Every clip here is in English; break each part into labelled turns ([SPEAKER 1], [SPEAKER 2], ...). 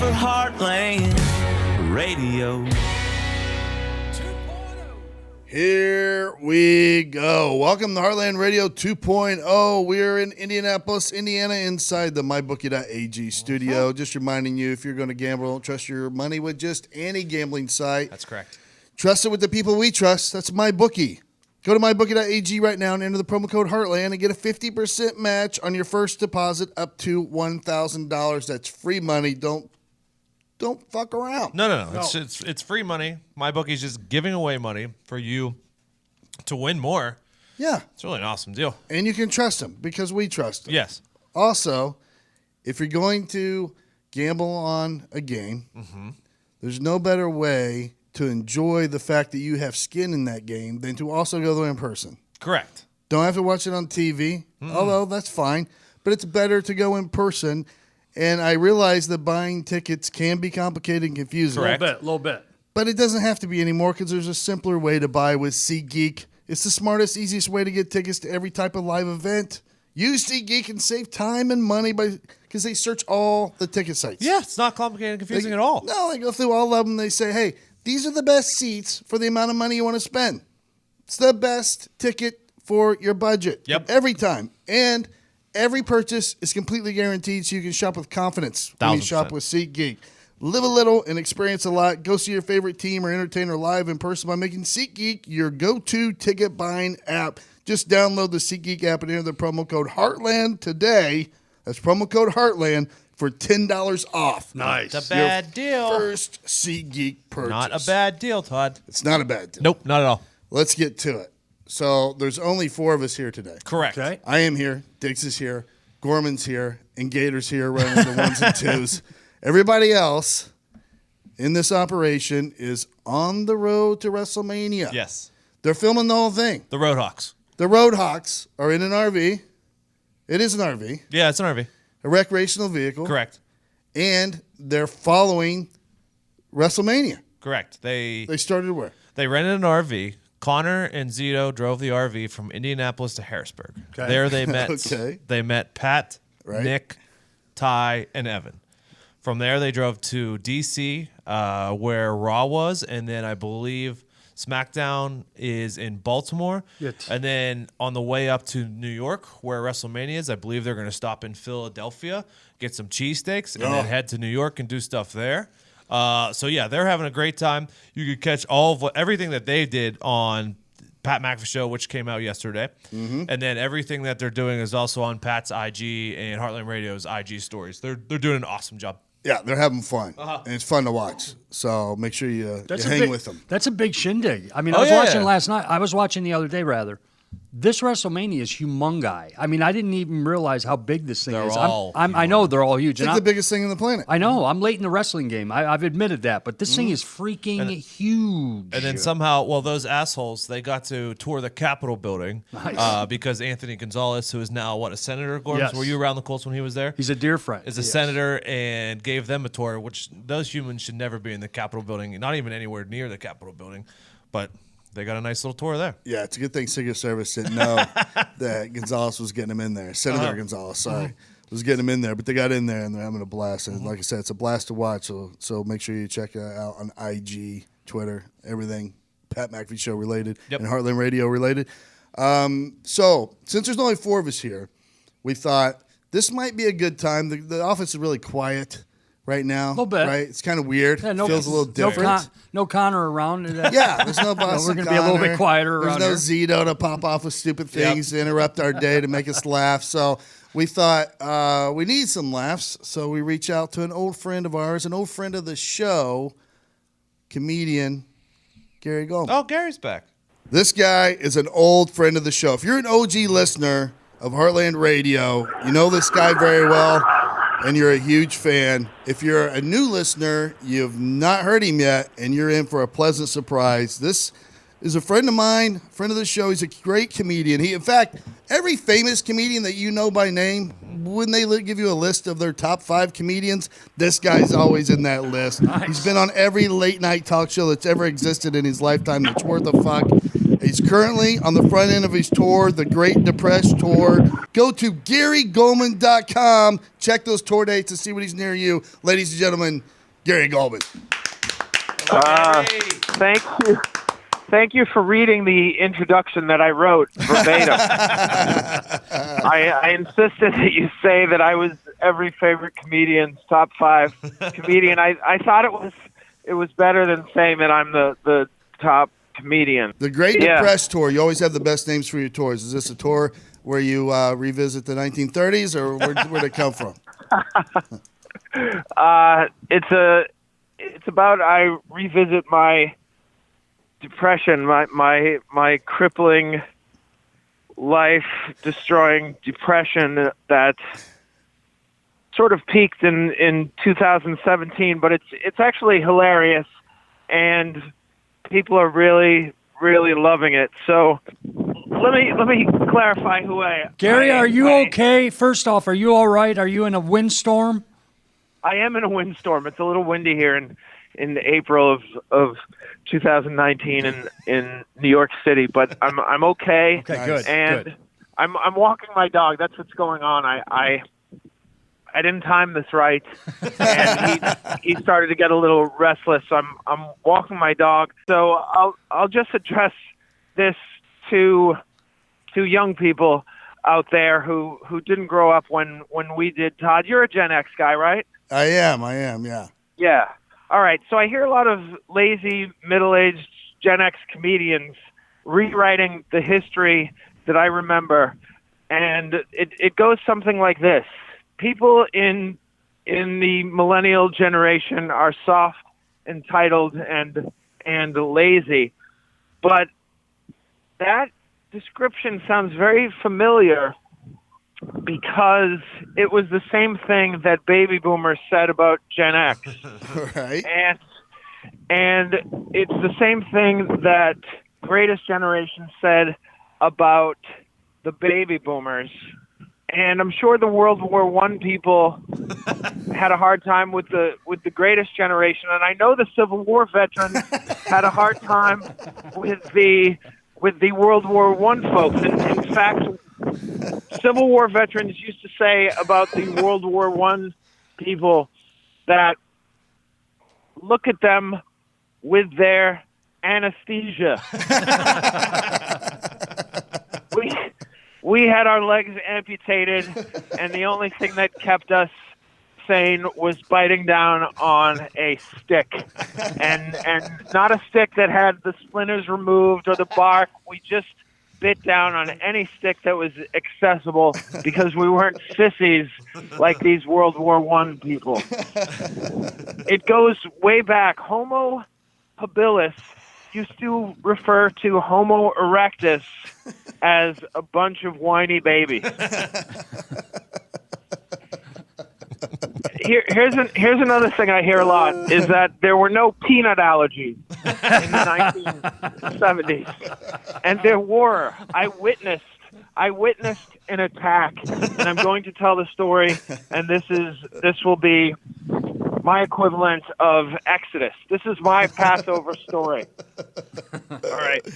[SPEAKER 1] for Heartland Radio.
[SPEAKER 2] Here we go. Welcome to Heartland Radio 2.0. We're in Indianapolis, Indiana, inside the MyBookie.ag studio. Just reminding you, if you're going to gamble, don't trust your money with just any gambling site.
[SPEAKER 3] That's correct.
[SPEAKER 2] Trust it with the people we trust. That's MyBookie. Go to MyBookie.ag right now and enter the promo code Heartland and get a 50% match on your first deposit up to $1,000. That's free money. Don't fuck around.
[SPEAKER 3] No. It's free money. MyBookie's just giving away money for you to win more.
[SPEAKER 2] Yeah.
[SPEAKER 3] It's really an awesome deal.
[SPEAKER 2] And you can trust them because we trust them.
[SPEAKER 3] Yes.
[SPEAKER 2] Also, if you're going to gamble on a game, there's no better way to enjoy the fact that you have skin in that game than to also go there in person.
[SPEAKER 3] Correct.
[SPEAKER 2] Don't have to watch it on TV, although that's fine. But it's better to go in person. And I realize that buying tickets can be complicated and confusing.
[SPEAKER 3] Correct.
[SPEAKER 4] A little bit.
[SPEAKER 2] But it doesn't have to be anymore because there's a simpler way to buy with SeatGeek. It's the smartest, easiest way to get tickets to every type of live event. Use SeatGeek and save time and money because they search all the ticket sites.
[SPEAKER 3] Yeah, it's not complicated and confusing at all.
[SPEAKER 2] No, they go through all of them. They say, hey, these are the best seats for the amount of money you want to spend. It's the best ticket for your budget.
[SPEAKER 3] Yep.
[SPEAKER 2] Every time. And every purchase is completely guaranteed, so you can shop with confidence when you shop
[SPEAKER 3] 1000%.
[SPEAKER 2] with SeatGeek. Live a little and experience a lot. Go see your favorite team or entertainer live in person by making SeatGeek your go-to ticket buying app. Just download the SeatGeek app and enter the promo code Heartland today. That's promo code Heartland for $10 off.
[SPEAKER 4] Nice.
[SPEAKER 3] It's a bad deal.
[SPEAKER 2] First SeatGeek purchase.
[SPEAKER 3] Not a bad deal, Todd.
[SPEAKER 2] It's not a bad deal.
[SPEAKER 3] Nope, not at all.
[SPEAKER 2] Let's get to it. So there's only 4 of us here today.
[SPEAKER 3] Correct.
[SPEAKER 4] Okay.
[SPEAKER 2] I am here. Diggs is here. Gorman's here. And Gator's here running the ones and twos. Everybody else in this operation is on the road to WrestleMania.
[SPEAKER 3] Yes.
[SPEAKER 2] They're filming the whole thing.
[SPEAKER 3] The Roadhawks.
[SPEAKER 2] The Roadhawks are in an RV. It is an RV.
[SPEAKER 3] Yeah, it's an RV.
[SPEAKER 2] A recreational vehicle.
[SPEAKER 3] Correct.
[SPEAKER 2] And they're following WrestleMania.
[SPEAKER 3] Correct.
[SPEAKER 2] They started where?
[SPEAKER 3] They rented an RV. Connor and Zito drove the RV from Indianapolis to Harrisburg.
[SPEAKER 4] Okay.
[SPEAKER 3] There they met.
[SPEAKER 2] Okay.
[SPEAKER 3] They met Pat,
[SPEAKER 2] Right.
[SPEAKER 3] Nick, Ty, and Evan. From there, they drove to D.C., where Raw was, and then I believe SmackDown is in Baltimore.
[SPEAKER 4] Yes.
[SPEAKER 3] And then on the way up to New York, where WrestleMania is, I believe they're going to stop in Philadelphia, get some cheesesteaks, and then head to New York and do stuff there. So yeah, they're having a great time. You could catch everything that they did on Pat McAfee show, which came out yesterday, and then everything that they're doing is also on Pat's IG and Heartland Radio's IG stories. They're doing an awesome job.
[SPEAKER 2] Yeah, they're having fun. And it's fun to watch. So make sure you hang with them.
[SPEAKER 4] That's a big shindig. I mean,
[SPEAKER 3] Oh,
[SPEAKER 4] I was
[SPEAKER 3] yeah.
[SPEAKER 4] watching last night. I was watching the other day, rather. This WrestleMania is humongi. I mean, I didn't even realize how big this thing
[SPEAKER 3] They're
[SPEAKER 4] is.
[SPEAKER 3] all
[SPEAKER 4] I know they're all huge.
[SPEAKER 2] It's like the biggest thing on the planet.
[SPEAKER 4] I know. I'm late in the wrestling game. I've admitted that. But this thing is freaking huge.
[SPEAKER 3] And then somehow, those assholes, they got to tour the Capitol building because Anthony Gonzalez, who is now, a senator, Gordon?
[SPEAKER 4] Yes.
[SPEAKER 3] Were you around the Colts when he was there?
[SPEAKER 4] He's a dear friend.
[SPEAKER 3] Is a senator and gave them a tour, which those humans should never be in the Capitol building, not even anywhere near the Capitol building. But they got a nice little tour there.
[SPEAKER 2] Yeah, it's a good thing Secret Service didn't know that Gonzalez was getting him in there. Senator Gonzalez, sorry, was getting him in there. But they got in there, and they're having a blast. And like I said, it's a blast to watch. So make sure you check it out on IG, Twitter, everything Pat McAfee Show related and Heartland Radio related. So since there's only 4 of us here, we thought this might be a good time. The office is really quiet right now. A
[SPEAKER 4] little bit.
[SPEAKER 2] Right? It's kind of weird.
[SPEAKER 4] Yeah,
[SPEAKER 2] Feels a little different.
[SPEAKER 4] No Connor around.
[SPEAKER 2] Yeah, there's no boss.
[SPEAKER 4] We're going to be a little bit quieter around
[SPEAKER 2] There's no Zito to pop off with stupid things to interrupt our day to make us laugh. So we thought we need some laughs. So we reach out to an old friend of ours, an old friend of the show, comedian Gary Gulman.
[SPEAKER 3] Oh, Gary's back.
[SPEAKER 2] This guy is an old friend of the show. If you're an OG listener of Heartland Radio, you know this guy very well, and you're a huge fan. If you're a new listener, you've not heard him yet, and you're in for a pleasant surprise. This is a friend of mine, friend of the show. He's a great comedian. In fact, every famous comedian that you know by name, when they give you a list of their top 5 comedians, this guy's always in that list.
[SPEAKER 4] Nice.
[SPEAKER 2] He's been on every late night talk show that's ever existed in his lifetime that's worth a fuck. He's currently on the front end of his tour, the Great Depressed Tour. Go to GaryGulman.com. Check those tour dates and see what he's near you. Ladies and gentlemen, Gary Gulman.
[SPEAKER 5] Thank you. Thank you for reading the introduction that I wrote verbatim. I insisted that you say that I was every favorite comedian's top 5 comedian. I thought it was better than saying that I'm the top comedian.
[SPEAKER 2] The Great Depressed Tour. You always have the best names for your tours. Is this a tour where you revisit the 1930s, or where'd it come from? It's about I revisit my depression, my crippling, life-destroying depression that sort of peaked in 2017, but it's actually hilarious, and people are really, really loving it. So let me clarify who I am.
[SPEAKER 4] Gary, are you okay? First off, are you all right? Are you in a windstorm?
[SPEAKER 5] I am in a windstorm. It's a little windy here in April of 2019 in New York City, but I'm okay.
[SPEAKER 4] Okay, good.
[SPEAKER 5] And
[SPEAKER 4] good.
[SPEAKER 5] I'm walking my dog. That's what's going on. I didn't time this right, and he started to get a little restless. So I'm walking my dog. So I'll just address this to young people out there who didn't grow up when we did. Todd, you're a Gen X guy, right?
[SPEAKER 2] I am, yeah.
[SPEAKER 5] Yeah. All right. So I hear a lot of lazy, middle-aged Gen X comedians rewriting the history that I remember, and it goes something like this. People in the millennial generation are soft, entitled, and lazy, but that description sounds very familiar because it was the same thing that baby boomers said about Gen X.
[SPEAKER 2] Right.
[SPEAKER 5] And it's the same thing that Greatest Generation said about the baby boomers. And I'm sure the World War I people had a hard time with the Greatest Generation, and I know the Civil War veterans had a hard time with the World War I folks. In fact, Civil War veterans used to say about the World War I people that look at them with their anesthesia. We had our legs amputated, and the only thing that kept us sane was biting down on a stick, and not a stick that had the splinters removed or the bark. We just bit down on any stick that was accessible because we weren't sissies like these World War I people. It goes way back. Homo habilis used to refer to Homo erectus as a bunch of whiny babies. Here's another thing I hear a lot is that there were no peanut allergies in the 1970s, and there were. I witnessed an attack, and I'm going to tell the story. And this will be my equivalent of Exodus. This is my Passover story. All right.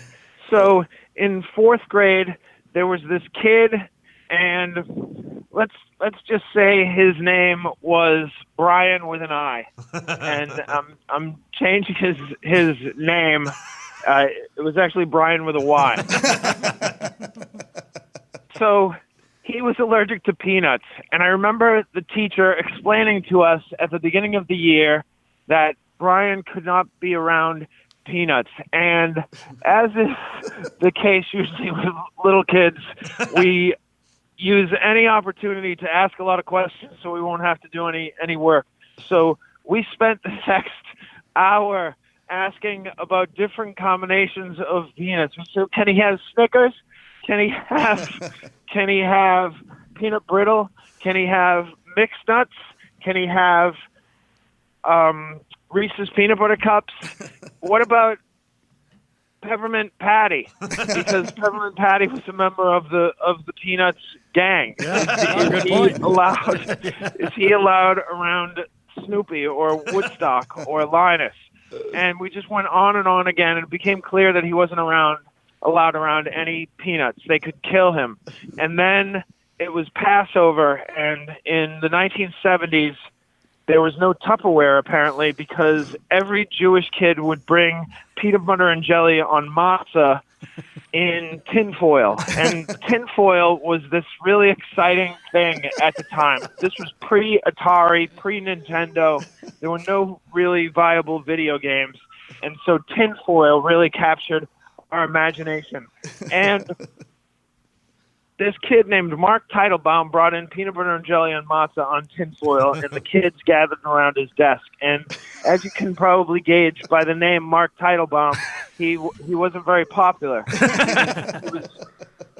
[SPEAKER 5] So in 4th grade, there was this kid, and let's just say his name was Brian with an I, and I'm changing his name. It was actually Brian with a Y. So he was allergic to peanuts, and I remember the teacher explaining to us at the beginning of the year that Brian could not be around peanuts. And as is the case usually with little kids, we use any opportunity to ask a lot of questions so we won't have to do any work. So we spent the next hour asking about different combinations of peanuts. So can he have Snickers? Can he have peanut brittle? Can he have mixed nuts? Can he have Reese's peanut butter cups? What about Peppermint Patty? Because Peppermint Patty was a member of the Peanuts gang. Is he allowed around Snoopy or Woodstock or Linus? And we just went on and on again, and it became clear that he wasn't allowed around any peanuts. They could kill him. And then it was Passover, and in the 1970s, there was no Tupperware, apparently, because every Jewish kid would bring peanut butter and jelly on matzah in tinfoil. And tinfoil was this really exciting thing at the time. This was pre-Atari, pre-Nintendo. There were no really viable video games. And so tinfoil really captured our imagination. And this kid named Mark Teitelbaum brought in peanut butter and jelly and matzah on tinfoil, and the kids gathered around his desk. And as you can probably gauge by the name Mark Teitelbaum, he wasn't very popular.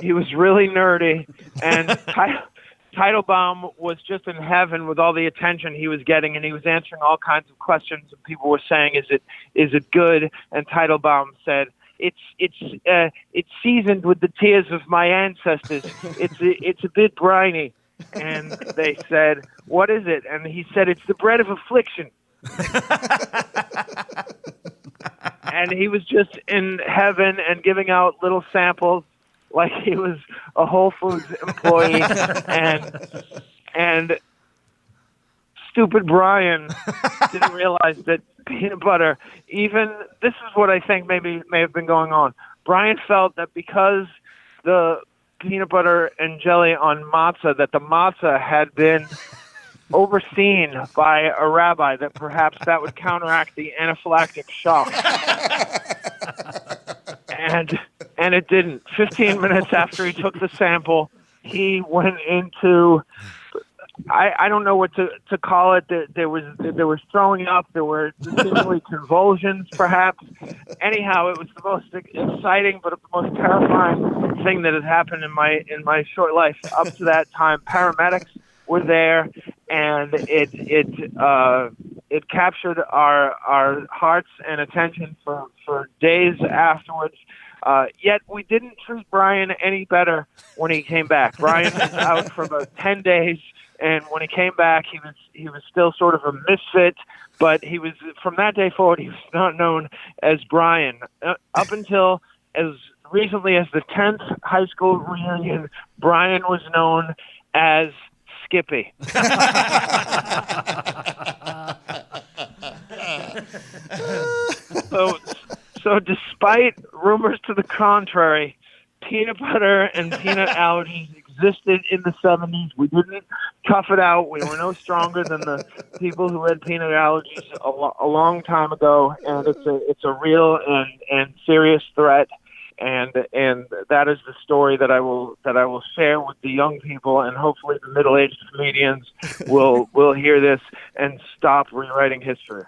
[SPEAKER 5] He was really nerdy, and Teitelbaum was just in heaven with all the attention he was getting, and he was answering all kinds of questions. And people were saying, "Is it good?" And Teitelbaum said, It's seasoned with the tears of my ancestors. It's a bit briny." And they said, "What is it?" And he said, "It's the bread of affliction." And he was just in heaven and giving out little samples like he was a Whole Foods employee. and stupid Brian didn't realize that peanut butter, this is what I think may have been going on. Brian felt that because the peanut butter and jelly on matzah, that the matzah had been overseen by a rabbi, that perhaps that would counteract the anaphylactic shock. And it didn't. 15 minutes after he took the sample, he went into, I don't know what to call it. There was throwing up. There were seemingly convulsions, perhaps. Anyhow, it was the most exciting, but the most terrifying thing that had happened in my short life up to that time. Paramedics were there, and it captured our hearts and attention for days afterwards. Yet we didn't treat Brian any better when he came back. Brian was out for about 10 days. And when he came back, he was still sort of a misfit, but he was, from that day forward, he was not known as Brian. Up until as recently as the 10th high school reunion, Brian was known as Skippy. So despite rumors to the contrary, peanut butter and peanut allergies existed in the 70s. We didn't tough it out. We were no stronger than the people who had peanut allergies a long time ago, and it's a real and serious threat. And that is the story that I will share with the young people, and hopefully the middle-aged comedians will hear this and stop rewriting history.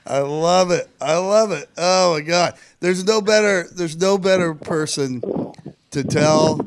[SPEAKER 2] I love it. Oh my God. There's no better person to tell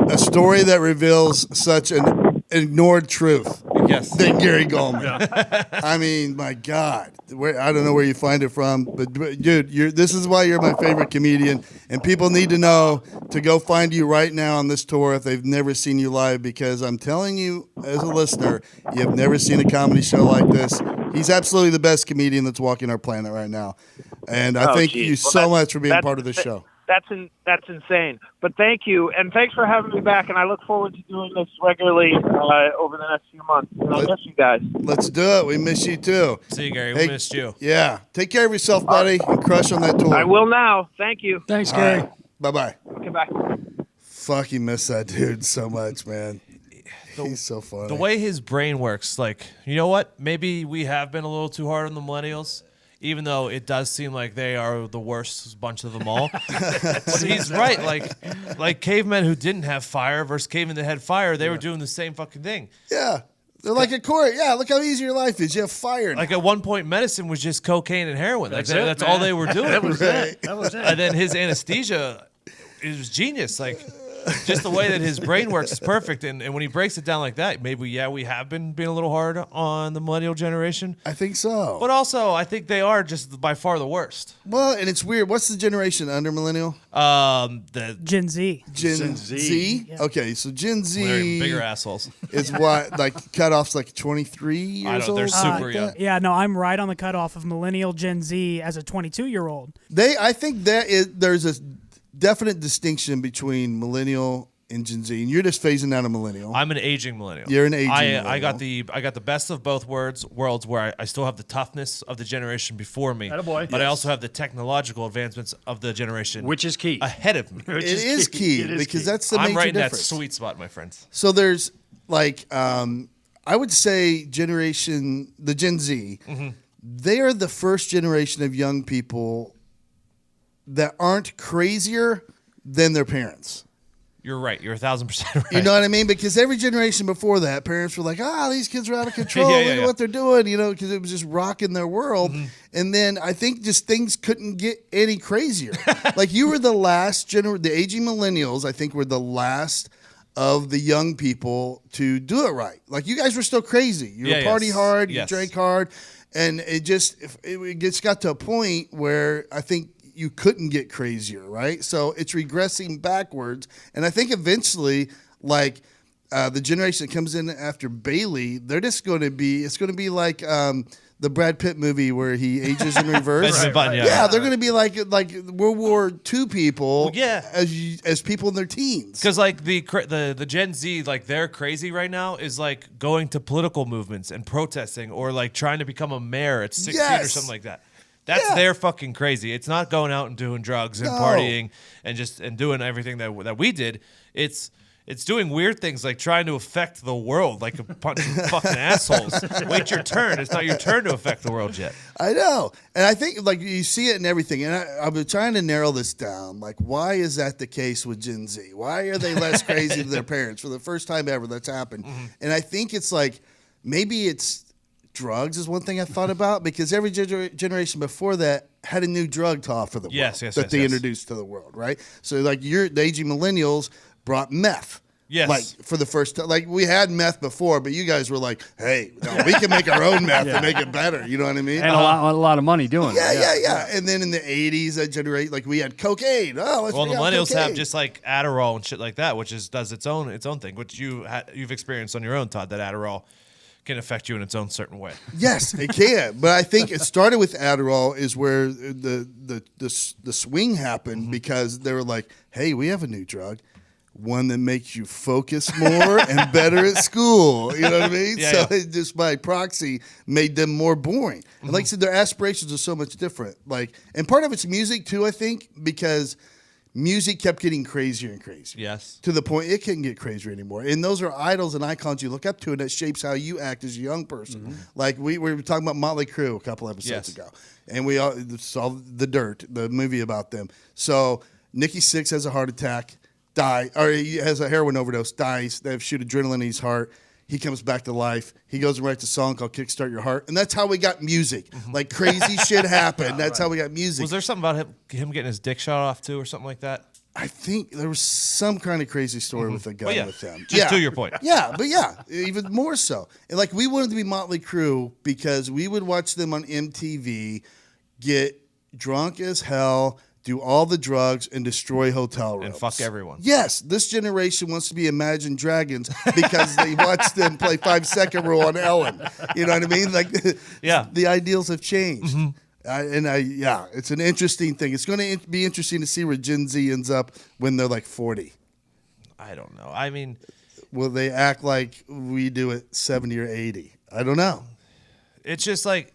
[SPEAKER 2] a story that reveals such an ignored truth.
[SPEAKER 3] Yes.
[SPEAKER 2] Than Gary Gulman. Yeah. I mean, my God. I don't know where you find it from, but dude, this is why you're my favorite comedian, and people need to know to go find you right now on this tour if they've never seen you live, because I'm telling you, as a listener, you have never seen a comedy show like this. He's absolutely the best comedian that's walking our planet right now, and I thank you so much for being part of this show.
[SPEAKER 5] That's insane. But thank you, and thanks for having me back, and I look forward to doing this regularly over the next few months. And I miss you guys.
[SPEAKER 2] Let's do it. We miss you too.
[SPEAKER 3] See you, Gary. We missed you.
[SPEAKER 2] Yeah. Take care of yourself, buddy, and crush on that tour.
[SPEAKER 5] I will now. Thank you.
[SPEAKER 4] Thanks, Gary.
[SPEAKER 2] Right. Bye-bye.
[SPEAKER 5] Okay, bye.
[SPEAKER 2] Fucking miss that dude so much, man. He's so funny.
[SPEAKER 3] The way his brain works, like, you know what? Maybe we have been a little too hard on the millennials, even though it does seem like they are the worst bunch of them all. But he's right. Like cavemen who didn't have fire versus cavemen that had fire, they were doing the same fucking thing.
[SPEAKER 2] Yeah. They're like a court. Yeah, look how easy your life is. You have fire now.
[SPEAKER 3] Like at one point, medicine was just cocaine and heroin. That's all they were doing.
[SPEAKER 4] That was it.
[SPEAKER 3] And then his anesthesia, it was genius. Like just the way that his brain works is perfect. And when he breaks it down like that, maybe, we have been being a little hard on the millennial generation.
[SPEAKER 2] I think so.
[SPEAKER 3] But also, I think they are just by far the worst.
[SPEAKER 2] Well, and it's weird. What's the generation under millennial?
[SPEAKER 3] The
[SPEAKER 6] Gen Z.
[SPEAKER 2] Gen Z?
[SPEAKER 6] Yeah.
[SPEAKER 2] Okay, so Gen Z
[SPEAKER 3] they're even bigger assholes.
[SPEAKER 2] is what, like, cutoff's like 23 years
[SPEAKER 3] I know,
[SPEAKER 2] old?
[SPEAKER 3] they're super
[SPEAKER 2] like
[SPEAKER 3] young.
[SPEAKER 2] that?
[SPEAKER 6] Yeah, no, I'm right on the cutoff of millennial Gen Z as a 22-year-old.
[SPEAKER 2] I think there's a definite distinction between millennial and Gen Z, and you're just phasing out a millennial.
[SPEAKER 3] I'm an aging millennial.
[SPEAKER 2] You're an aging
[SPEAKER 3] I got
[SPEAKER 2] millennial.
[SPEAKER 3] I got the best of both worlds where I still have the toughness of the generation before me,
[SPEAKER 4] Attaboy.
[SPEAKER 3] but I
[SPEAKER 2] Yes.
[SPEAKER 3] also have the technological advancements of the generation
[SPEAKER 4] Which is key.
[SPEAKER 3] ahead of me.
[SPEAKER 2] It is key
[SPEAKER 4] It is
[SPEAKER 2] because
[SPEAKER 4] key.
[SPEAKER 2] that's the
[SPEAKER 3] I'm
[SPEAKER 2] major
[SPEAKER 3] right in that
[SPEAKER 2] difference.
[SPEAKER 3] sweet spot, my friends.
[SPEAKER 2] So there's like I would say the Gen Z, they are the first generation of young people that aren't crazier than their parents.
[SPEAKER 3] You're right. You're 1,000% right.
[SPEAKER 2] You know what I mean? Because every generation before that, parents were like, these kids are out of control.
[SPEAKER 3] Yeah,
[SPEAKER 2] Look
[SPEAKER 3] yeah,
[SPEAKER 2] at
[SPEAKER 3] yeah.
[SPEAKER 2] what they're doing, because it was just rocking their world. And then I think just things couldn't get any crazier. Like you were the last the aging millennials, I think, were the last of the young people to do it right. Like you guys were still crazy. You
[SPEAKER 3] Yeah,
[SPEAKER 2] party
[SPEAKER 3] yes.
[SPEAKER 2] hard,
[SPEAKER 3] Yes.
[SPEAKER 2] you drank hard. And it just got to a point where I think you couldn't get crazier, right? So it's regressing backwards. And I think eventually, like the generation that comes in after Bailey, they're just going to be, it's going to be like the Brad Pitt movie where he ages in reverse.
[SPEAKER 3] Benjamin Button, yeah.
[SPEAKER 2] Yeah, they're going to be like World War II people
[SPEAKER 3] Well, yeah.
[SPEAKER 2] as people in their teens.
[SPEAKER 3] Because like the Gen Z, like they're crazy right now is like going to political movements and protesting or like trying to become a mayor at 16 or
[SPEAKER 2] Yes.
[SPEAKER 3] something like that. That's
[SPEAKER 2] Yeah.
[SPEAKER 3] their fucking crazy. It's not going out and doing drugs and
[SPEAKER 2] No.
[SPEAKER 3] partying and doing everything that we did. It's doing weird things like trying to affect the world like a bunch of fucking assholes. Wait your turn. It's not your turn to affect the world yet.
[SPEAKER 2] I know. And I think like you see it in everything. And I've been trying to narrow this down. Like, why is that the case with Gen Z? Why are they less crazy than their parents? For the first time ever, that's happened. And I think it's like maybe it's drugs is one thing I thought about because every generation before that had a new drug to offer the world
[SPEAKER 3] Yes,
[SPEAKER 2] that they introduced to the world, right? So like the aging millennials brought meth.
[SPEAKER 3] Yes.
[SPEAKER 2] Like for the first time, like we had meth before, but you guys were like, "Hey, no, we can make our own meth and make it better." You know what I mean?
[SPEAKER 4] And a lot of money doing
[SPEAKER 2] Yeah,
[SPEAKER 4] it.
[SPEAKER 2] yeah. And then in the 80s, that generate like we had cocaine. Oh, let's
[SPEAKER 3] Well, the
[SPEAKER 2] bring out
[SPEAKER 3] millennials have
[SPEAKER 2] cocaine.
[SPEAKER 3] just like Adderall and shit like that, which does its own thing, which you've experienced on your own, Todd. That Adderall can affect you in its own certain way.
[SPEAKER 2] Yes, it can. But I think it started with Adderall is where the swing happened because they were like, "Hey, we have a new drug." One that makes you focus more and better at school. You know what I mean?
[SPEAKER 3] Yeah,
[SPEAKER 2] so
[SPEAKER 3] yeah.
[SPEAKER 2] it just by proxy made them more boring. And like I said, their aspirations are so much different. Like, and part of it's music too, I think, because music kept getting crazier and crazier.
[SPEAKER 3] Yes.
[SPEAKER 2] To the point it couldn't get crazier anymore. And those are idols and icons you look up to, and that shapes how you act as a young person. Like we were talking about Motley Crue a couple episodes
[SPEAKER 3] Yes.
[SPEAKER 2] ago, and we all saw The Dirt, the movie about them. So Nikki Sixx has a heart attack, he has a heroin overdose, dies. They shoot adrenaline in his heart. He comes back to life. He goes and writes a song called "Kickstart Your Heart," and that's how we got music. Like crazy shit happened. That's how we got music.
[SPEAKER 3] Was there something about him getting his dick shot off too, or something like that?
[SPEAKER 2] I think there was some kind of crazy story with a gun
[SPEAKER 3] But yeah,
[SPEAKER 2] with them.
[SPEAKER 3] just to your point.
[SPEAKER 2] Yeah, but yeah, even more so. And like we wanted to be Motley Crue because we would watch them on MTV, get drunk as hell, do all the drugs, and destroy hotel rooms.
[SPEAKER 3] And fuck everyone.
[SPEAKER 2] Yes, this generation wants to be Imagine Dragons because they watch them play 5 Second Rule on Ellen. You know what I mean? Like,
[SPEAKER 3] Yeah.
[SPEAKER 2] the ideals have changed. It's an interesting thing. It's going to be interesting to see where Gen Z ends up when they're like 40.
[SPEAKER 3] I don't know. I mean,
[SPEAKER 2] Will they act like we do at 70 or 80? I don't know.
[SPEAKER 3] it's just like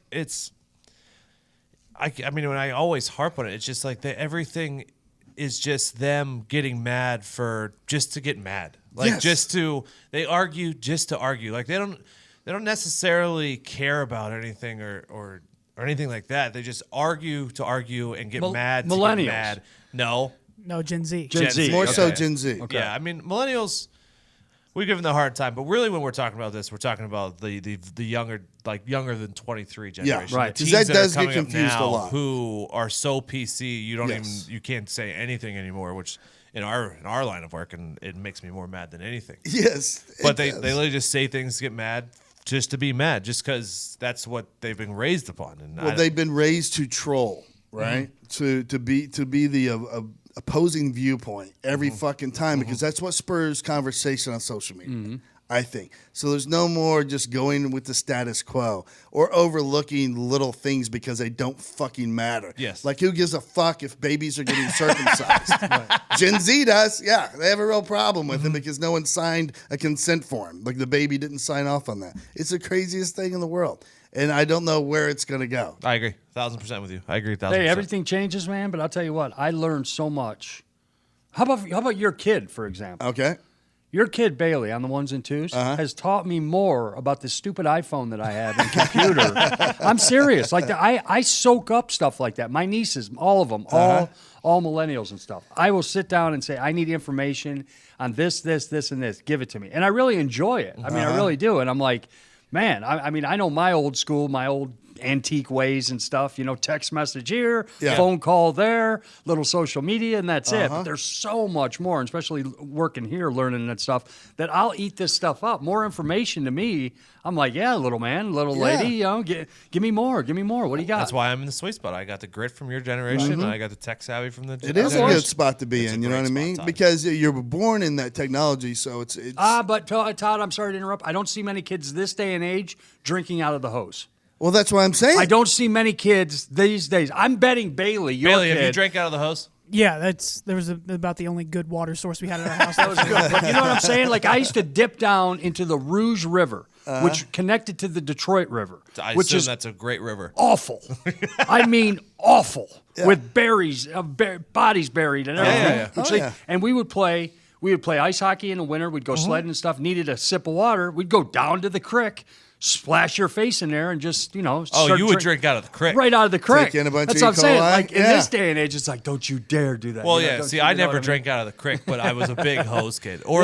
[SPEAKER 3] I mean, when I always harp on it, it's just like everything is just them getting mad just to get mad. Like
[SPEAKER 2] Yes.
[SPEAKER 3] they argue just to argue. Like they don't necessarily care about anything or anything like that. They just argue to argue and get mad to
[SPEAKER 4] millennials.
[SPEAKER 3] get mad. No.
[SPEAKER 6] No, Gen Z.
[SPEAKER 4] Gen Z.
[SPEAKER 2] More so
[SPEAKER 3] Okay.
[SPEAKER 2] Gen Z.
[SPEAKER 3] Yeah, I mean, millennials, we give them the hard time, but really when we're talking about this, we're talking about the younger, like younger than 23 generation.
[SPEAKER 4] right.
[SPEAKER 3] The
[SPEAKER 2] 'Cause
[SPEAKER 3] teens
[SPEAKER 2] that
[SPEAKER 3] are
[SPEAKER 2] does get
[SPEAKER 3] coming up
[SPEAKER 2] confused a
[SPEAKER 3] now
[SPEAKER 2] lot.
[SPEAKER 3] Who are so PC,
[SPEAKER 2] Yes.
[SPEAKER 3] you can't say anything anymore, which in our line of work, and it makes me more mad than anything.
[SPEAKER 2] Yes.
[SPEAKER 3] But they literally just say things to get mad just to be mad, just because that's what they've been raised upon. And
[SPEAKER 2] Well, they've been raised to troll, right? To be the opposing viewpoint every fucking time, because that's what spurs conversation on social media. I think. So there's no more just going with the status quo or overlooking little things because they don't fucking matter.
[SPEAKER 3] Yes.
[SPEAKER 2] Like, who gives a fuck if babies are getting circumcised? Gen Z does. Yeah, they have a real problem with it because no one signed a consent form. Like, the baby didn't sign off on that. It's the craziest thing in the world. And I don't know where it's going to go.
[SPEAKER 3] I agree 1,000% with you. I agree 1,000%.
[SPEAKER 4] Hey, everything changes, man. But I'll tell you what, I learned so much. How about your kid, for example?
[SPEAKER 2] Okay.
[SPEAKER 4] Your kid, Bailey, on the ones and twos, has taught me more about the stupid iPhone that I have and computer. I'm serious. Like, I soak up stuff like that. My nieces, all of them, all millennials and stuff. I will sit down and say, I need information on this, and this. Give it to me. And I really enjoy it. I mean, I really do. And I'm like, man, I mean, I know my old school, my old antique ways and stuff, text message here, phone call there, little social media, and that's it. But there's so much more, and especially working here, learning that stuff, that I'll eat this stuff up. More information to me, I'm like, yeah, little man, little lady, give me more. What do you got?
[SPEAKER 3] That's why I'm in the sweet spot. I got the grit from your generation, and I got the tech savvy from the
[SPEAKER 2] It is a good spot to be in, you know what I mean? Because you're born in that technology, so it's
[SPEAKER 4] but Todd, I'm sorry to interrupt. I don't see many kids this day and age drinking out of the hose.
[SPEAKER 2] Well, that's what I'm saying.
[SPEAKER 4] I don't see many kids these days. I'm betting Bailey, your
[SPEAKER 3] Bailey,
[SPEAKER 4] kid.
[SPEAKER 3] have you drank out of the hose?
[SPEAKER 6] Yeah, there was about the only good water source we had at our house.
[SPEAKER 4] That was good. But you know what I'm saying? Like, I used to dip down into the Rouge River, which connected to the Detroit River,
[SPEAKER 3] I
[SPEAKER 4] which
[SPEAKER 3] assume
[SPEAKER 4] is
[SPEAKER 3] that's a great river.
[SPEAKER 4] awful. I mean, awful, with berries, bodies buried and everything.
[SPEAKER 3] Yeah.
[SPEAKER 4] And we would play ice hockey in the winter. We'd go sledding and stuff. Needed a sip of water. We'd go down to the creek, splash your face in there, and just,
[SPEAKER 3] You would drink out of the creek.
[SPEAKER 4] right out of the creek.
[SPEAKER 2] Take in a bunch
[SPEAKER 4] That's
[SPEAKER 2] of
[SPEAKER 4] what I'm saying.
[SPEAKER 2] E. coli.
[SPEAKER 4] Like, in this day and age, it's like, don't you dare do that.
[SPEAKER 3] Well,
[SPEAKER 4] You know,
[SPEAKER 3] see,
[SPEAKER 4] you
[SPEAKER 3] I
[SPEAKER 4] know
[SPEAKER 3] never
[SPEAKER 4] what
[SPEAKER 3] drank out of the creek, but I was a big hose kid. Or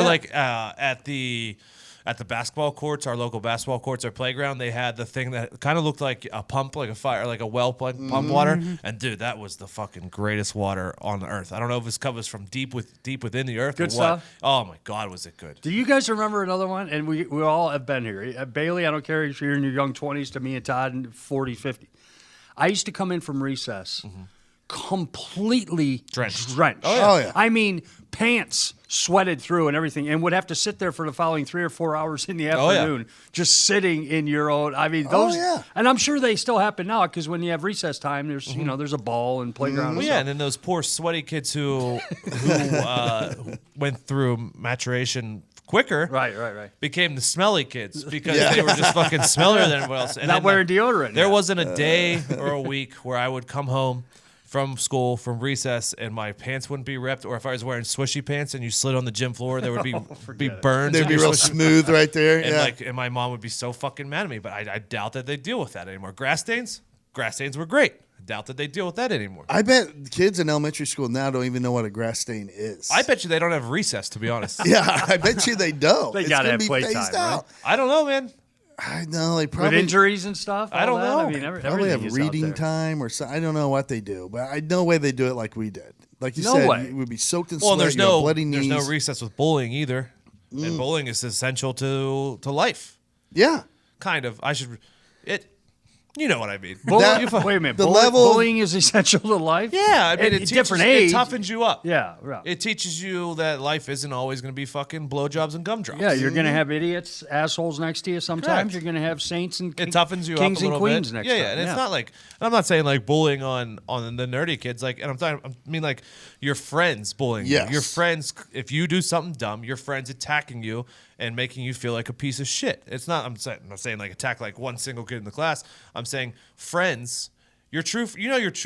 [SPEAKER 3] at the basketball courts, our local basketball courts, our playground, they had the thing that kind of looked like a pump, like a fire, like a well pump water. And dude, that was the fucking greatest water on the earth. I don't know if this comes from deep within the earth.
[SPEAKER 4] Good
[SPEAKER 3] or what.
[SPEAKER 4] stuff.
[SPEAKER 3] Oh my God, was it good?
[SPEAKER 4] Do you guys remember another one? And we all have been here. Bailey, I don't care if you're in your young 20s, to me and Todd in 40, 50. I used to come in from recess completely
[SPEAKER 3] Drenched.
[SPEAKER 2] Oh, yeah.
[SPEAKER 4] I mean, pants sweated through and everything, and would have to sit there for the following 3 or 4 hours in the afternoon, just sitting in your own. I mean, those. And I'm sure they still happen now, because when you have recess time, there's there's a ball and playground.
[SPEAKER 3] Well, and then those poor sweaty kids who went through maturation quicker,
[SPEAKER 4] right,
[SPEAKER 3] became the smelly kids because they were just fucking smellier than everyone else. And
[SPEAKER 4] not
[SPEAKER 3] then,
[SPEAKER 4] wearing deodorant.
[SPEAKER 3] There wasn't a day or a week where I would come home from school, from recess, and my pants wouldn't be ripped, or if I was wearing swishy pants and you slid on the gym floor, there would be burns.
[SPEAKER 2] They'd be real smooth right there.
[SPEAKER 3] And and my mom would be so fucking mad at me, but I doubt that they deal with that anymore. Grass stains were great. I doubt that they deal with that anymore.
[SPEAKER 2] I bet kids in elementary school now don't even know what a grass stain is.
[SPEAKER 3] I bet you they don't have recess, to be honest.
[SPEAKER 2] Yeah, I bet you they don't.
[SPEAKER 4] They
[SPEAKER 2] It's
[SPEAKER 4] gotta
[SPEAKER 2] gonna
[SPEAKER 4] have
[SPEAKER 2] be
[SPEAKER 4] playtime,
[SPEAKER 2] phased
[SPEAKER 4] right?
[SPEAKER 2] out.
[SPEAKER 3] I don't know, man.
[SPEAKER 2] I know they
[SPEAKER 4] with
[SPEAKER 2] probably
[SPEAKER 4] injuries and stuff.
[SPEAKER 3] I
[SPEAKER 4] all
[SPEAKER 3] don't
[SPEAKER 4] that.
[SPEAKER 3] know.
[SPEAKER 4] I mean,
[SPEAKER 2] probably
[SPEAKER 4] everything
[SPEAKER 2] have
[SPEAKER 4] is out
[SPEAKER 2] reading
[SPEAKER 4] there.
[SPEAKER 2] time or something. I don't know what they do, but I no way they do it like we did. Like you
[SPEAKER 4] No
[SPEAKER 2] said,
[SPEAKER 4] way.
[SPEAKER 2] you would be soaked in
[SPEAKER 3] Well,
[SPEAKER 2] sweat.
[SPEAKER 3] and
[SPEAKER 2] you have bloody knees.
[SPEAKER 3] there's no recess with bullying either, and bullying is essential to life.
[SPEAKER 2] Yeah.
[SPEAKER 3] Kind of. You know what I mean.
[SPEAKER 4] Wait a minute.
[SPEAKER 2] The level-
[SPEAKER 4] bullying is essential to life?
[SPEAKER 3] Yeah, I mean,
[SPEAKER 4] At
[SPEAKER 3] it teaches,
[SPEAKER 4] different age.
[SPEAKER 3] It toughens you up.
[SPEAKER 4] Yeah, right.
[SPEAKER 3] It teaches you that life isn't always going to be fucking blowjobs and gumdrops.
[SPEAKER 4] Yeah, you're going to have idiots, assholes next to you sometimes.
[SPEAKER 3] Correct.
[SPEAKER 4] You're going to have saints and
[SPEAKER 3] It toughens you
[SPEAKER 4] kings
[SPEAKER 3] up a
[SPEAKER 4] and
[SPEAKER 3] little
[SPEAKER 4] queens
[SPEAKER 3] bit.
[SPEAKER 4] next
[SPEAKER 3] yeah,
[SPEAKER 4] time.
[SPEAKER 3] yeah, and it's not like, and I'm not saying like bullying on the nerdy kids. Like, and I mean like your friends bullying
[SPEAKER 2] Yes.
[SPEAKER 3] you. Your friends, if you do something dumb, your friends attacking you and making you feel like a piece of shit. It's not. I'm not saying like attack like one single kid in the class. I'm saying friends. Your true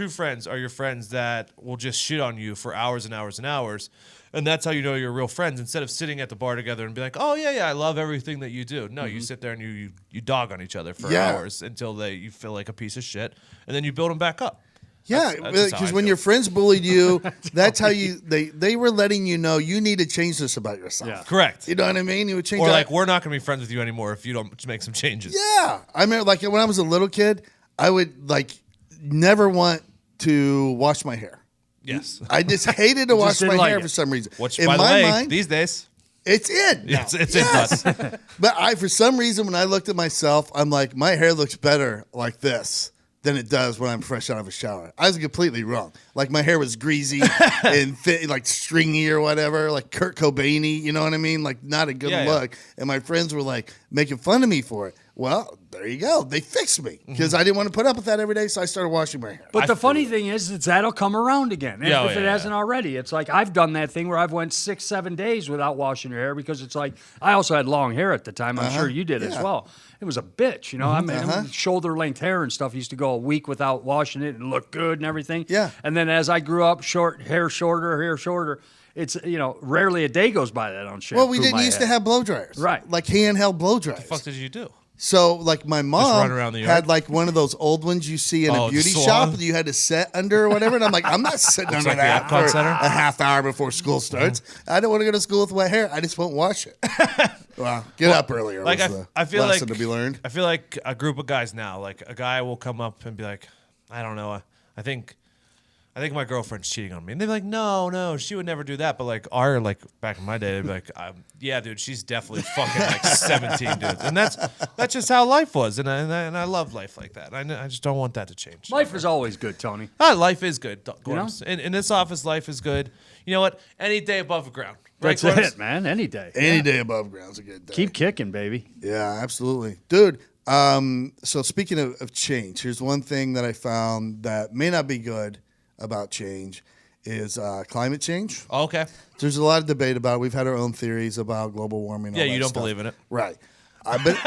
[SPEAKER 3] friends are your friends that will just shit on you for hours and hours and hours, and that's how you know you're real friends. Instead of sitting at the bar together and be like, "Oh yeah, I love everything that you do." No, you sit there and you dog on each other for hours until you feel like a piece of shit, and then you build them back up.
[SPEAKER 2] Yeah,
[SPEAKER 3] That's just how
[SPEAKER 2] because
[SPEAKER 3] I
[SPEAKER 2] when
[SPEAKER 3] feel.
[SPEAKER 2] your friends bullied you, that's how they were letting you know you need to change this about yourself.
[SPEAKER 4] Yeah.
[SPEAKER 3] Correct.
[SPEAKER 2] You know what I mean? You would change
[SPEAKER 3] Or
[SPEAKER 2] that.
[SPEAKER 3] like, we're not going to be friends with you anymore if you don't make some changes.
[SPEAKER 2] Yeah. I mean, like when I was a little kid, I would like never want to wash my hair.
[SPEAKER 3] Yes.
[SPEAKER 2] I just hated to wash
[SPEAKER 4] didn't
[SPEAKER 2] my
[SPEAKER 4] like
[SPEAKER 2] hair
[SPEAKER 4] it.
[SPEAKER 2] for some reason.
[SPEAKER 3] Which,
[SPEAKER 2] in
[SPEAKER 3] by the
[SPEAKER 2] my
[SPEAKER 3] way,
[SPEAKER 2] mind,
[SPEAKER 3] these days,
[SPEAKER 2] it's in. now.
[SPEAKER 3] it's in Todd.
[SPEAKER 2] But for some reason, when I looked at myself, I'm like, my hair looks better like this than it does when I'm fresh out of a shower. I was completely wrong. Like my hair was greasy and thick, like stringy or whatever, like Kurt Cobain-y, you know what I mean? Like not a good look. And my friends were like making fun of me for it. Well, there you go. They fixed me because I didn't want to put up with that every day, so I started washing my hair.
[SPEAKER 4] But the funny thing is that'll come around again if it hasn't already. It's like I've done that thing where I've went 6-7 days without washing your hair because it's like I also had long hair at the time. I'm sure you did as well. It was a bitch, you know. I mean, shoulder length hair and stuff used to go a week without washing it and look good and everything.
[SPEAKER 2] Yeah.
[SPEAKER 4] And then as I grew up, hair shorter. It's rarely a day goes by that I don't shampoo.
[SPEAKER 2] Well, we didn't used to have blow dryers,
[SPEAKER 4] Right.
[SPEAKER 2] Like handheld blow dryers.
[SPEAKER 3] What the fuck did you do?
[SPEAKER 2] So, like, my mom
[SPEAKER 3] run around the yard?
[SPEAKER 2] had, like, one of those old ones you see in a beauty
[SPEAKER 3] salon?
[SPEAKER 2] shop that you had to sit under or whatever. And I'm like, I'm not sitting under
[SPEAKER 3] like the
[SPEAKER 2] that
[SPEAKER 3] Epcot
[SPEAKER 2] for
[SPEAKER 3] Center?
[SPEAKER 2] a half hour before school starts. I don't want to go to school with wet hair. I just won't wash it. Well, get up earlier
[SPEAKER 3] Like
[SPEAKER 2] was
[SPEAKER 3] I
[SPEAKER 2] the
[SPEAKER 3] feel
[SPEAKER 2] lesson
[SPEAKER 3] like
[SPEAKER 2] to be learned.
[SPEAKER 3] I feel like a group of guys now, like a guy will come up and be like, I don't know, I think my girlfriend's cheating on me. And they're like, no, she would never do that. But like back in my day, they'd be like, yeah, dude, she's definitely fucking like 17 dudes. And that's just how life was. And I love life like that. I just don't want that to change.
[SPEAKER 4] Life is always good, Tony.
[SPEAKER 3] Life is good, Gorms. In this office, life is good. You know what? Any day above ground. Right,
[SPEAKER 4] That's
[SPEAKER 3] Gorms?
[SPEAKER 4] it, man. Any day.
[SPEAKER 2] Any day above ground's a good day.
[SPEAKER 4] Keep kicking, baby.
[SPEAKER 2] Yeah, absolutely. Dude, so speaking of change, here's one thing that I found that may not be good about change is climate change.
[SPEAKER 3] Oh, okay.
[SPEAKER 2] There's a lot of debate about it. We've had our own theories about global warming.
[SPEAKER 3] Yeah,
[SPEAKER 2] all
[SPEAKER 3] you
[SPEAKER 2] that
[SPEAKER 3] don't
[SPEAKER 2] stuff.
[SPEAKER 3] believe in it.
[SPEAKER 2] Right. But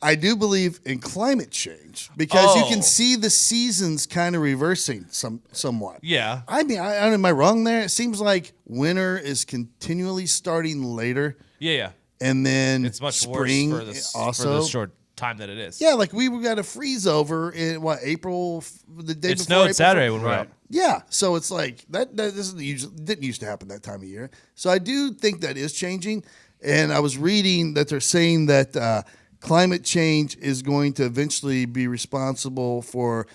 [SPEAKER 2] I do believe in climate change because you can see the seasons kind of reversing somewhat.
[SPEAKER 3] Yeah.
[SPEAKER 2] I mean, am I wrong there? It seems like winter is continually starting later.
[SPEAKER 3] Yeah.
[SPEAKER 2] And then
[SPEAKER 3] It's much
[SPEAKER 2] spring
[SPEAKER 3] worse for
[SPEAKER 2] also.
[SPEAKER 3] the short time that it is.
[SPEAKER 2] Yeah, like we got a freeze over in April, the day
[SPEAKER 3] It
[SPEAKER 2] before
[SPEAKER 3] snowed
[SPEAKER 2] April
[SPEAKER 3] Saturday
[SPEAKER 2] Fool.
[SPEAKER 3] when we were out.
[SPEAKER 2] Yeah, so it's like that didn't used to happen that time of year. So I do think that is changing. And I was reading that they're saying that climate change is going to eventually be responsible for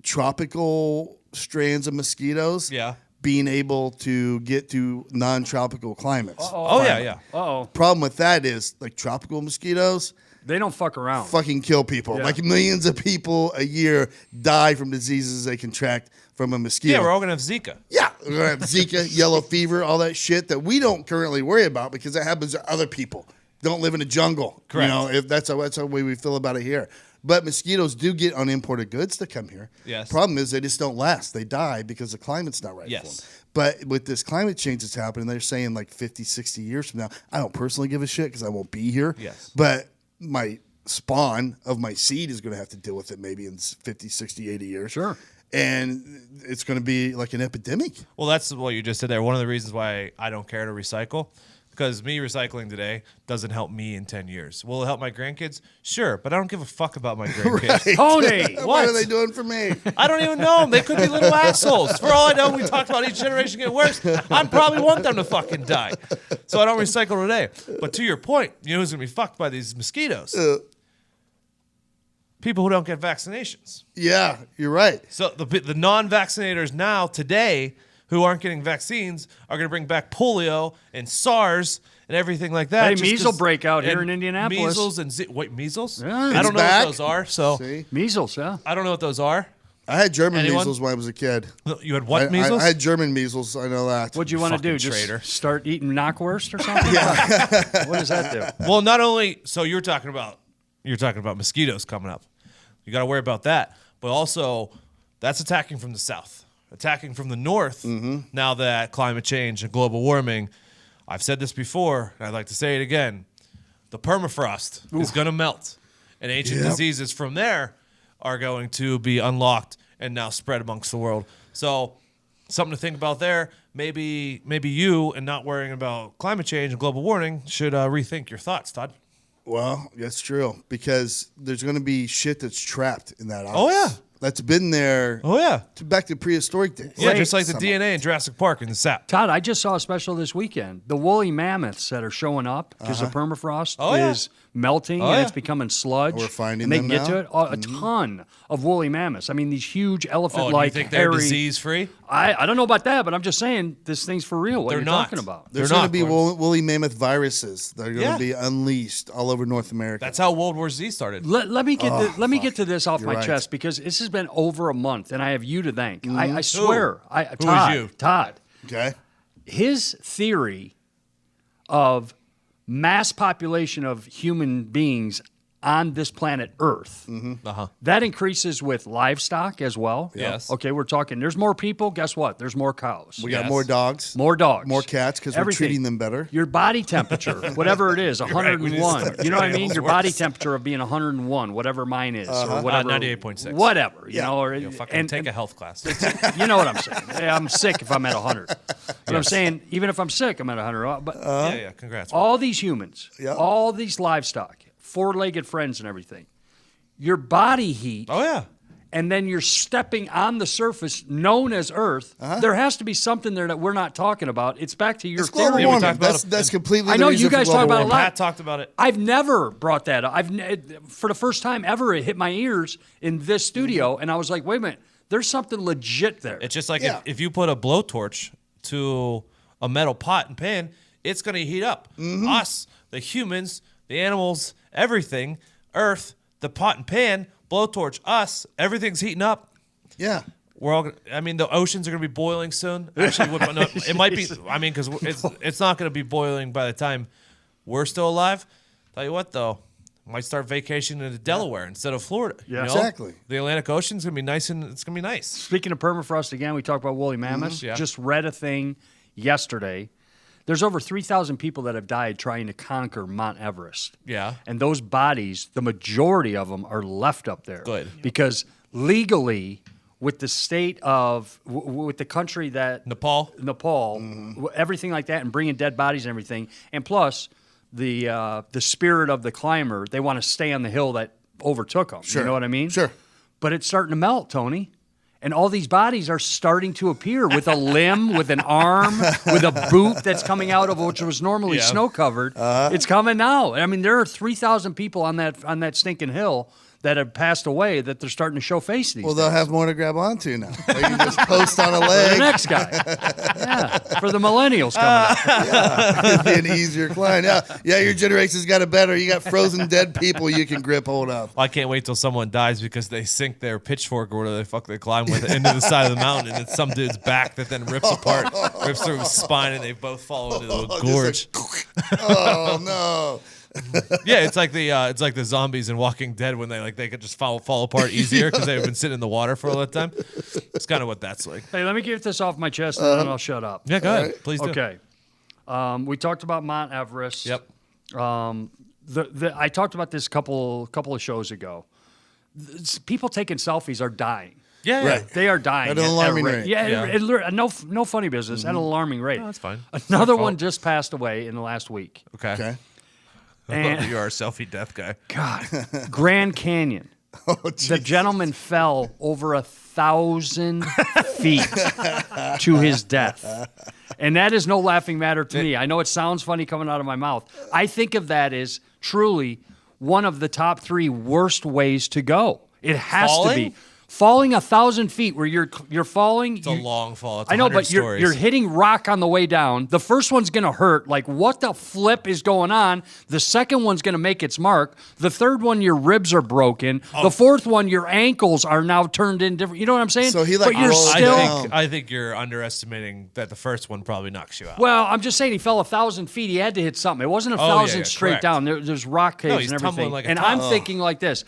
[SPEAKER 2] tropical strands of mosquitoes being able to get to non-tropical climates.
[SPEAKER 3] Oh, yeah.
[SPEAKER 4] Uh-oh.
[SPEAKER 2] Problem with that is, like, tropical mosquitoes
[SPEAKER 4] They don't fuck around.
[SPEAKER 2] fucking kill people.
[SPEAKER 4] Yeah.
[SPEAKER 2] Like, millions of people a year die from diseases they contract from a mosquito.
[SPEAKER 3] Yeah, we're all going to have Zika.
[SPEAKER 2] Yeah, we're gonna have Zika, yellow fever, all that shit that we don't currently worry about because that happens to other people. Don't live in a jungle.
[SPEAKER 3] Correct.
[SPEAKER 2] You know, if that's the way we feel about it here. But mosquitoes do get on imported goods that come here.
[SPEAKER 3] Yes.
[SPEAKER 2] Problem is they just don't last. They die because the climate's not right for
[SPEAKER 3] Yes.
[SPEAKER 2] them. But with this climate change that's happening, they're saying like 50, 60 years from now, I don't personally give a shit because I won't be here.
[SPEAKER 3] Yes.
[SPEAKER 2] But my spawn of my seed is going to have to deal with it maybe in 50, 60, 80 years.
[SPEAKER 4] Sure.
[SPEAKER 2] And it's going to be like an epidemic.
[SPEAKER 3] Well, that's what you just said there. One of the reasons why I don't care to recycle, because me recycling today doesn't help me in 10 years. Will it help my grandkids? Sure, but I don't give a fuck about my grandkids.
[SPEAKER 4] Tony!
[SPEAKER 2] What are they doing for me?
[SPEAKER 3] I don't even know them. They could be little assholes. For all I know, we talked about each generation getting worse. I probably want them to fucking die. So I don't recycle today. But to your point, you know who's going to be fucked by these mosquitoes? People who don't get vaccinations.
[SPEAKER 2] Yeah, you're right.
[SPEAKER 3] So the non-vaccinators now, today, who aren't getting vaccines, are going to bring back polio and SARS and everything like that.
[SPEAKER 4] Hey,
[SPEAKER 3] just
[SPEAKER 4] measles
[SPEAKER 3] 'cause-
[SPEAKER 4] break out here
[SPEAKER 3] and
[SPEAKER 4] in Indianapolis.
[SPEAKER 3] Measles and measles?
[SPEAKER 4] Yeah.
[SPEAKER 3] I
[SPEAKER 2] It's
[SPEAKER 3] don't know
[SPEAKER 2] back.
[SPEAKER 3] what those are. So
[SPEAKER 2] See?
[SPEAKER 4] Measles, yeah.
[SPEAKER 3] I don't know what those are.
[SPEAKER 2] I had German
[SPEAKER 3] Anyone?
[SPEAKER 2] measles when I was a kid.
[SPEAKER 3] You had what measles?
[SPEAKER 2] I had German measles. I know that.
[SPEAKER 4] What'd you want to
[SPEAKER 3] fucking
[SPEAKER 4] do? Just
[SPEAKER 3] traitor.
[SPEAKER 4] start eating knockwurst or something? What does that do?
[SPEAKER 3] Well, not only so you're talking about mosquitoes coming up. You got to worry about that, but also that's attacking from the south, attacking from the north. Now that climate change and global warming, I've said this before, and I'd like to say it again. The permafrost is going to melt, and ancient diseases from there are going to be unlocked and now spread amongst the world. So something to think about there. Maybe you, and not worrying about climate change and global warming, should rethink your thoughts, Todd.
[SPEAKER 2] Well, that's true because there's going to be shit that's trapped in that ice.
[SPEAKER 3] Oh, yeah.
[SPEAKER 2] that's been there
[SPEAKER 3] Oh yeah.
[SPEAKER 2] back to prehistoric days.
[SPEAKER 3] Yeah, just like the
[SPEAKER 2] Some of
[SPEAKER 3] DNA in Jurassic Park in the sap.
[SPEAKER 4] Todd, I just saw a special this weekend. The woolly mammoths that are showing up because the permafrost
[SPEAKER 3] yeah.
[SPEAKER 4] is melting
[SPEAKER 3] Oh,
[SPEAKER 4] and
[SPEAKER 3] yeah.
[SPEAKER 4] it's becoming sludge.
[SPEAKER 2] We're finding
[SPEAKER 4] and they
[SPEAKER 2] them
[SPEAKER 4] can get
[SPEAKER 2] now?
[SPEAKER 4] to it. A ton of woolly mammoths. I mean, these huge
[SPEAKER 3] Oh, do you
[SPEAKER 4] elephant-like
[SPEAKER 3] think they're
[SPEAKER 4] hairy.
[SPEAKER 3] disease free?
[SPEAKER 4] I don't know about that, but I'm just saying this thing's for real. What
[SPEAKER 3] They're
[SPEAKER 4] are you
[SPEAKER 3] not.
[SPEAKER 4] talking about?
[SPEAKER 2] There's
[SPEAKER 3] They're
[SPEAKER 2] going to
[SPEAKER 3] not,
[SPEAKER 2] be
[SPEAKER 3] Gordon.
[SPEAKER 2] woolly mammoth viruses that are going to
[SPEAKER 3] Yeah.
[SPEAKER 2] be unleashed all over North America.
[SPEAKER 3] That's how World War Z started.
[SPEAKER 4] Let me get to this off my
[SPEAKER 2] right.
[SPEAKER 4] chest because this has been over a month, and I have you to thank. I swear,
[SPEAKER 3] Who
[SPEAKER 4] Todd,
[SPEAKER 3] is you?
[SPEAKER 4] Todd,
[SPEAKER 2] okay.
[SPEAKER 4] his theory of mass population of human beings on this planet Earth, that increases with livestock as well.
[SPEAKER 3] Yes.
[SPEAKER 4] Okay, we're talking, there's more people. Guess what? There's more cows.
[SPEAKER 2] We got
[SPEAKER 3] Yes.
[SPEAKER 2] more dogs,
[SPEAKER 4] More dogs.
[SPEAKER 2] more cats because we're
[SPEAKER 4] Everything.
[SPEAKER 2] treating them better.
[SPEAKER 4] Your body temperature, whatever it is,
[SPEAKER 3] right, we need to
[SPEAKER 4] 101.
[SPEAKER 3] start
[SPEAKER 4] You know what I
[SPEAKER 3] treating
[SPEAKER 4] mean?
[SPEAKER 3] those
[SPEAKER 4] Your
[SPEAKER 3] worse.
[SPEAKER 4] body temperature of being 101, whatever mine is, or whatever.
[SPEAKER 3] 98.6.
[SPEAKER 4] Whatever, you
[SPEAKER 2] Yeah.
[SPEAKER 4] know. Or,
[SPEAKER 3] You'll fucking take a health class.
[SPEAKER 4] You know what I'm saying? Yeah, I'm sick if I'm at 100. But I'm saying, even if I'm sick, I'm at 100. But
[SPEAKER 3] yeah, congrats.
[SPEAKER 4] all these humans,
[SPEAKER 2] Yeah.
[SPEAKER 4] all these livestock, four-legged friends and everything, your body heat,
[SPEAKER 3] Oh yeah.
[SPEAKER 4] and then you're stepping on the surface known as Earth, there has to be something there that we're not talking about. It's back to your
[SPEAKER 2] It's global
[SPEAKER 4] theory.
[SPEAKER 3] we
[SPEAKER 2] warming.
[SPEAKER 3] talked about
[SPEAKER 2] That's
[SPEAKER 3] it.
[SPEAKER 2] completely.
[SPEAKER 4] I
[SPEAKER 2] the
[SPEAKER 4] know
[SPEAKER 2] reason
[SPEAKER 4] you
[SPEAKER 2] for
[SPEAKER 4] guys talk
[SPEAKER 2] global
[SPEAKER 4] about it a
[SPEAKER 2] warming.
[SPEAKER 4] lot.
[SPEAKER 3] Pat talked about it.
[SPEAKER 4] I've never brought that up. For the first time ever, it hit my ears in this studio, and I was like, wait a minute, there's something legit there.
[SPEAKER 3] It's just like
[SPEAKER 2] Yeah.
[SPEAKER 3] if you put a blowtorch to a metal pot and pan, it's going to heat up. Us, the humans, the animals, everything, Earth, the pot and pan, blowtorch, us, everything's heating up.
[SPEAKER 2] Yeah.
[SPEAKER 3] We're all. I mean, the oceans are going to be boiling soon. Actually, no, it might be. I mean, because it's not going to be boiling by the time we're still alive. Tell you what, though, might start vacationing into Delaware instead of Florida.
[SPEAKER 4] Yeah.
[SPEAKER 3] you know?
[SPEAKER 2] Exactly.
[SPEAKER 3] The Atlantic Ocean's going to be nice, and it's going to be nice.
[SPEAKER 4] Speaking of permafrost again, we talked about woolly mammoths.
[SPEAKER 3] Yeah.
[SPEAKER 4] Just read a thing yesterday. There's over 3,000 people that have died trying to conquer Mount Everest.
[SPEAKER 3] Yeah.
[SPEAKER 4] And those bodies, the majority of them are left up there.
[SPEAKER 3] Good.
[SPEAKER 4] Because legally, with the state of, with the country that
[SPEAKER 3] Nepal.
[SPEAKER 4] everything like that, and bringing dead bodies and everything, and plus the spirit of the climber, they want to stay on the hill that overtook them.
[SPEAKER 2] Sure.
[SPEAKER 4] You know what I mean?
[SPEAKER 2] Sure.
[SPEAKER 4] But it's starting to melt, Tony. And all these bodies are starting to appear with a limb, with an arm, with a boot that's coming out of which was normally
[SPEAKER 3] Yeah.
[SPEAKER 4] snow covered. It's coming now. I mean, there are 3,000 people on that stinking hill that have passed away that they're starting to show face these
[SPEAKER 2] Well,
[SPEAKER 4] days.
[SPEAKER 2] they'll have more to grab onto now. They can just post on a
[SPEAKER 4] For the
[SPEAKER 2] leg.
[SPEAKER 4] next guy. Yeah, for the millennials coming up.
[SPEAKER 2] It'd be an easier climb. Yeah, your generation's got it better. You got frozen dead people you can grip hold of.
[SPEAKER 3] I can't wait till someone dies because they sink their pitchfork or whatever the fuck they climb with into the side of the mountain, and it's some dude's back that then rips apart, rips through his spine, and they both fall into the gorge.
[SPEAKER 2] Oh no.
[SPEAKER 3] Yeah, it's like the zombies in Walking Dead when they could just fall apart easier because they've been sitting in the water for all that time. It's kind of what that's like.
[SPEAKER 4] Hey, let me get this off my chest and then I'll shut up.
[SPEAKER 3] Yeah, go ahead, please do.
[SPEAKER 4] Okay. We talked about Mount Everest.
[SPEAKER 3] Yep.
[SPEAKER 4] I talked about this couple of shows ago. People taking selfies are dying.
[SPEAKER 3] Yeah, yeah.
[SPEAKER 2] Right.
[SPEAKER 4] They are dying
[SPEAKER 2] At an alarming rate.
[SPEAKER 4] Yeah,
[SPEAKER 3] Yeah.
[SPEAKER 4] no funny business. At an alarming rate.
[SPEAKER 3] No, that's fine.
[SPEAKER 4] Another one just passed away in the last week.
[SPEAKER 3] Okay.
[SPEAKER 2] Okay.
[SPEAKER 4] And
[SPEAKER 3] You are a selfie death guy.
[SPEAKER 4] God, Grand Canyon.
[SPEAKER 2] Oh,
[SPEAKER 4] The
[SPEAKER 2] geez.
[SPEAKER 4] gentleman fell over 1,000 feet to his death. And that is no laughing matter to me. I know it sounds funny coming out of my mouth. I think of that as truly one of the top 3 worst ways to go. It has to
[SPEAKER 3] Falling?
[SPEAKER 4] be. Falling 1,000 feet where you're falling.
[SPEAKER 3] It's a long fall. It's
[SPEAKER 4] I know,
[SPEAKER 3] 100
[SPEAKER 4] but
[SPEAKER 3] stories.
[SPEAKER 4] you're hitting rock on the way down. The first one's going to hurt. Like, what the flip is going on? The second one's going to make its mark. The third one, your ribs are broken.
[SPEAKER 3] Oh.
[SPEAKER 4] The fourth one, your ankles are now turned in different. You know what I'm saying?
[SPEAKER 2] So he,
[SPEAKER 4] but you're
[SPEAKER 2] rolled
[SPEAKER 4] still.
[SPEAKER 2] down.
[SPEAKER 3] I think you're underestimating that the first one probably knocks you out.
[SPEAKER 4] Well, I'm just saying he fell 1,000 feet. He had to hit something. It wasn't a
[SPEAKER 3] Oh, yeah,
[SPEAKER 4] 1,000
[SPEAKER 3] yeah,
[SPEAKER 4] straight
[SPEAKER 3] correct.
[SPEAKER 4] down. There's rock caves
[SPEAKER 3] he's
[SPEAKER 4] and
[SPEAKER 3] tumbling
[SPEAKER 4] everything.
[SPEAKER 3] like a
[SPEAKER 4] And
[SPEAKER 3] top.
[SPEAKER 4] I'm thinking like this.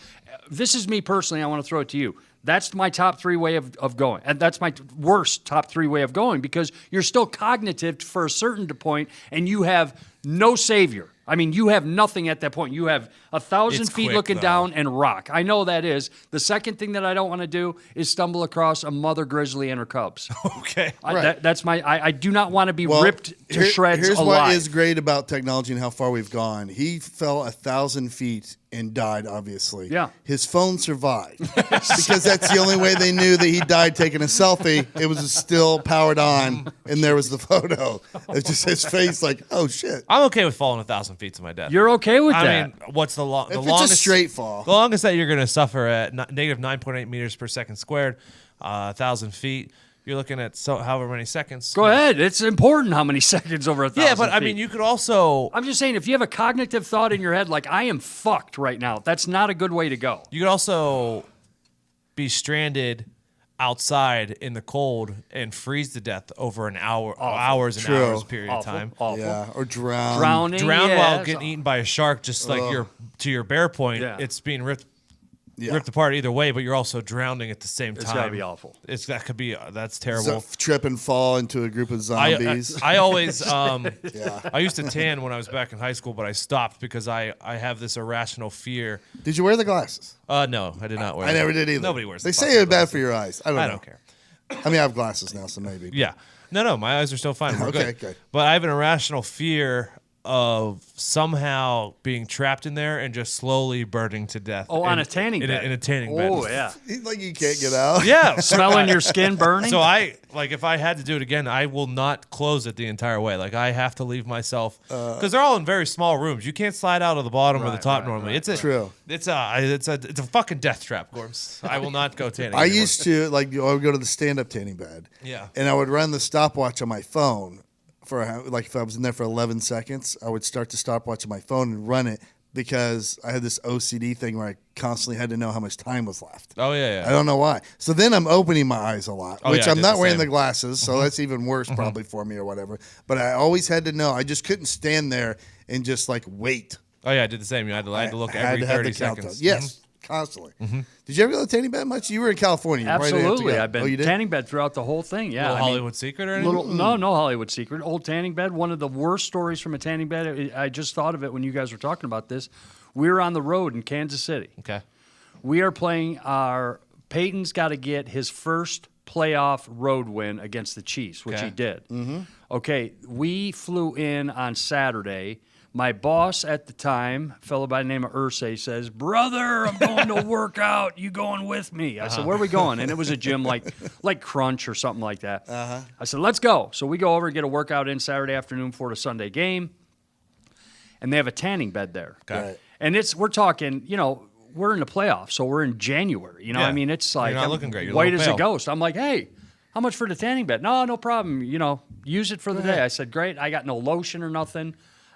[SPEAKER 4] This is me personally. I want to throw it to you. That's my top 3 way of going. And that's my worst top 3 way of going because you're still cognitive for a certain point and you have No savior. I mean, you have nothing at that point. You have 1,000
[SPEAKER 3] It's
[SPEAKER 4] feet
[SPEAKER 3] quick,
[SPEAKER 4] looking
[SPEAKER 3] though.
[SPEAKER 4] down and rock. I know that is. The second thing that I don't want to do is stumble across a mother grizzly and her cubs.
[SPEAKER 3] Okay.
[SPEAKER 4] That's my. I do not want to be
[SPEAKER 2] Well,
[SPEAKER 4] ripped to shreds
[SPEAKER 2] Here's
[SPEAKER 4] alive.
[SPEAKER 2] what is great about technology and how far we've gone. He fell 1,000 feet and died, obviously.
[SPEAKER 4] Yeah.
[SPEAKER 2] His phone survived because that's the only way they knew that he died taking a selfie. It was still powered on, and there was the photo. It's just his face like, oh, shit.
[SPEAKER 3] I'm okay with falling 1,000 feet to my death.
[SPEAKER 4] You're okay with
[SPEAKER 3] I
[SPEAKER 4] that?
[SPEAKER 3] mean, what's the
[SPEAKER 2] If it's
[SPEAKER 3] longest
[SPEAKER 2] a straight fall.
[SPEAKER 3] The longest that you're going to suffer at negative 9.8 meters per second squared, 1,000 feet. You're looking at however many seconds.
[SPEAKER 4] Go ahead. It's important how many seconds over 1,000
[SPEAKER 3] Yeah, but I
[SPEAKER 4] feet.
[SPEAKER 3] mean, you could also
[SPEAKER 4] I'm just saying, if you have a cognitive thought in your head like, I am fucked right now, that's not a good way to go.
[SPEAKER 3] you could also be stranded outside in the cold and freeze to death over an hour, hours and
[SPEAKER 2] True.
[SPEAKER 3] hours period of time.
[SPEAKER 4] Awful.
[SPEAKER 2] Yeah, or drown.
[SPEAKER 4] Drowning.
[SPEAKER 3] Drown
[SPEAKER 4] yeah,
[SPEAKER 3] while
[SPEAKER 4] that's
[SPEAKER 3] getting eaten by a shark, just like to your bare point.
[SPEAKER 4] Yeah.
[SPEAKER 3] It's being ripped apart either way, but you're also drowning at the same time.
[SPEAKER 4] It's gotta be awful.
[SPEAKER 3] That's terrible.
[SPEAKER 2] So trip and fall into a group of zombies.
[SPEAKER 3] I always I used to tan when I was back in high school, but I stopped because I have this irrational fear.
[SPEAKER 2] Did you wear the glasses?
[SPEAKER 3] No, I did not wear.
[SPEAKER 2] I never did either.
[SPEAKER 3] Nobody wears.
[SPEAKER 2] They
[SPEAKER 3] the
[SPEAKER 2] say
[SPEAKER 3] fucking
[SPEAKER 2] it's bad
[SPEAKER 3] glasses.
[SPEAKER 2] for your eyes. I
[SPEAKER 3] I
[SPEAKER 2] don't
[SPEAKER 3] don't care.
[SPEAKER 2] I mean, I have glasses now, so maybe.
[SPEAKER 3] Yeah. No, my eyes are still fine. We're
[SPEAKER 2] Okay,
[SPEAKER 3] good.
[SPEAKER 2] good.
[SPEAKER 3] But I have an irrational fear of somehow being trapped in there and just slowly burning to death.
[SPEAKER 4] Oh, on a tanning
[SPEAKER 3] in
[SPEAKER 4] bed.
[SPEAKER 3] In a tanning bed.
[SPEAKER 4] Oh, yeah.
[SPEAKER 2] Like you can't get out.
[SPEAKER 3] Yeah.
[SPEAKER 4] Smelling your skin burning?
[SPEAKER 3] So if I had to do it again, I will not close it the entire way. Like I have to leave myself because they're all in very small rooms. You can't slide out of the bottom or the top normally. It's a
[SPEAKER 2] True.
[SPEAKER 3] It's a fucking death trap, Gorms. I will not go tanning.
[SPEAKER 2] I
[SPEAKER 3] anymore.
[SPEAKER 2] used to I would go to the stand-up tanning bed.
[SPEAKER 3] Yeah.
[SPEAKER 2] And I would run the stopwatch on my phone for if I was in there for 11 seconds, I would start the stopwatch on my phone and run it because I had this OCD thing where I constantly had to know how much time was left.
[SPEAKER 3] Oh yeah.
[SPEAKER 2] I don't know why. So then I'm opening my eyes a lot,
[SPEAKER 3] Oh,
[SPEAKER 2] which
[SPEAKER 3] yeah, I
[SPEAKER 2] I'm
[SPEAKER 3] did
[SPEAKER 2] not
[SPEAKER 3] the
[SPEAKER 2] wearing
[SPEAKER 3] same.
[SPEAKER 2] the glasses, so that's even worse probably for me or whatever. But I always had to know. I just couldn't stand there and just like wait.
[SPEAKER 3] Oh yeah, I did the same. I had to look
[SPEAKER 2] I had
[SPEAKER 3] every
[SPEAKER 2] to have
[SPEAKER 3] 30
[SPEAKER 2] the countdown.
[SPEAKER 3] seconds.
[SPEAKER 2] Yes, constantly. Did you ever go to the tanning bed much? You were in California. You probably didn't have to
[SPEAKER 4] Absolutely.
[SPEAKER 2] go.
[SPEAKER 4] I've been
[SPEAKER 2] Oh, you did?
[SPEAKER 4] tanning bed throughout the whole thing. Yeah.
[SPEAKER 3] Little
[SPEAKER 4] I mean,
[SPEAKER 3] Hollywood secret or anything?
[SPEAKER 4] no Hollywood secret. Old tanning bed. One of the worst stories from a tanning bed. I just thought of it when you guys were talking about this. We were on the road in Kansas City.
[SPEAKER 3] Okay.
[SPEAKER 4] We are playing Peyton's got to get his first playoff road win against the Chiefs, which
[SPEAKER 3] Okay.
[SPEAKER 4] he did. Mm-hmm. Okay, we flew in on Saturday. My boss at the time, a fellow by the name of Ursay, says, "Brother, I'm going to work out. You going with me?" I said, "Where are we going?" And it was a gym like Crunch or something like that. I said, "Let's go." So we go over and get a workout in Saturday afternoon for the Sunday game. And they have a tanning bed there.
[SPEAKER 3] Okay. Right.
[SPEAKER 4] And we're talking, we're in the playoffs, so we're in January.
[SPEAKER 3] Yeah.
[SPEAKER 4] I mean, it's like
[SPEAKER 3] You're not
[SPEAKER 4] I'm
[SPEAKER 3] looking great. You're a
[SPEAKER 4] white
[SPEAKER 3] little
[SPEAKER 4] as a
[SPEAKER 3] pale.
[SPEAKER 4] ghost. I'm like, hey, how much for the tanning bed? No problem. Use it for the day. I said, great. I got no lotion or nothing.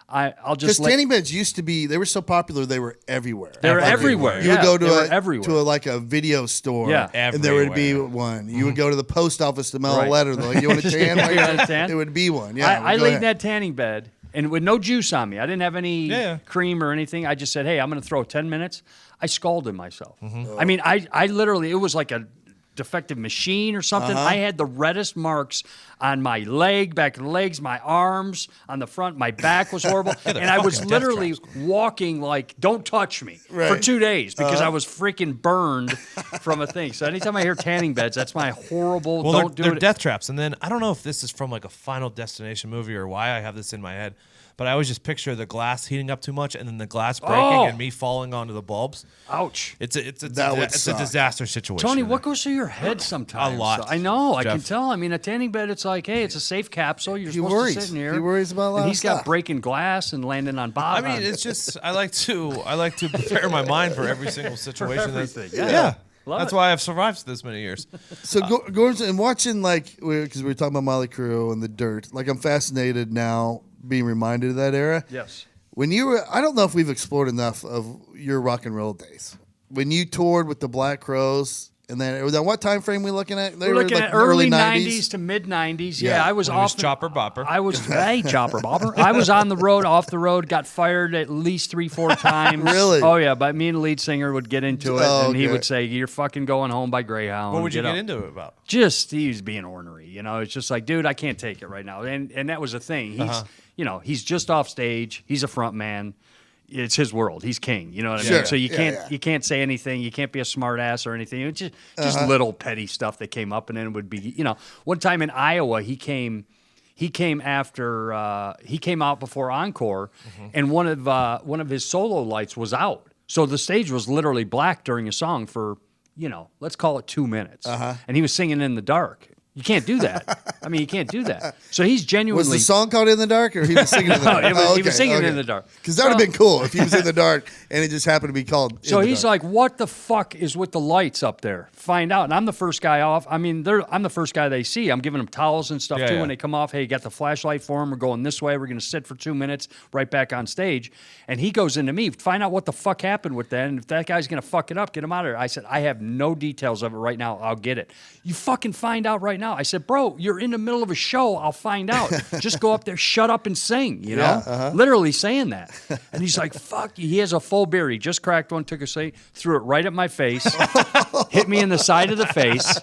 [SPEAKER 4] I'll
[SPEAKER 2] Because
[SPEAKER 4] just
[SPEAKER 2] tanning beds used to be, they were so popular, they were everywhere.
[SPEAKER 4] They were everywhere.
[SPEAKER 2] You would
[SPEAKER 4] Yeah,
[SPEAKER 2] go
[SPEAKER 4] they were
[SPEAKER 2] to
[SPEAKER 4] everywhere.
[SPEAKER 2] like a video store,
[SPEAKER 4] Yeah.
[SPEAKER 2] and there would be
[SPEAKER 3] Everywhere.
[SPEAKER 2] one. You would go to the post office to mail
[SPEAKER 4] Right.
[SPEAKER 2] a letter. They're like, you want a tan?
[SPEAKER 4] You want a tan?
[SPEAKER 2] It would be one. Yeah,
[SPEAKER 4] I
[SPEAKER 2] go
[SPEAKER 4] laid in
[SPEAKER 2] ahead.
[SPEAKER 4] that tanning bed and with no juice on me. I didn't have any
[SPEAKER 3] Yeah.
[SPEAKER 4] cream or anything. I just said, hey, I'm going to throw 10 minutes. I scalded myself.
[SPEAKER 2] Mm-hmm.
[SPEAKER 4] I mean, I literally, it was like a defective machine or something.
[SPEAKER 2] Uh-huh.
[SPEAKER 4] I had the reddest marks on my leg, back of the legs, my arms, on the front. My back was horrible. And I was
[SPEAKER 3] fucking death
[SPEAKER 4] literally walking like, don't touch me for
[SPEAKER 2] Right.
[SPEAKER 4] 2 days because I was freaking burned from a thing. So anytime I hear tanning beds, that's my horrible,
[SPEAKER 3] Well,
[SPEAKER 4] don't
[SPEAKER 3] they're
[SPEAKER 4] do it.
[SPEAKER 3] death traps. And then I don't know if this is from like a Final Destination movie or why I have this in my head, but I always just picture the glass heating up too much and then the glass breaking
[SPEAKER 4] Oh.
[SPEAKER 3] and me falling onto the bulbs.
[SPEAKER 4] Ouch.
[SPEAKER 3] It's
[SPEAKER 2] That would
[SPEAKER 3] a
[SPEAKER 2] suck.
[SPEAKER 3] disaster situation.
[SPEAKER 4] Tony, what goes through your head sometimes?
[SPEAKER 3] A lot,
[SPEAKER 4] I know. I can
[SPEAKER 3] Jeff.
[SPEAKER 4] tell. I mean, a tanning bed, it's like, hey, it's a safe capsule. You're
[SPEAKER 2] He
[SPEAKER 4] supposed
[SPEAKER 2] worries.
[SPEAKER 4] to sit in here.
[SPEAKER 2] He worries about a lot
[SPEAKER 4] And
[SPEAKER 2] of
[SPEAKER 4] he's got
[SPEAKER 2] stuff.
[SPEAKER 4] breaking glass and landing on
[SPEAKER 3] I
[SPEAKER 4] bottom.
[SPEAKER 3] mean, it's just I like to prepare my mind for every single situation.
[SPEAKER 4] everything,
[SPEAKER 3] Yeah.
[SPEAKER 4] yeah. Love
[SPEAKER 3] That's
[SPEAKER 4] it.
[SPEAKER 3] why I've survived this many years.
[SPEAKER 2] So Gordon, and watching because we were talking about Molly Crew and the dirt, like I'm fascinated now being reminded of that era.
[SPEAKER 4] Yes.
[SPEAKER 2] When you were, I don't know if we've explored enough of your rock and roll days. When you toured with the Black Crowes, and then what time frame we looking at? They
[SPEAKER 4] We're
[SPEAKER 2] were
[SPEAKER 4] looking
[SPEAKER 2] like
[SPEAKER 4] at early 90s to mid 90s. Yeah,
[SPEAKER 2] Yeah.
[SPEAKER 4] I was
[SPEAKER 3] When he was
[SPEAKER 4] off.
[SPEAKER 3] Chopper Bopper.
[SPEAKER 4] I was, hey, Chopper Bopper. I was on the road, off the road, got fired at least 3-4 times.
[SPEAKER 2] Really?
[SPEAKER 4] Oh, yeah. But me and the lead singer would get into it,
[SPEAKER 2] Oh,
[SPEAKER 4] and he
[SPEAKER 2] okay.
[SPEAKER 4] would say, you're fucking going home by Greyhound.
[SPEAKER 3] What would you get
[SPEAKER 4] up.
[SPEAKER 3] into it about?
[SPEAKER 4] Just he was being ornery, It's just like, dude, I can't take it right now, and that was the thing. he's just off stage. He's a front man. It's his world. He's king. You know what I
[SPEAKER 2] Sure.
[SPEAKER 4] mean? So you
[SPEAKER 2] Yeah,
[SPEAKER 4] you can't say anything. You can't be a smart ass or anything. It's just little petty stuff that came up, and then it would be, one time in Iowa, he came after he came out before Encore, and one of his solo lights was out. So the stage was literally black during a song for, let's call it 2 minutes. And he was singing in the dark. You can't do that. I mean, you can't do that. So he's genuinely.
[SPEAKER 2] Was the song called "In the Dark" or he was singing in the dark?
[SPEAKER 4] He was singing in the dark.
[SPEAKER 2] Because that would have been cool if he was in the dark and it just happened to be called.
[SPEAKER 4] So
[SPEAKER 2] In the
[SPEAKER 4] he's
[SPEAKER 2] Dark.
[SPEAKER 4] like, "What the fuck is with the lights up there? Find out." And I'm the first guy off. I mean, I'm the first guy they see. I'm giving them towels and stuff too when they come off. Hey, you got the flashlight for them. We're going this way. We're going to sit for 2 minutes, right back on stage. And he goes into me, find out what the fuck happened with that. And if that guy's going to fuck it up, get him out of there. I said, I have no details of it right now. I'll get it. You fucking find out right now. I said, bro, you're in the middle of a show. I'll find out. Just go up there, shut up and sing, Literally saying that. And he's like, fuck you. He has a full beer. He just cracked one, took a seat, threw it right at my face, hit me in the side of the face.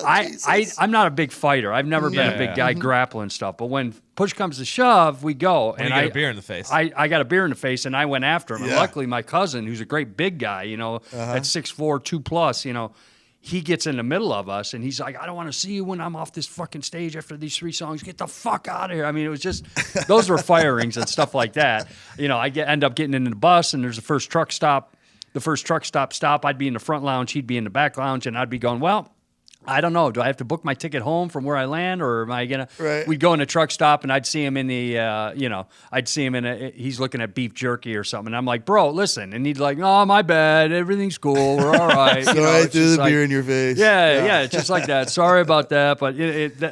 [SPEAKER 4] I'm not a big fighter. I've never been a big guy grappling stuff. But when push comes to shove, we go.
[SPEAKER 3] And I got a beer in the face.
[SPEAKER 4] I got a beer in the face, and I went after him. And luckily, my cousin, who's a great big guy, at 6'4", 2+, he gets in the middle of us, and he's like, I don't want to see you when I'm off this fucking stage after these 3 songs. Get the fuck out of here. I mean, it was just, those were firings and stuff like that. I end up getting into the bus, and there's the first truck stop. The first truck stop, I'd be in the front lounge, he'd be in the back lounge, and I'd be going, well, I don't know. Do I have to book my ticket home from where I land, or am I gonna?
[SPEAKER 2] Right.
[SPEAKER 4] We'd go in a truck stop, and I'd see him in the, I'd see him he's looking at beef jerky or something. And I'm like, bro, listen, and he'd like, oh, my bad, everything's cool, we're all right.
[SPEAKER 2] So I threw the beer in your face.
[SPEAKER 4] Yeah, just like that. Sorry about that, but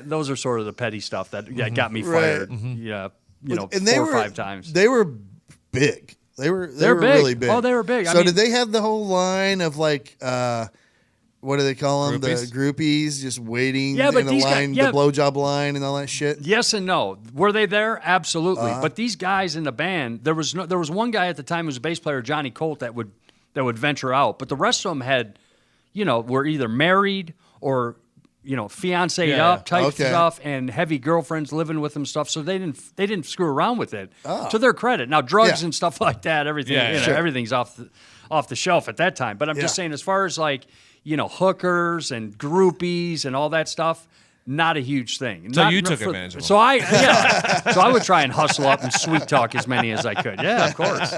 [SPEAKER 4] those are sort of the petty stuff that got me fired. Yeah,
[SPEAKER 2] and
[SPEAKER 4] 4 or 5 times.
[SPEAKER 2] They were big. They were
[SPEAKER 4] big.
[SPEAKER 2] really big.
[SPEAKER 4] Oh, they were big.
[SPEAKER 2] So did they have the whole line of like? What do they call them?
[SPEAKER 3] Groupies?
[SPEAKER 2] The groupies just waiting
[SPEAKER 4] Yeah, but
[SPEAKER 2] in the
[SPEAKER 4] these
[SPEAKER 2] line,
[SPEAKER 4] guys-
[SPEAKER 2] the blowjob line and all that shit?
[SPEAKER 4] Yes and no. Were they there? Absolutely. But these guys in the band, there was one guy at the time who was a bass player, Johnny Colt, that would venture out. But the rest of them had, were either married or, fiancéed up type stuff, and heavy girlfriends living with them stuff. So they didn't screw around with it. To their credit. Now drugs and stuff like that, everything everything's off the shelf at that time. But I'm just saying, as far as like, hookers and groupies and all that stuff, not a huge thing.
[SPEAKER 3] So you took advantage of them.
[SPEAKER 4] So I would try and hustle up and sweet talk as many as I could. Yeah, of course.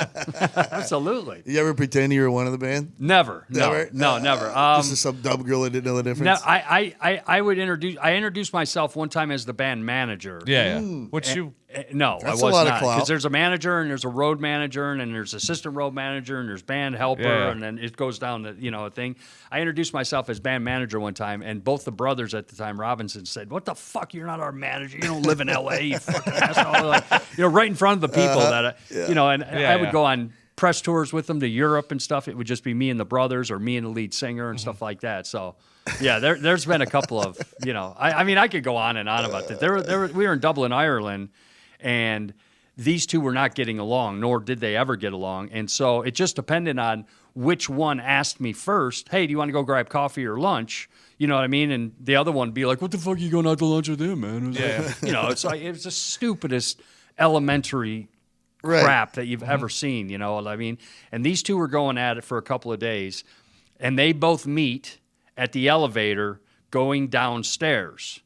[SPEAKER 4] Absolutely.
[SPEAKER 2] You ever pretend you were one of the band?
[SPEAKER 4] Never.
[SPEAKER 2] Never?
[SPEAKER 4] No, never.
[SPEAKER 2] Just to some dumb girl that didn't know the difference?
[SPEAKER 4] No, I introduced myself one time as the band manager.
[SPEAKER 3] Yeah. Which you...
[SPEAKER 4] No,
[SPEAKER 2] That's
[SPEAKER 4] I was
[SPEAKER 2] a lot of
[SPEAKER 4] not.
[SPEAKER 2] clout.
[SPEAKER 4] Because there's a manager, and there's a road manager, and then there's assistant road manager, and there's band helper, and then it goes down to, a thing. I introduced myself as band manager one time, and both the brothers at the time, Robinson, said, what the fuck, you're not our manager. You don't live in L.A., you fucking asshole. Like, right in front of the people that, I would go on press tours with them to Europe and stuff. It would just be me and the brothers or me and the lead singer and stuff like that. So, yeah, there's been a couple of, I mean, I could go on and on about that. We were in Dublin, Ireland, and these two were not getting along, nor did they ever get along. And so it just depended on which one asked me first, hey, do you want to go grab coffee or lunch? You know what I mean? And the other one be like, what the fuck are you going out to lunch with him, man? It's like, it's the stupidest elementary crap that you've ever seen, you know what I mean? And these two were going at it for a couple of days, and they both meet at the elevator going downstairs.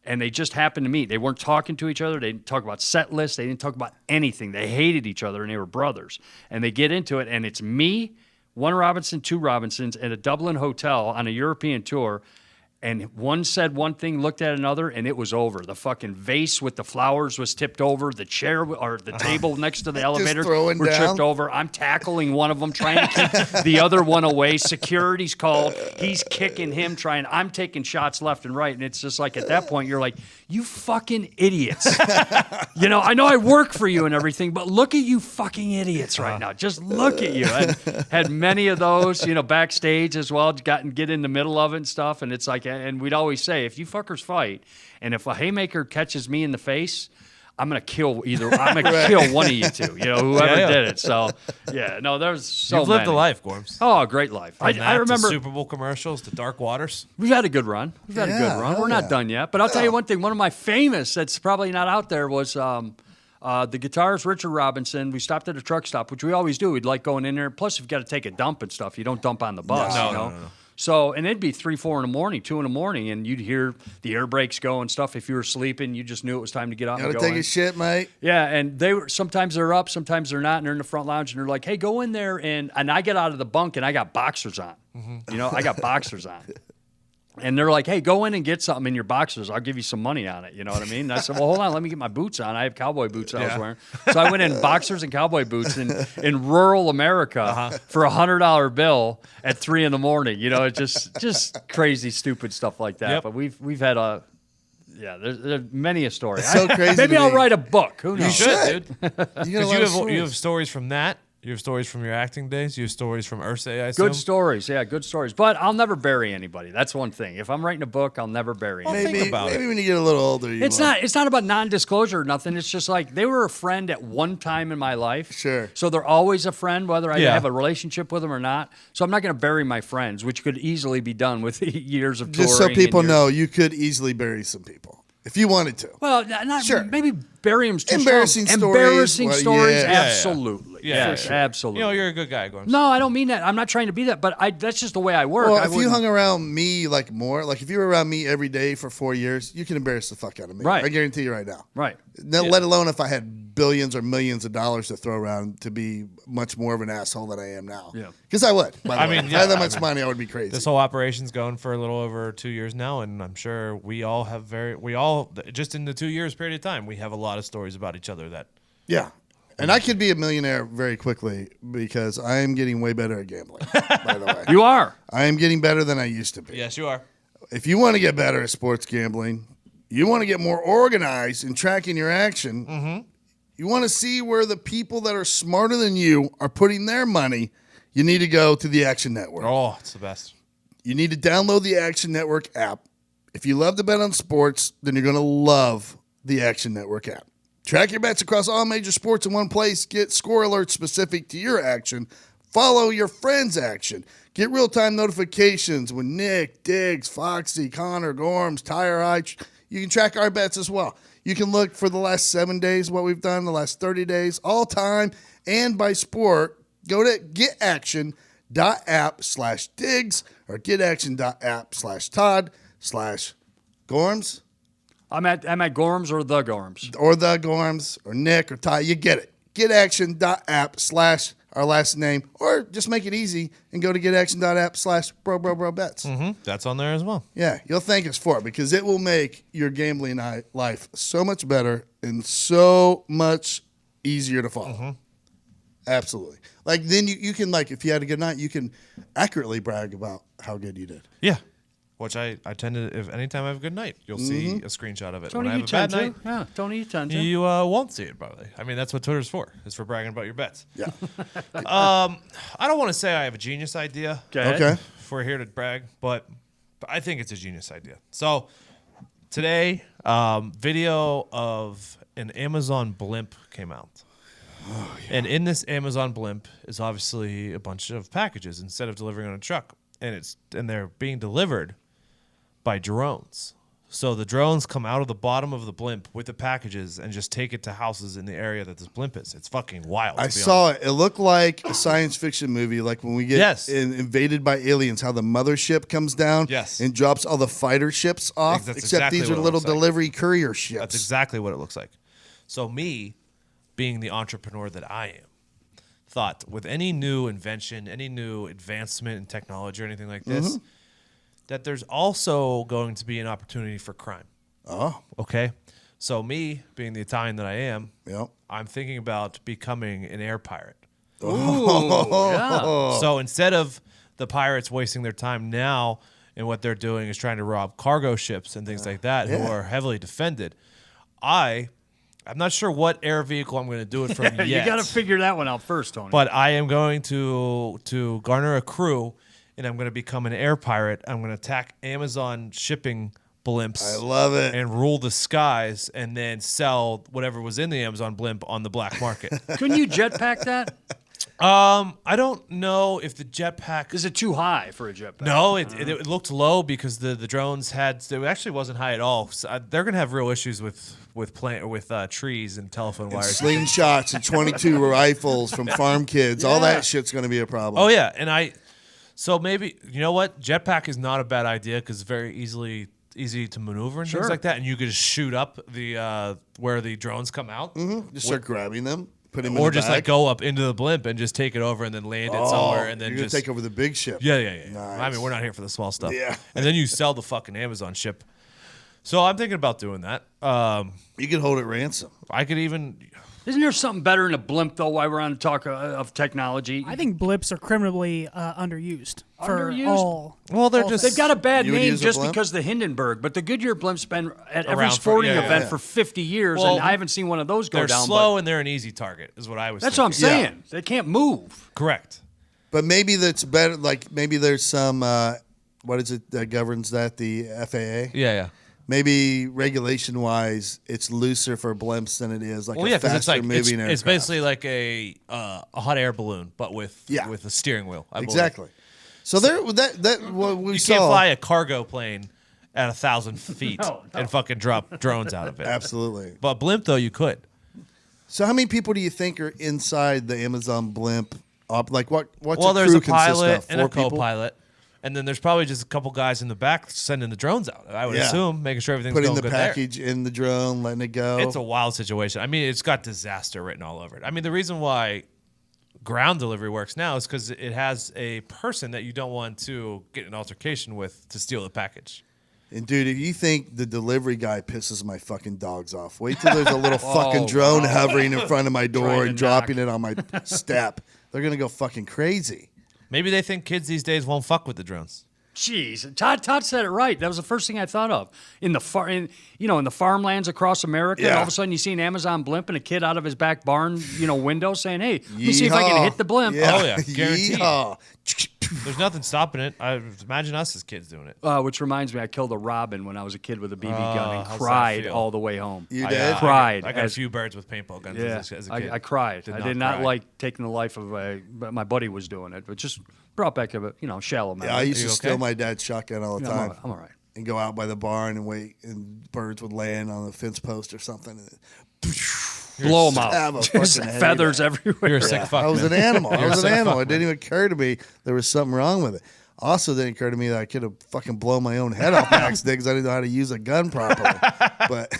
[SPEAKER 4] And they just happened to meet. They weren't talking to each other. They didn't talk about set lists. They didn't talk about anything. They hated each other, and they were brothers. And they get into it, and it's me, one Robinson, two Robinsons, at a Dublin hotel on a European tour. And one said one thing, looked at another, and it was over. The fucking vase with the flowers was tipped over. The chair or the table next to the elevator were tripped over. I'm tackling one of them, trying to keep the other one away. Security's called. He's kicking him, I'm taking shots left and right. And it's just like, at that point, you're like, you fucking idiots. I know I work for you and everything, but look at you fucking idiots right now. Just look at you. And had many of those, backstage as well, get in the middle of it and stuff. And it's like, and we'd always say, if you fuckers fight, and if a haymaker catches me in the face, I'm gonna kill kill one of you two, whoever did it. So, there's so
[SPEAKER 3] You've lived
[SPEAKER 4] many.
[SPEAKER 3] a life, Gorms.
[SPEAKER 4] Oh, a great life. I remember
[SPEAKER 3] Super Bowl commercials, to Dark Waters.
[SPEAKER 4] we've had a good run. We're not done yet. But I'll tell you one thing. One of my famous that's probably not out there was The guitarist, Richard Robinson, we stopped at a truck stop, which we always do. We'd like going in there. Plus, if you've got to take a dump and stuff, you don't dump on the bus, you know? No. So, and it'd be 3, 4 in the morning, 2 in the morning, and you'd hear the air brakes go and stuff. If you were sleeping, you just knew it was time to get up and go
[SPEAKER 2] take
[SPEAKER 4] in.
[SPEAKER 2] a shit, mate.
[SPEAKER 4] Yeah, and sometimes they're up, sometimes they're not, and they're in the front lounge, and they're like, hey, go in there, and I get out of the bunk, and I got boxers on. You know, I got boxers on. And they're like, hey, go in and get something in your boxers. I'll give you some money on it. You know what I mean? And I said, well, hold on. Let me get my boots on. I have cowboy boots I was wearing. So I went in boxers and cowboy boots in rural America for a $100 bill at 3 in the morning. You know, it's just crazy, stupid stuff like that.
[SPEAKER 3] Yep.
[SPEAKER 4] But we've had there's many a story.
[SPEAKER 2] So crazy.
[SPEAKER 4] Maybe I'll write a book. Who knows?
[SPEAKER 3] You should, dude.
[SPEAKER 2] You
[SPEAKER 3] You have stories from that. You have stories from your acting days. You have stories from Ursay, I assume.
[SPEAKER 4] Good stories, yeah, good stories. But I'll never bury anybody. That's one thing. If I'm writing a book, I'll never bury anybody.
[SPEAKER 3] Think about it.
[SPEAKER 2] Maybe when you get a little older,
[SPEAKER 4] It's not about non-disclosure or nothing. It's just like they were a friend at one time in my life.
[SPEAKER 2] Sure.
[SPEAKER 4] So they're always a friend, whether I
[SPEAKER 3] Yeah.
[SPEAKER 4] have a relationship with them or not. So I'm not going to bury my friends, which could easily be done with years of touring.
[SPEAKER 2] Just so people
[SPEAKER 4] and years.
[SPEAKER 2] know, you could easily bury some people if you wanted to.
[SPEAKER 4] Well, not
[SPEAKER 2] Sure.
[SPEAKER 4] maybe bury them too
[SPEAKER 2] Embarrassing
[SPEAKER 4] strong.
[SPEAKER 2] stories.
[SPEAKER 4] Embarrassing
[SPEAKER 2] Well,
[SPEAKER 4] stories,
[SPEAKER 2] yeah.
[SPEAKER 4] absolutely.
[SPEAKER 3] Yeah,
[SPEAKER 4] Sure. Absolutely.
[SPEAKER 3] You know, you're a good guy, Gorman.
[SPEAKER 4] No, I don't mean that. I'm not trying to be that, but that's just the way I work.
[SPEAKER 2] Well,
[SPEAKER 4] I
[SPEAKER 2] if you
[SPEAKER 4] wouldn't-
[SPEAKER 2] hung around me like more, like if you were around me every day for 4 years, you can embarrass the fuck out of me.
[SPEAKER 4] Right.
[SPEAKER 2] I guarantee you right now.
[SPEAKER 4] Right.
[SPEAKER 2] Let alone if I had billions or millions of dollars to throw around to be much more of an asshole than I am now.
[SPEAKER 4] Yeah.
[SPEAKER 2] Because I would. By the
[SPEAKER 3] I
[SPEAKER 2] way.
[SPEAKER 3] mean,
[SPEAKER 2] if I had
[SPEAKER 3] yeah,
[SPEAKER 2] that much money, I would be crazy.
[SPEAKER 3] This whole operation's going for a little over 2 years now, and I'm sure we all just in the 2 years period of time, we have a lot of stories about each other that.
[SPEAKER 2] Yeah. And I could be a millionaire very quickly because I am getting way better at gambling, by the way.
[SPEAKER 4] You are.
[SPEAKER 2] I am getting better than I used to be.
[SPEAKER 3] Yes, you are.
[SPEAKER 2] If you want to get better at sports gambling, you want to get more organized in tracking your action, you want to see where the people that are smarter than you are putting their money, you need to go to the Action Network.
[SPEAKER 3] Oh, it's the best.
[SPEAKER 2] You need to download the Action Network app. If you love to bet on sports, then you're going to love the Action Network app. Track your bets across all major sports in one place. Get score alerts specific to your action. Follow your friends' action. Get real-time notifications when Nick, Diggs, Foxy, Connor, Gorms, Tire Eye. You can track our bets as well. You can look for the last 7 days, what we've done, the last 30 days, all time, and by sport. Go to getaction.app/Diggs or getaction.app/Todd/Gorms.
[SPEAKER 4] I'm at Gorms or the Gorms.
[SPEAKER 2] Or the Gorms, or Nick, or Ty. You get it. Getaction.app/ our last name. Or just make it easy and go to getaction.app/bro-bro-bro-bets.
[SPEAKER 3] That's on there as well.
[SPEAKER 2] Yeah, you'll thank us for it because it will make your gambling life so much better and so much easier to follow. Absolutely. Like then you can, like, if you had a good night, you can accurately brag about how good you did.
[SPEAKER 3] Yeah. Which I tend to, if anytime I have a good night, you'll see a scrscreenshot of it.
[SPEAKER 4] Tony,
[SPEAKER 3] when I
[SPEAKER 4] you
[SPEAKER 3] have a bad
[SPEAKER 4] tend
[SPEAKER 3] night,
[SPEAKER 4] to. Yeah, Tony, you tend to.
[SPEAKER 3] you won't see it, probably. I mean, that's what Twitter's for, is for bragging about your bets.
[SPEAKER 2] Yeah.
[SPEAKER 3] I don't want to say I have a genius idea.
[SPEAKER 2] Okay.
[SPEAKER 3] If we're here to brag, but I think it's a genius idea. So today, video of an Amazon Blimp came out. Oh, yeah. And in this Amazon Blimp is obviously a bunch of packages instead of delivering on a truck. And they're being delivered by drones. So the drones come out of the bottom of the blimp with the packages and just take it to houses in the area that this blimp is. It's fucking wild.
[SPEAKER 2] I saw it. It looked like a science fiction movie, like when we get invaded by aliens, how the mothership comes down and drops all the fighter ships off,
[SPEAKER 3] That's
[SPEAKER 2] except
[SPEAKER 3] exactly
[SPEAKER 2] these
[SPEAKER 3] what
[SPEAKER 2] are
[SPEAKER 3] it
[SPEAKER 2] little
[SPEAKER 3] looks like.
[SPEAKER 2] delivery courier ships.
[SPEAKER 3] That's exactly what it looks like. So me, being the entrepreneur that I am, thought with any new invention, any new advancement in technology or anything like this, that there's also going to be an opportunity for crime.
[SPEAKER 2] Oh.
[SPEAKER 3] Okay. So me, being the Italian that I am,
[SPEAKER 2] Yep.
[SPEAKER 3] I'm thinking about becoming an air pirate.
[SPEAKER 4] Yeah.
[SPEAKER 3] So instead of the pirates wasting their time now and what they're doing is trying to rob cargo ships and things like that who are heavily defended, I'm not sure what air vehicle I'm going to do it from yet.
[SPEAKER 4] You got to figure that one out first, Tony.
[SPEAKER 3] But I am going to garner a crew, and I'm going to become an air pirate. I'm going to attack Amazon shipping blimps.
[SPEAKER 2] I love it.
[SPEAKER 3] And rule the skies, and then sell whatever was in the Amazon blimp on the black market.
[SPEAKER 4] Couldn't you jetpack that?
[SPEAKER 3] I don't know if the jetpack.
[SPEAKER 4] Is it too high for a jetpack?
[SPEAKER 3] No, it looked low because the drones it actually wasn't high at all. So they're gonna have real issues with trees and telephone wires.
[SPEAKER 2] Slingshots and 22 rifles from farm kids. All that shit's going to be a problem.
[SPEAKER 3] Oh yeah, so maybe you know what? Jetpack is not a bad idea because it's very easy to maneuver and things like that, and you could just shoot up the where the drones come out.
[SPEAKER 2] Just start grabbing them, put them
[SPEAKER 3] or
[SPEAKER 2] in the
[SPEAKER 3] just
[SPEAKER 2] bag.
[SPEAKER 3] like go up into the blimp and just take it over and then land it somewhere and then
[SPEAKER 2] you're going
[SPEAKER 3] just
[SPEAKER 2] to take over the big ship.
[SPEAKER 3] Yeah.
[SPEAKER 2] Nice.
[SPEAKER 3] I mean, we're not here for the small stuff.
[SPEAKER 2] Yeah.
[SPEAKER 3] And then you sell the fucking Amazon ship. So I'm thinking about doing that.
[SPEAKER 2] You could hold it ransom.
[SPEAKER 3] I could even.
[SPEAKER 4] Isn't there something better than a blimp, though, while we're on the talk of technology?
[SPEAKER 6] I think blimps are criminally underused.
[SPEAKER 4] Underused?
[SPEAKER 6] For all.
[SPEAKER 3] Well, they're
[SPEAKER 6] all
[SPEAKER 3] just.
[SPEAKER 4] They've got a bad
[SPEAKER 2] You would
[SPEAKER 4] name
[SPEAKER 2] use a
[SPEAKER 4] just
[SPEAKER 2] blimp?
[SPEAKER 4] because the Hindenburg, but the Goodyear blimp's been at every
[SPEAKER 3] Around for-
[SPEAKER 4] sporting
[SPEAKER 3] yeah,
[SPEAKER 4] event
[SPEAKER 3] yeah.
[SPEAKER 4] for 50 years,
[SPEAKER 3] Well,
[SPEAKER 4] and I haven't seen one of those go
[SPEAKER 3] they're
[SPEAKER 4] down.
[SPEAKER 3] slow
[SPEAKER 4] but
[SPEAKER 3] and they're an easy target, is what I was
[SPEAKER 4] that's what I'm
[SPEAKER 3] thinking.
[SPEAKER 4] saying. They can't move.
[SPEAKER 3] Correct.
[SPEAKER 2] But maybe that's better. Like maybe there's some, what is it that governs that? The FAA?
[SPEAKER 3] Yeah.
[SPEAKER 2] Maybe regulation-wise, it's looser for blimps than it is like
[SPEAKER 3] Well,
[SPEAKER 2] a
[SPEAKER 3] yeah, because
[SPEAKER 2] faster
[SPEAKER 3] it's like
[SPEAKER 2] moving aircraft.
[SPEAKER 3] it's basically like a hot air balloon, but with a steering wheel. I believe.
[SPEAKER 2] Exactly. So there, that what we
[SPEAKER 3] You
[SPEAKER 2] saw.
[SPEAKER 3] can't fly a cargo plane at 1,000 feet
[SPEAKER 4] No.
[SPEAKER 3] and fucking drop drones out of it.
[SPEAKER 2] Absolutely.
[SPEAKER 3] But blimp though, you could.
[SPEAKER 2] So how many people do you think are inside the Amazon blimp? Like what's
[SPEAKER 3] Well,
[SPEAKER 2] a
[SPEAKER 3] there's
[SPEAKER 2] crew
[SPEAKER 3] a pilot
[SPEAKER 2] consist of?
[SPEAKER 3] and a
[SPEAKER 2] 4 people?
[SPEAKER 3] co-pilot, and then there's probably just a couple guys in the back sending the drones out. I would
[SPEAKER 2] Yeah.
[SPEAKER 3] assume, making sure everything's
[SPEAKER 2] Putting
[SPEAKER 3] going
[SPEAKER 2] the
[SPEAKER 3] good
[SPEAKER 2] package in the drone, letting it go.
[SPEAKER 3] there. It's a wild situation. I mean, it's got disaster written all over it. I mean, the reason why ground delivery works now is because it has a person that you don't want to get in an altercation with to steal the package.
[SPEAKER 2] And dude, if you think the delivery guy pisses my fucking dogs off, wait till there's a little fucking drone hovering in front of my door
[SPEAKER 4] Trying to
[SPEAKER 2] and dropping it on my step. They're gonna go fucking crazy.
[SPEAKER 3] Maybe they think kids these days won't fuck with the drones.
[SPEAKER 4] Jeez, Todd said it right. That was the first thing I thought of. In the farmlands across America, and
[SPEAKER 2] Yeah.
[SPEAKER 4] all of a sudden you see an Amazon blimp and a kid out of his back barn, window saying, "Hey, let me see if I can hit the blimp."
[SPEAKER 2] Yeah.
[SPEAKER 3] Oh, yeah, guaranteed.
[SPEAKER 2] Yeehaw.
[SPEAKER 3] There's nothing stopping it. I imagine us as kids doing it.
[SPEAKER 4] Which reminds me, I killed a robin when I was a kid with a BB gun and
[SPEAKER 3] how's that
[SPEAKER 4] cried
[SPEAKER 3] feel?
[SPEAKER 4] all the way home.
[SPEAKER 2] You
[SPEAKER 3] I,
[SPEAKER 2] did?
[SPEAKER 4] cried
[SPEAKER 3] I got a
[SPEAKER 4] as-
[SPEAKER 3] few birds with paintball guns
[SPEAKER 4] Yeah,
[SPEAKER 3] as a kid.
[SPEAKER 4] I cried. I did not
[SPEAKER 3] cry.
[SPEAKER 4] like taking the life of but my buddy was doing it, but just brought back a shallow memory.
[SPEAKER 2] Yeah, I used
[SPEAKER 3] you
[SPEAKER 2] to
[SPEAKER 3] okay?
[SPEAKER 2] steal my dad's shotgun all the time.
[SPEAKER 4] I'm all right.
[SPEAKER 2] And go out by the barn and wait, and birds would land on the fence post or something. And
[SPEAKER 4] Blow them
[SPEAKER 2] have a
[SPEAKER 4] out.
[SPEAKER 2] fucking
[SPEAKER 4] Just
[SPEAKER 2] head
[SPEAKER 4] feathers
[SPEAKER 2] eat
[SPEAKER 4] everywhere.
[SPEAKER 3] You're a sick fuck.
[SPEAKER 2] I was
[SPEAKER 3] man.
[SPEAKER 2] an animal. I
[SPEAKER 3] You're a
[SPEAKER 2] was an
[SPEAKER 3] sick
[SPEAKER 2] animal.
[SPEAKER 3] fuck,
[SPEAKER 2] It didn't even occur to me there was something wrong with it. Also, didn't occur to me that I could have fucking blown my own head off by accident because I didn't know how to use a gun properly. But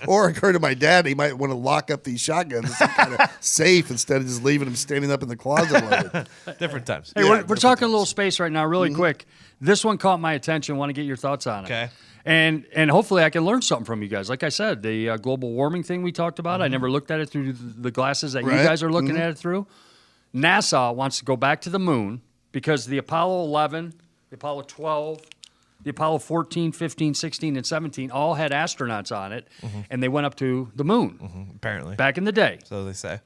[SPEAKER 2] or it occurred to my dad he might want to lock up these shotguns in some kind of safe instead of just leaving them standing up in the closet loaded.
[SPEAKER 3] Different times.
[SPEAKER 4] Hey, we're talking a little space right now, really quick. This one caught my attention. Want to get your thoughts on it?
[SPEAKER 3] Okay.
[SPEAKER 4] And hopefully I can learn something from you guys. Like I said, the global warming thing we talked about, I never looked at it through the glasses that
[SPEAKER 2] Right.
[SPEAKER 4] you guys are looking at it through. NASA wants to go back to the moon because the Apollo 11, the Apollo 12, the Apollo 14, 15, 16, and 17 all had astronauts on it, and they went up to the moon
[SPEAKER 3] Apparently.
[SPEAKER 4] back in the day.
[SPEAKER 3] So they say.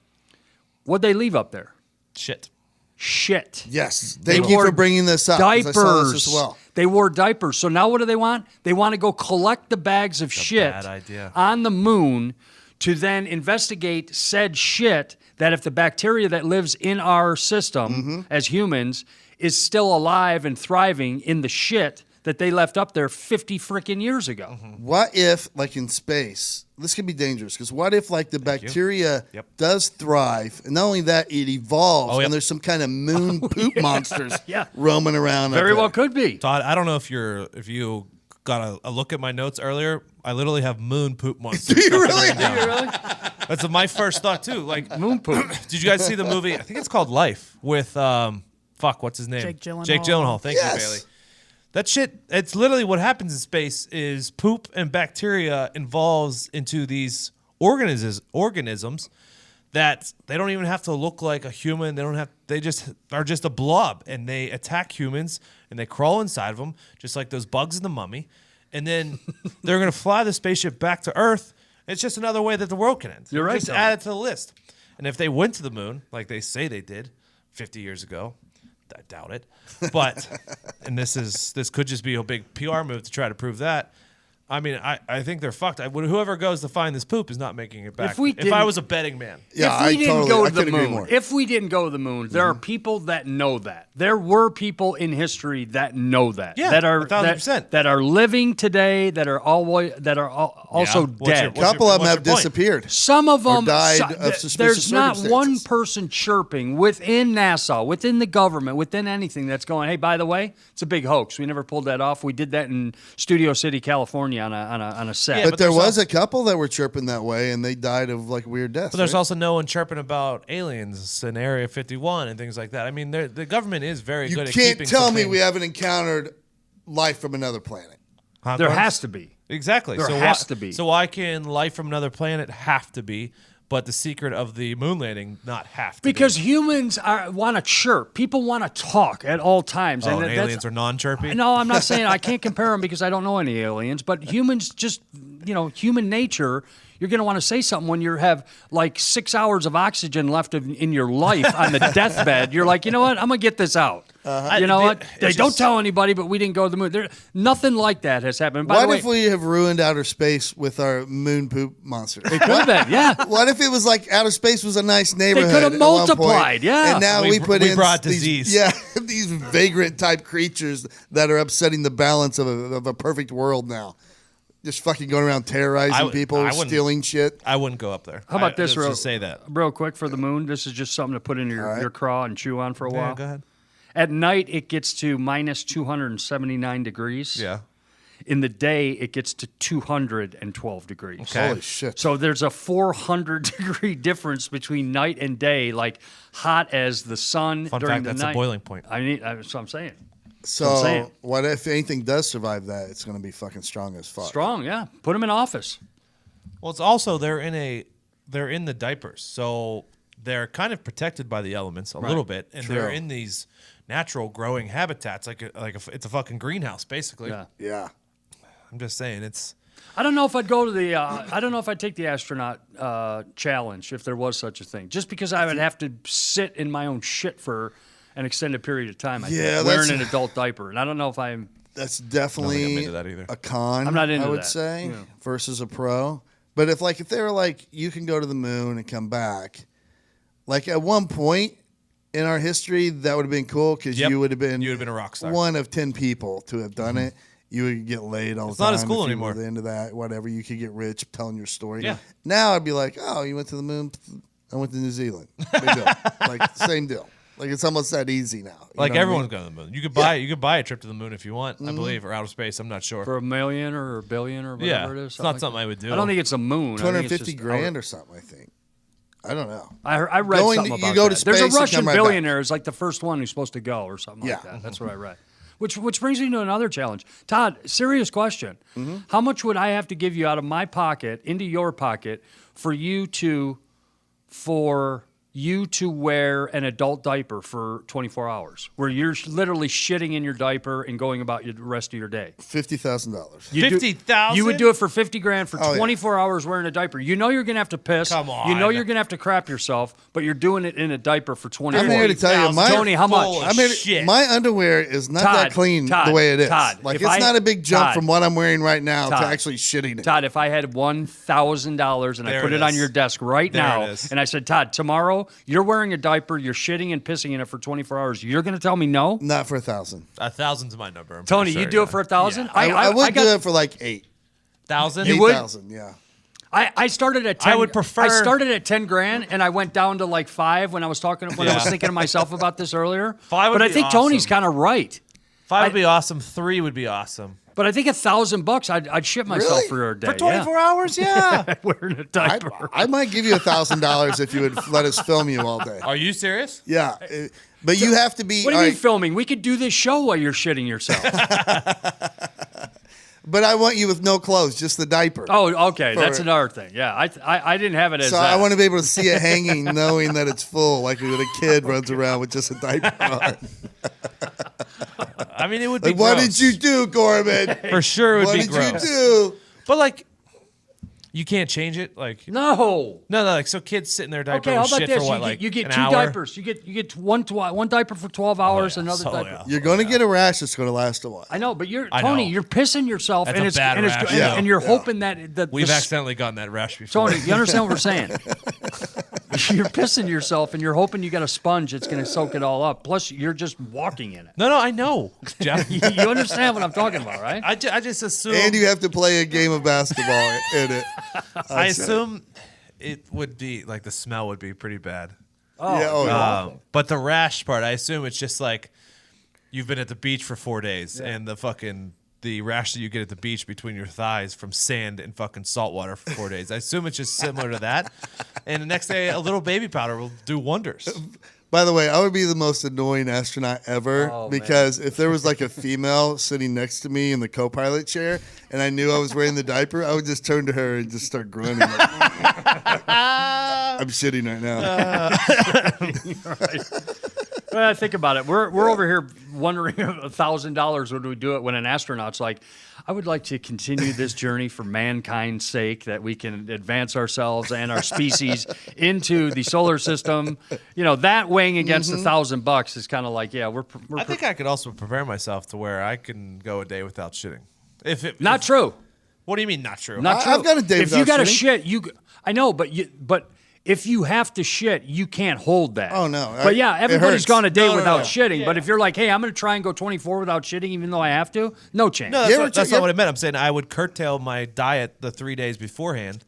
[SPEAKER 4] What'd they leave up there?
[SPEAKER 3] Shit.
[SPEAKER 4] Shit.
[SPEAKER 2] Yes.
[SPEAKER 4] They
[SPEAKER 2] Thank you
[SPEAKER 4] wore
[SPEAKER 2] for bringing this up. 'cause I
[SPEAKER 4] Diapers.
[SPEAKER 2] saw this as well.
[SPEAKER 4] They wore diapers. So now what do they want? They want to go collect the bags of shit
[SPEAKER 3] bad idea.
[SPEAKER 4] on the moon to then investigate said shit that if the bacteria that lives in our system as humans is still alive and thriving in the shit that they left up there 50 freaking years ago.
[SPEAKER 2] What if, like in space, this could be dangerous because what if, like, the bacteria
[SPEAKER 3] Yep.
[SPEAKER 2] does thrive, and not only that, it evolves,
[SPEAKER 3] Oh, yep.
[SPEAKER 2] and there's some kind of moon poop monsters
[SPEAKER 4] Yeah.
[SPEAKER 2] roaming around.
[SPEAKER 4] Very
[SPEAKER 2] up
[SPEAKER 4] well
[SPEAKER 2] there.
[SPEAKER 4] could be.
[SPEAKER 3] Todd, I don't know if you got a look at my notes earlier. I literally have moon poop monsters.
[SPEAKER 2] Do you
[SPEAKER 3] fucking
[SPEAKER 2] really?
[SPEAKER 3] written down. That's my first thought too. Like,
[SPEAKER 4] Moon poop.
[SPEAKER 3] did you guys see the movie? I think it's called Life with what's his name?
[SPEAKER 6] Jake Gyllenhaal.
[SPEAKER 3] Jake Gyllenhaal. Thank
[SPEAKER 2] Yes.
[SPEAKER 3] you, Bailey. That shit. It's literally what happens in space is poop and bacteria evolves into these organisms that they don't even have to look like a human. They just are just a blob, and they attack humans and they crawl inside of them, just like those bugs in the Mummy. And then they're gonna fly the spaceship back to Earth. It's just another way that the world can end.
[SPEAKER 4] You're right,
[SPEAKER 3] Just
[SPEAKER 4] Tony.
[SPEAKER 3] add it to the list. And if they went to the moon, like they say they did 50 years ago, I doubt it. But and this could just be a big PR move to try to prove that. I mean, I think they're fucked. Whoever goes to find this poop is not making it back.
[SPEAKER 4] If
[SPEAKER 3] I was a betting man.
[SPEAKER 2] Yeah,
[SPEAKER 4] if we didn't go to the
[SPEAKER 2] couldn't agree
[SPEAKER 4] moon,
[SPEAKER 2] more.
[SPEAKER 4] if we didn't go to the moon, there are people that know that. There were people in history that know that.
[SPEAKER 3] Yeah,
[SPEAKER 4] that are
[SPEAKER 3] 1,000%.
[SPEAKER 4] that are living today. That are also
[SPEAKER 3] Yeah.
[SPEAKER 4] dead.
[SPEAKER 2] A couple of them
[SPEAKER 3] what's
[SPEAKER 2] have
[SPEAKER 3] your point?
[SPEAKER 2] disappeared.
[SPEAKER 4] Some of them
[SPEAKER 2] died of suspicious
[SPEAKER 4] There's not one
[SPEAKER 2] circumstances.
[SPEAKER 4] person chirping within NASA, within the government, within anything that's going, hey, by the way, it's a big hoax. We never pulled that off. We did that in Studio City, California on a set.
[SPEAKER 3] Yeah,
[SPEAKER 2] But there was a couple that were chirping that way, and they died of like weird deaths.
[SPEAKER 3] But there's
[SPEAKER 2] right?
[SPEAKER 3] also no one chirping about aliens in Area 51 and things like that. I mean, the government is very
[SPEAKER 2] You
[SPEAKER 3] good at
[SPEAKER 2] can't
[SPEAKER 3] keeping
[SPEAKER 2] tell me
[SPEAKER 3] something-
[SPEAKER 2] we haven't encountered life from another planet.
[SPEAKER 3] Huh,
[SPEAKER 4] There
[SPEAKER 3] Carms?
[SPEAKER 4] has to be.
[SPEAKER 3] Exactly.
[SPEAKER 4] There
[SPEAKER 3] so
[SPEAKER 4] has
[SPEAKER 3] why,
[SPEAKER 4] to be.
[SPEAKER 3] So why can life from another planet have to be, but the secret of the moon landing not have to
[SPEAKER 4] Because
[SPEAKER 3] be?
[SPEAKER 4] humans want to chirp. People want to talk at all times.
[SPEAKER 3] Oh, and
[SPEAKER 4] that's-
[SPEAKER 3] aliens are non-chirpy?
[SPEAKER 4] No, I'm not saying I can't compare them because I don't know any aliens, but humans just, human nature, you're going to want to say something when you have like 6 hours of oxygen left in your life on the deathbed. You're like, you know what? I'm going to get this out. You know what? They don't tell anybody, but we didn't go to the moon. Nothing like that has happened. By the
[SPEAKER 2] What
[SPEAKER 4] way,
[SPEAKER 2] if we have ruined outer space with our moon poop monster?
[SPEAKER 4] it could have been, yeah.
[SPEAKER 2] What if it was like outer space was a nice neighborhood?
[SPEAKER 4] could have
[SPEAKER 2] at one point,
[SPEAKER 4] multiplied, yeah.
[SPEAKER 2] And now
[SPEAKER 3] We
[SPEAKER 2] we put
[SPEAKER 3] we
[SPEAKER 2] in
[SPEAKER 3] brought
[SPEAKER 2] these,
[SPEAKER 3] disease.
[SPEAKER 2] Yeah, these vagrant type creatures that are upsetting the balance of a perfect world now. Just fucking going around terrorizing people,
[SPEAKER 3] wouldn't-
[SPEAKER 2] stealing shit.
[SPEAKER 3] I wouldn't go up there.
[SPEAKER 4] How about this,
[SPEAKER 3] Let's just say that.
[SPEAKER 4] real quick for the moon? This is just something to put in your craw and chew on for a while.
[SPEAKER 3] Yeah, go ahead.
[SPEAKER 4] At night, it gets to minus 279 degrees.
[SPEAKER 3] Yeah.
[SPEAKER 4] In the day, it gets to 212 degrees.
[SPEAKER 3] Okay.
[SPEAKER 2] Holy shit.
[SPEAKER 4] So there's a 400-degree difference between night and day, like hot as the sun
[SPEAKER 3] Fun
[SPEAKER 4] during
[SPEAKER 3] fact,
[SPEAKER 4] the
[SPEAKER 3] that's
[SPEAKER 4] night.
[SPEAKER 3] a boiling point.
[SPEAKER 4] That's what I'm saying. I'm
[SPEAKER 2] So
[SPEAKER 4] saying.
[SPEAKER 2] what if anything does survive that? It's going to be fucking strong as fuck.
[SPEAKER 4] Strong, yeah. Put them in office.
[SPEAKER 3] Well, it's also they're in the diapers, so they're kind of protected by the elements a little bit, and they're in these natural growing habitats, it's a fucking greenhouse basically.
[SPEAKER 4] Yeah.
[SPEAKER 2] Yeah.
[SPEAKER 3] I'm just saying it's.
[SPEAKER 4] I don't know if I'd go to the. I don't know if I'd take the astronaut challenge if there was such a thing. Just because I would have to sit in my own shit for an extended period of time. I
[SPEAKER 2] Yeah,
[SPEAKER 4] think, wearing
[SPEAKER 2] that's-
[SPEAKER 4] an adult diaper, and I don't know if I'm.
[SPEAKER 2] That's
[SPEAKER 3] I'm
[SPEAKER 2] definitely
[SPEAKER 3] into that either.
[SPEAKER 2] a con.
[SPEAKER 4] I'm not into
[SPEAKER 2] I would
[SPEAKER 4] that.
[SPEAKER 2] say
[SPEAKER 4] Yeah.
[SPEAKER 2] versus a pro. But if they were like, you can go to the moon and come back, like at one point in our history, that would have been cool because
[SPEAKER 3] Yep.
[SPEAKER 2] you would have been
[SPEAKER 3] a rock star.
[SPEAKER 2] one of 10 people to have done it. You would get laid all
[SPEAKER 3] It's
[SPEAKER 2] the time.
[SPEAKER 3] not as cool
[SPEAKER 2] if you
[SPEAKER 3] anymore.
[SPEAKER 2] were into that, whatever. You could get rich telling your story.
[SPEAKER 3] Yeah.
[SPEAKER 2] Now I'd be like, oh, you went to the moon. I went to New Zealand. Big deal. Like same deal. Like it's almost that easy now. You
[SPEAKER 3] Like
[SPEAKER 2] know what I
[SPEAKER 3] everyone's
[SPEAKER 2] mean?
[SPEAKER 3] going to the moon. You could buy a trip to the moon if you want, I believe, or outer space. I'm not sure.
[SPEAKER 4] For $1 million or $1 billion or whatever it is.
[SPEAKER 3] It's not something I would do.
[SPEAKER 4] I don't think it's a moon. I think it's
[SPEAKER 2] 250
[SPEAKER 4] just
[SPEAKER 2] grand or something, I think. I don't know.
[SPEAKER 4] I read
[SPEAKER 2] Going
[SPEAKER 4] something
[SPEAKER 2] to-
[SPEAKER 4] about
[SPEAKER 2] you go to
[SPEAKER 4] that. There's
[SPEAKER 2] space
[SPEAKER 4] a
[SPEAKER 2] and
[SPEAKER 4] Russian
[SPEAKER 2] come right back.
[SPEAKER 4] billionaire is like the first one who's supposed to go or something like
[SPEAKER 2] Yeah.
[SPEAKER 4] that. That's what I read. Which brings me to another challenge. Todd, serious question.
[SPEAKER 2] Mm-hmm.
[SPEAKER 4] How much would I have to give you out of my pocket into your pocket for you to wear an adult diaper for 24 hours, where you're literally shitting in your diaper and going about the rest of your day?
[SPEAKER 2] $50,000.
[SPEAKER 4] You do-
[SPEAKER 3] $50,000?
[SPEAKER 4] You would do it for 50 grand for
[SPEAKER 2] Oh, yeah.
[SPEAKER 4] 24 hours wearing a diaper. You know you're going to have to piss.
[SPEAKER 3] Come on.
[SPEAKER 4] You know you're going to have to crap yourself, but you're doing it in a diaper for 24
[SPEAKER 2] I'm here to tell you, my,
[SPEAKER 4] Tony, how much?
[SPEAKER 3] Full of
[SPEAKER 2] I mean,
[SPEAKER 3] shit.
[SPEAKER 2] my underwear is not
[SPEAKER 4] Todd,
[SPEAKER 2] that clean
[SPEAKER 4] Todd,
[SPEAKER 2] the way it is.
[SPEAKER 4] Todd,
[SPEAKER 2] Like
[SPEAKER 4] if
[SPEAKER 2] it's
[SPEAKER 4] I-
[SPEAKER 2] not a big jump
[SPEAKER 4] Todd,
[SPEAKER 2] from what I'm wearing right now
[SPEAKER 4] Todd,
[SPEAKER 2] to actually shitting it.
[SPEAKER 4] Todd, if I had $1,000 and I
[SPEAKER 3] There
[SPEAKER 4] put
[SPEAKER 3] it
[SPEAKER 4] it on
[SPEAKER 3] is.
[SPEAKER 4] your desk right
[SPEAKER 3] There
[SPEAKER 4] now,
[SPEAKER 3] it is.
[SPEAKER 4] and I said, Todd, tomorrow you're wearing a diaper, you're shitting and pissing in it for 24 hours, you're going to tell me no?
[SPEAKER 2] Not for 1,000.
[SPEAKER 3] 1,000's my number. I'm
[SPEAKER 4] Tony,
[SPEAKER 3] pretty
[SPEAKER 4] you
[SPEAKER 3] sure,
[SPEAKER 4] do
[SPEAKER 3] yeah.
[SPEAKER 4] it for 1,000?
[SPEAKER 3] Yeah.
[SPEAKER 2] I would do it for like 8.
[SPEAKER 3] 1,000?
[SPEAKER 4] You would?
[SPEAKER 2] 8,000, yeah.
[SPEAKER 4] I started at 10.
[SPEAKER 3] I would prefer-
[SPEAKER 4] I started at 10 grand and I went down to like 5 when I was I was
[SPEAKER 3] Yeah.
[SPEAKER 4] thinking to myself about this earlier.
[SPEAKER 3] 5 would
[SPEAKER 4] but I
[SPEAKER 3] be
[SPEAKER 4] think Tony's
[SPEAKER 3] awesome.
[SPEAKER 4] kind of right.
[SPEAKER 3] 5 would be awesome. 3 would be awesome.
[SPEAKER 4] But I think $1,000 I'd shit myself
[SPEAKER 2] Really?
[SPEAKER 4] for a day.
[SPEAKER 3] For 24 hours? Yeah.
[SPEAKER 4] Wearing a diaper.
[SPEAKER 2] I might give you $1,000 if you would let us film you all day.
[SPEAKER 3] Are you serious?
[SPEAKER 2] Yeah. But you have to be.
[SPEAKER 4] What do you mean
[SPEAKER 2] all right,
[SPEAKER 4] filming? We could do this show while you're shitting yourself.
[SPEAKER 2] but I want you with no clothes, just the diaper.
[SPEAKER 4] Oh, okay.
[SPEAKER 2] For-
[SPEAKER 4] That's another thing. Yeah, I didn't have it as
[SPEAKER 2] So
[SPEAKER 4] that.
[SPEAKER 2] I want to be able to see it hanging, knowing that it's full, like when a kid runs around with just a diaper on.
[SPEAKER 3] I mean, it would be
[SPEAKER 2] Like, what
[SPEAKER 3] gross.
[SPEAKER 2] did you do, Gorman?
[SPEAKER 3] For sure it would
[SPEAKER 2] What
[SPEAKER 3] be
[SPEAKER 2] did
[SPEAKER 3] gross.
[SPEAKER 2] you do?
[SPEAKER 3] But like, You can't change it, like
[SPEAKER 4] No.
[SPEAKER 3] no, like so kids sit in their diaper
[SPEAKER 4] Okay, how
[SPEAKER 3] with
[SPEAKER 4] about
[SPEAKER 3] shit
[SPEAKER 4] this?
[SPEAKER 3] for what,
[SPEAKER 4] You
[SPEAKER 3] like
[SPEAKER 4] get
[SPEAKER 3] an
[SPEAKER 4] two
[SPEAKER 3] hour?
[SPEAKER 4] diapers. You get one diaper for 12 hours, another
[SPEAKER 3] So,
[SPEAKER 4] diaper.
[SPEAKER 3] yeah.
[SPEAKER 2] You're going to get a rash that's going to last a while.
[SPEAKER 4] I know, but
[SPEAKER 3] I
[SPEAKER 4] Tony,
[SPEAKER 3] know.
[SPEAKER 4] you're pissing yourself,
[SPEAKER 3] That's
[SPEAKER 4] and
[SPEAKER 3] a
[SPEAKER 4] it's
[SPEAKER 3] bad
[SPEAKER 4] and,
[SPEAKER 3] rash,
[SPEAKER 4] it's,
[SPEAKER 3] though.
[SPEAKER 4] and you're hoping that
[SPEAKER 3] We've accidentally gotten that rash before.
[SPEAKER 4] Tony, you understand what we're saying? You're pissing yourself, and you're hoping you got a sponge that's going to soak it all up. Plus, you're just walking in it.
[SPEAKER 3] No, I know, Jeff.
[SPEAKER 4] You understand what I'm talking about, right?
[SPEAKER 3] I just assume.
[SPEAKER 2] And you have to play a game of basketball in it.
[SPEAKER 3] I assume it would be like the smell would be pretty bad.
[SPEAKER 2] Yeah.
[SPEAKER 3] But the rash part, I assume it's just like you've been at the beach for 4 days and the rash that you get at the beach between your thighs from sand and fucking salt water for 4 days. I assume it's just similar to that. And the next day, a little baby powder will do wonders.
[SPEAKER 2] By the way, I would be the most annoying astronaut ever because if there was like a female sitting next to me in the co-pilot chair and I knew I was wearing the diaper, I would just turn to her and just start grunting. Like, I'm shitting right now.
[SPEAKER 4] Well, think about it. We're over here wondering $1,000 would we do it when an astronaut's like, I would like to continue this journey for mankind's sake, that we can advance ourselves and our species into the solar system. You know, that weighing against $1,000 is kind of like, yeah,
[SPEAKER 3] I think I could also prepare myself to where I can go a day without shitting.
[SPEAKER 4] Not true.
[SPEAKER 3] What do you mean not true?
[SPEAKER 4] Not true.
[SPEAKER 2] I've got a day
[SPEAKER 4] If you
[SPEAKER 2] without
[SPEAKER 4] got to
[SPEAKER 2] shitting.
[SPEAKER 4] shit, I know, but if you have to shit, you can't hold that.
[SPEAKER 2] Oh, no.
[SPEAKER 4] But yeah,
[SPEAKER 2] It
[SPEAKER 4] everybody's
[SPEAKER 2] hurts.
[SPEAKER 4] gone a day
[SPEAKER 3] No,
[SPEAKER 4] without
[SPEAKER 3] no.
[SPEAKER 4] shitting. But if you're like, hey, I'm going to try and go 24 without shitting, even though I have to, no chance.
[SPEAKER 3] No,
[SPEAKER 2] You ever
[SPEAKER 3] that's
[SPEAKER 2] you
[SPEAKER 3] not what I
[SPEAKER 2] ever-
[SPEAKER 3] meant. I'm saying I would curtail my diet the 3 days beforehand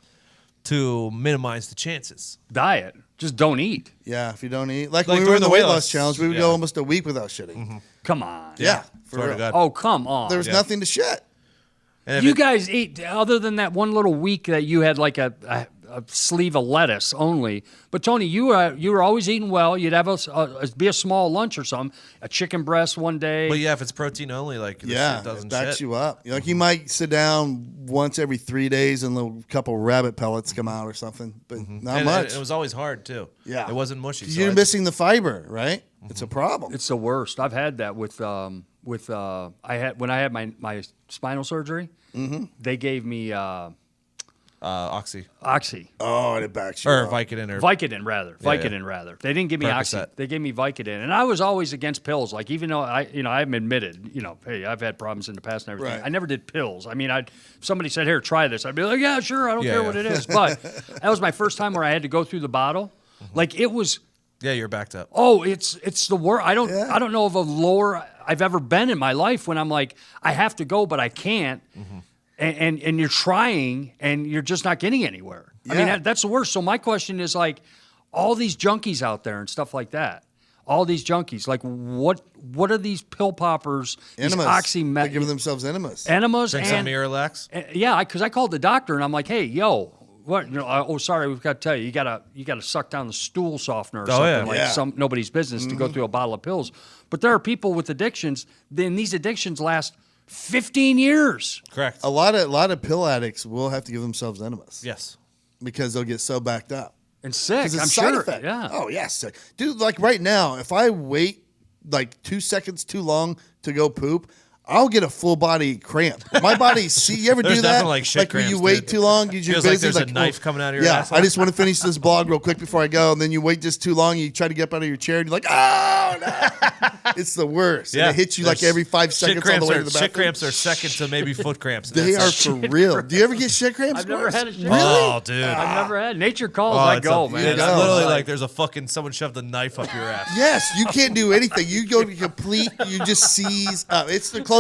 [SPEAKER 3] to minimize the chances.
[SPEAKER 4] Diet, just don't eat.
[SPEAKER 2] Yeah, if you don't eat. Like
[SPEAKER 3] Like
[SPEAKER 2] when we were in
[SPEAKER 3] during
[SPEAKER 2] the
[SPEAKER 3] the
[SPEAKER 2] weight
[SPEAKER 3] weight
[SPEAKER 2] loss
[SPEAKER 3] loss,
[SPEAKER 2] challenge, we would
[SPEAKER 3] yeah.
[SPEAKER 2] go almost a week without shitting.
[SPEAKER 4] Come on.
[SPEAKER 2] Yeah, for
[SPEAKER 3] Swear to
[SPEAKER 2] real.
[SPEAKER 3] God.
[SPEAKER 4] Oh, come on.
[SPEAKER 2] There was nothing to shit.
[SPEAKER 3] And if
[SPEAKER 4] You
[SPEAKER 3] it-
[SPEAKER 4] guys eat, other than that one little week that you had like a sleeve of lettuce only. But Tony, you were always eating well. You'd have be a small lunch or something, a chicken breast one day.
[SPEAKER 3] But yeah, if it's protein only, like this
[SPEAKER 2] Yeah,
[SPEAKER 3] shit doesn't
[SPEAKER 2] it backs
[SPEAKER 3] shit.
[SPEAKER 2] you up. Like you might sit down once every 3 days and a couple rabbit pellets come out or something, but not
[SPEAKER 3] And
[SPEAKER 2] much.
[SPEAKER 3] it was always hard too.
[SPEAKER 2] Yeah.
[SPEAKER 3] it wasn't mushy.
[SPEAKER 2] 'Cause
[SPEAKER 3] so
[SPEAKER 2] you're
[SPEAKER 3] I-
[SPEAKER 2] missing the fiber, right? It's a problem.
[SPEAKER 4] It's the worst. I've had that with when I had my spinal surgery. They gave me
[SPEAKER 3] Oxy
[SPEAKER 4] Oxy.
[SPEAKER 2] Oh, and it backs you
[SPEAKER 3] or
[SPEAKER 2] up.
[SPEAKER 3] Vicodin or
[SPEAKER 4] Vicodin rather.
[SPEAKER 3] Yeah,
[SPEAKER 4] Vicodin rather. They didn't give me Oxy.
[SPEAKER 3] Percocet.
[SPEAKER 4] They gave me Vicodin, and I was always against pills. Like even though I'm admitted, hey, I've had problems in the past and everything.
[SPEAKER 2] Right.
[SPEAKER 4] I never did pills. I mean, if somebody said, "Here, try this," I'd be like, "Yeah, sure. I don't
[SPEAKER 3] Yeah,
[SPEAKER 4] care
[SPEAKER 3] yeah.
[SPEAKER 4] what it is." But that was my first time where I had to go through the bottle. Like it was.
[SPEAKER 3] yeah, you're backed up.
[SPEAKER 4] Oh, it's the worst. I don't know of a lower I've ever been in my life when I'm like, I have to go, but I can't. And you're trying and you're just not getting anywhere. I
[SPEAKER 2] Yeah.
[SPEAKER 4] mean, that's the worst. So my question is like, all these junkies out there and stuff like that, all these junkies, like what are these pill poppers,
[SPEAKER 2] Enemas.
[SPEAKER 4] these
[SPEAKER 2] They're giving themselves enemas.
[SPEAKER 4] enemas
[SPEAKER 3] Drink some
[SPEAKER 4] and
[SPEAKER 3] Miralax.
[SPEAKER 4] yeah, because I called the doctor and I'm like, hey, yo, what? Oh, sorry, we've got to tell you, you gotta suck down the stool softener or something
[SPEAKER 3] yeah.
[SPEAKER 4] like
[SPEAKER 2] Yeah.
[SPEAKER 4] nobody's business to go through a bottle of pills. But there are people with addictions. Then these addictions last 15 years.
[SPEAKER 3] Correct.
[SPEAKER 2] A lot of pill addicts will have to give themselves enemas
[SPEAKER 3] Yes.
[SPEAKER 2] because they'll get so backed up.
[SPEAKER 4] And sick,
[SPEAKER 2] 'Cause it's
[SPEAKER 4] I'm
[SPEAKER 2] side
[SPEAKER 4] sure.
[SPEAKER 2] effect.
[SPEAKER 4] Yeah.
[SPEAKER 2] Oh yes, dude. Like right now, if I wait like 2 seconds too long to go poop, I'll get a full body cramp. My body, see, you ever
[SPEAKER 3] There's
[SPEAKER 2] do that?
[SPEAKER 3] definitely, like, shit
[SPEAKER 2] when you
[SPEAKER 3] cramps,
[SPEAKER 2] wait
[SPEAKER 3] dude.
[SPEAKER 2] too long, you're
[SPEAKER 3] Feels
[SPEAKER 2] busy.
[SPEAKER 3] like there's a knife coming out of your
[SPEAKER 2] yeah,
[SPEAKER 3] asshole.
[SPEAKER 2] I just want to finish this blog real quick before I go, and then you wait just too long. You try to get up out of your chair, and you're like, oh no, it's the worst. And it hits you like
[SPEAKER 3] There's-
[SPEAKER 2] every 5
[SPEAKER 3] shit
[SPEAKER 2] seconds on
[SPEAKER 3] cramps
[SPEAKER 2] the way
[SPEAKER 3] are-
[SPEAKER 2] to the bathroom.
[SPEAKER 3] Shit cramps are second to maybe foot cramps.
[SPEAKER 2] They are
[SPEAKER 3] That's it.
[SPEAKER 2] for real. Do you ever get shit cramps?
[SPEAKER 4] I've never
[SPEAKER 2] Squirts?
[SPEAKER 4] had a shit
[SPEAKER 2] Really?
[SPEAKER 3] Oh, dude.
[SPEAKER 4] I've never had. Nature calls,
[SPEAKER 3] Oh,
[SPEAKER 4] I
[SPEAKER 3] it's
[SPEAKER 4] go,
[SPEAKER 3] a-
[SPEAKER 4] man.
[SPEAKER 3] It's
[SPEAKER 2] go.
[SPEAKER 3] literally like there's a fucking someone shoved a knife up your ass.
[SPEAKER 2] Yes, you can't do anything. You go to complete. You just seize up. It's the closest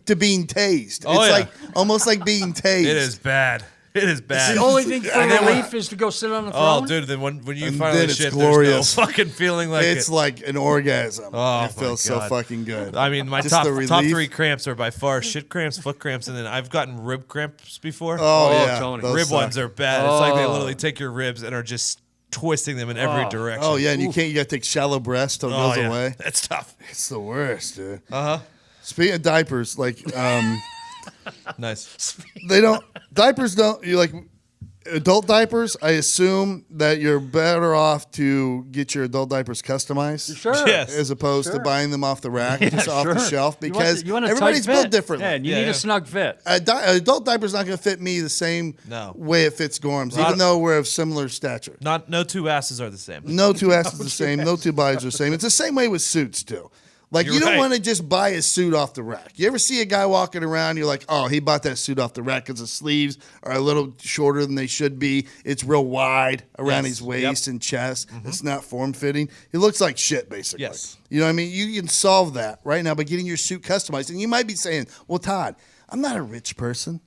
[SPEAKER 2] to being tased.
[SPEAKER 3] Oh,
[SPEAKER 2] it's
[SPEAKER 3] yeah.
[SPEAKER 2] like almost like being tased.
[SPEAKER 3] It is bad. It is bad.
[SPEAKER 4] The only thing for
[SPEAKER 3] And then when-
[SPEAKER 4] relief is to go sit on the throne.
[SPEAKER 3] Oh, dude! Then when you
[SPEAKER 2] And
[SPEAKER 3] finally
[SPEAKER 2] then it's
[SPEAKER 3] shit,
[SPEAKER 2] glorious.
[SPEAKER 3] there's no fucking feeling like
[SPEAKER 2] It's
[SPEAKER 3] it.
[SPEAKER 2] like an orgasm.
[SPEAKER 3] Oh,
[SPEAKER 2] it feels
[SPEAKER 3] my
[SPEAKER 2] so
[SPEAKER 3] God.
[SPEAKER 2] fucking good.
[SPEAKER 3] I mean, my
[SPEAKER 2] Just
[SPEAKER 3] top
[SPEAKER 2] the
[SPEAKER 3] top
[SPEAKER 2] relief.
[SPEAKER 3] 3 cramps are by far shit cramps, foot cramps, and then I've gotten rib cramps before.
[SPEAKER 2] Oh, yeah,
[SPEAKER 4] Tony.
[SPEAKER 2] those
[SPEAKER 3] rib
[SPEAKER 2] suck.
[SPEAKER 3] ones are bad. It's like they
[SPEAKER 4] Oh.
[SPEAKER 3] literally take your ribs and are just twisting them in every direction.
[SPEAKER 2] Oh yeah, and you can't. You got to take shallow breaths till it
[SPEAKER 3] Oh,
[SPEAKER 2] goes
[SPEAKER 3] yeah.
[SPEAKER 2] away.
[SPEAKER 3] That's tough.
[SPEAKER 2] It's the worst, dude.
[SPEAKER 3] Uh huh.
[SPEAKER 2] Speaking of diapers, like
[SPEAKER 3] Nice.
[SPEAKER 2] they don't diapers don't. You like adult diapers, I assume that you're better off to get your adult diapers customized.
[SPEAKER 4] Sure.
[SPEAKER 3] Yes.
[SPEAKER 2] As opposed to buying them off the rack, just off the shelf, because
[SPEAKER 4] you want a
[SPEAKER 2] everybody's
[SPEAKER 4] tight fit.
[SPEAKER 2] built differently.
[SPEAKER 4] Yeah, and you
[SPEAKER 3] Yeah,
[SPEAKER 4] need
[SPEAKER 3] yeah.
[SPEAKER 4] a snug fit.
[SPEAKER 2] Adult diaper's not going to fit me the same way it fits Gorm's, even though we're of similar stature.
[SPEAKER 3] No two asses are the same.
[SPEAKER 2] No two asses are the same. No two bodies are the same. It's the same way with suits, too. Like,
[SPEAKER 3] You're
[SPEAKER 2] you don't
[SPEAKER 3] right.
[SPEAKER 2] want to just buy a suit off the rack. You ever see a guy walking around, you're like, oh, he bought that suit off the rack because the sleeves are a little shorter than they should be. It's real wide around
[SPEAKER 3] Yes.
[SPEAKER 2] his waist and chest. It's not form-fitting. It looks like shit, basically.
[SPEAKER 3] Yes.
[SPEAKER 2] You know what I mean? You can solve that right now by getting your suit customized. And you might be saying, well, Todd, I'm not a rich person.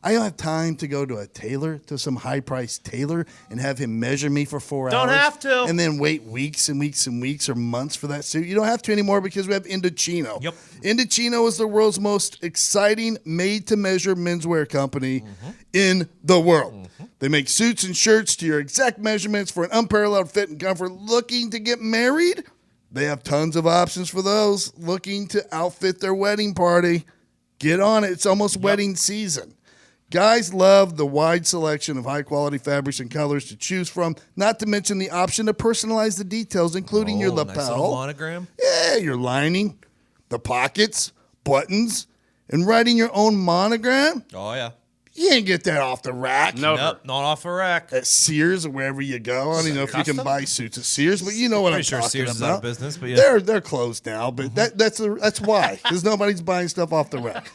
[SPEAKER 2] I don't have time to go to a tailor, to some high-priced tailor, and have him measure me for 4 hours.
[SPEAKER 3] Don't have to.
[SPEAKER 2] And then wait weeks and weeks and weeks or months for that suit. You don't have to anymore because we have Indochino.
[SPEAKER 3] Yep.
[SPEAKER 2] Indochino is the world's most exciting made-to-measure menswear company in the world. They make suits and shirts to your exact measurements for an unparalleled fit and comfort. Looking to get married? They have tons of options for those. Looking to outfit their wedding party? Get on it. It's almost wedding season. Guys love the wide selection of high-quality fabrics and colors to choose from, not to mention the option to personalize the details, including your lapel.
[SPEAKER 3] Nice little monogram.
[SPEAKER 2] Yeah, your lining, the pockets, buttons, and writing your own monogram.
[SPEAKER 3] Oh, yeah.
[SPEAKER 2] You ain't get that off the rack.
[SPEAKER 4] No.
[SPEAKER 3] Nope, not off a rack.
[SPEAKER 2] At Sears or wherever you go. I don't even know if you can buy suits at Sears, but you know what
[SPEAKER 3] Pretty
[SPEAKER 2] I'm
[SPEAKER 3] sure
[SPEAKER 2] talking
[SPEAKER 3] Sears is
[SPEAKER 2] about.
[SPEAKER 3] out of business, but yeah.
[SPEAKER 2] They're closed now, but that's why, because nobody's buying stuff off the rack.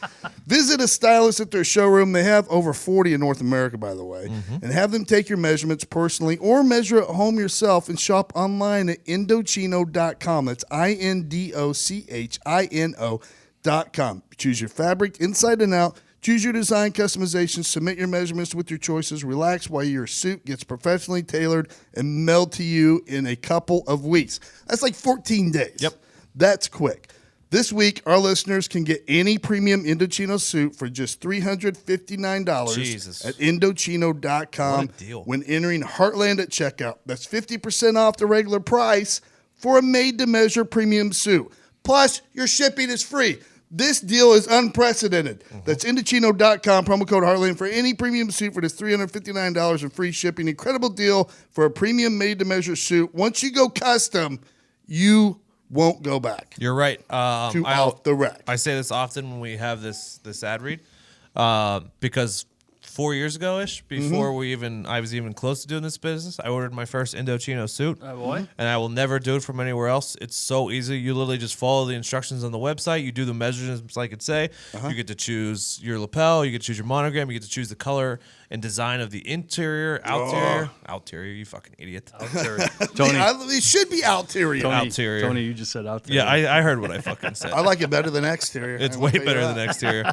[SPEAKER 2] Visit a stylist at their showroom. They have over 40 in North America, by the way, and have them take your measurements personally or measure at home yourself and shop online at Indochino.com. That's Indochino.com. Choose your fabric inside and out. Choose your design customization, submit your measurements with your choices, relax while your suit gets professionally tailored and mailed to you in a couple of weeks. That's like 14 days.
[SPEAKER 3] Yep.
[SPEAKER 2] That's quick. This week, our listeners can get any premium Indochino suit for just $359
[SPEAKER 3] Jesus.
[SPEAKER 2] at Indochino.com
[SPEAKER 3] What a deal.
[SPEAKER 2] when entering Heartland at checkout. That's 50% off the regular price for a made-to-measure premium suit. Plus, your shipping is free. This deal is unprecedented. That's Indochino.com, promo code Heartland for any premium suit for just $359 and free shipping. Incredible deal for a premium made-to-measure suit. Once you go custom, you won't go back
[SPEAKER 3] You're right.
[SPEAKER 2] to off the rack.
[SPEAKER 3] I say this often when we have this ad read, because 4 years ago-ish, before I was even close to doing this business, I ordered my first Indochino suit.
[SPEAKER 4] Boy.
[SPEAKER 3] And I will never do it from anywhere else. It's so easy. You literally just follow the instructions on the website. You do the measurements like it say. You get to choose your lapel. You get to choose your monogram. You get to choose the color and design of the interior, outerior, you fucking idiot.
[SPEAKER 4] Tony,
[SPEAKER 2] It should be ulterior.
[SPEAKER 3] Outerior.
[SPEAKER 4] Tony, you just said out there.
[SPEAKER 3] Yeah, I heard what I fucking said.
[SPEAKER 2] I like it better than exterior.
[SPEAKER 3] It's
[SPEAKER 2] I will
[SPEAKER 3] way
[SPEAKER 2] tell you
[SPEAKER 3] better
[SPEAKER 2] that.
[SPEAKER 3] than exterior.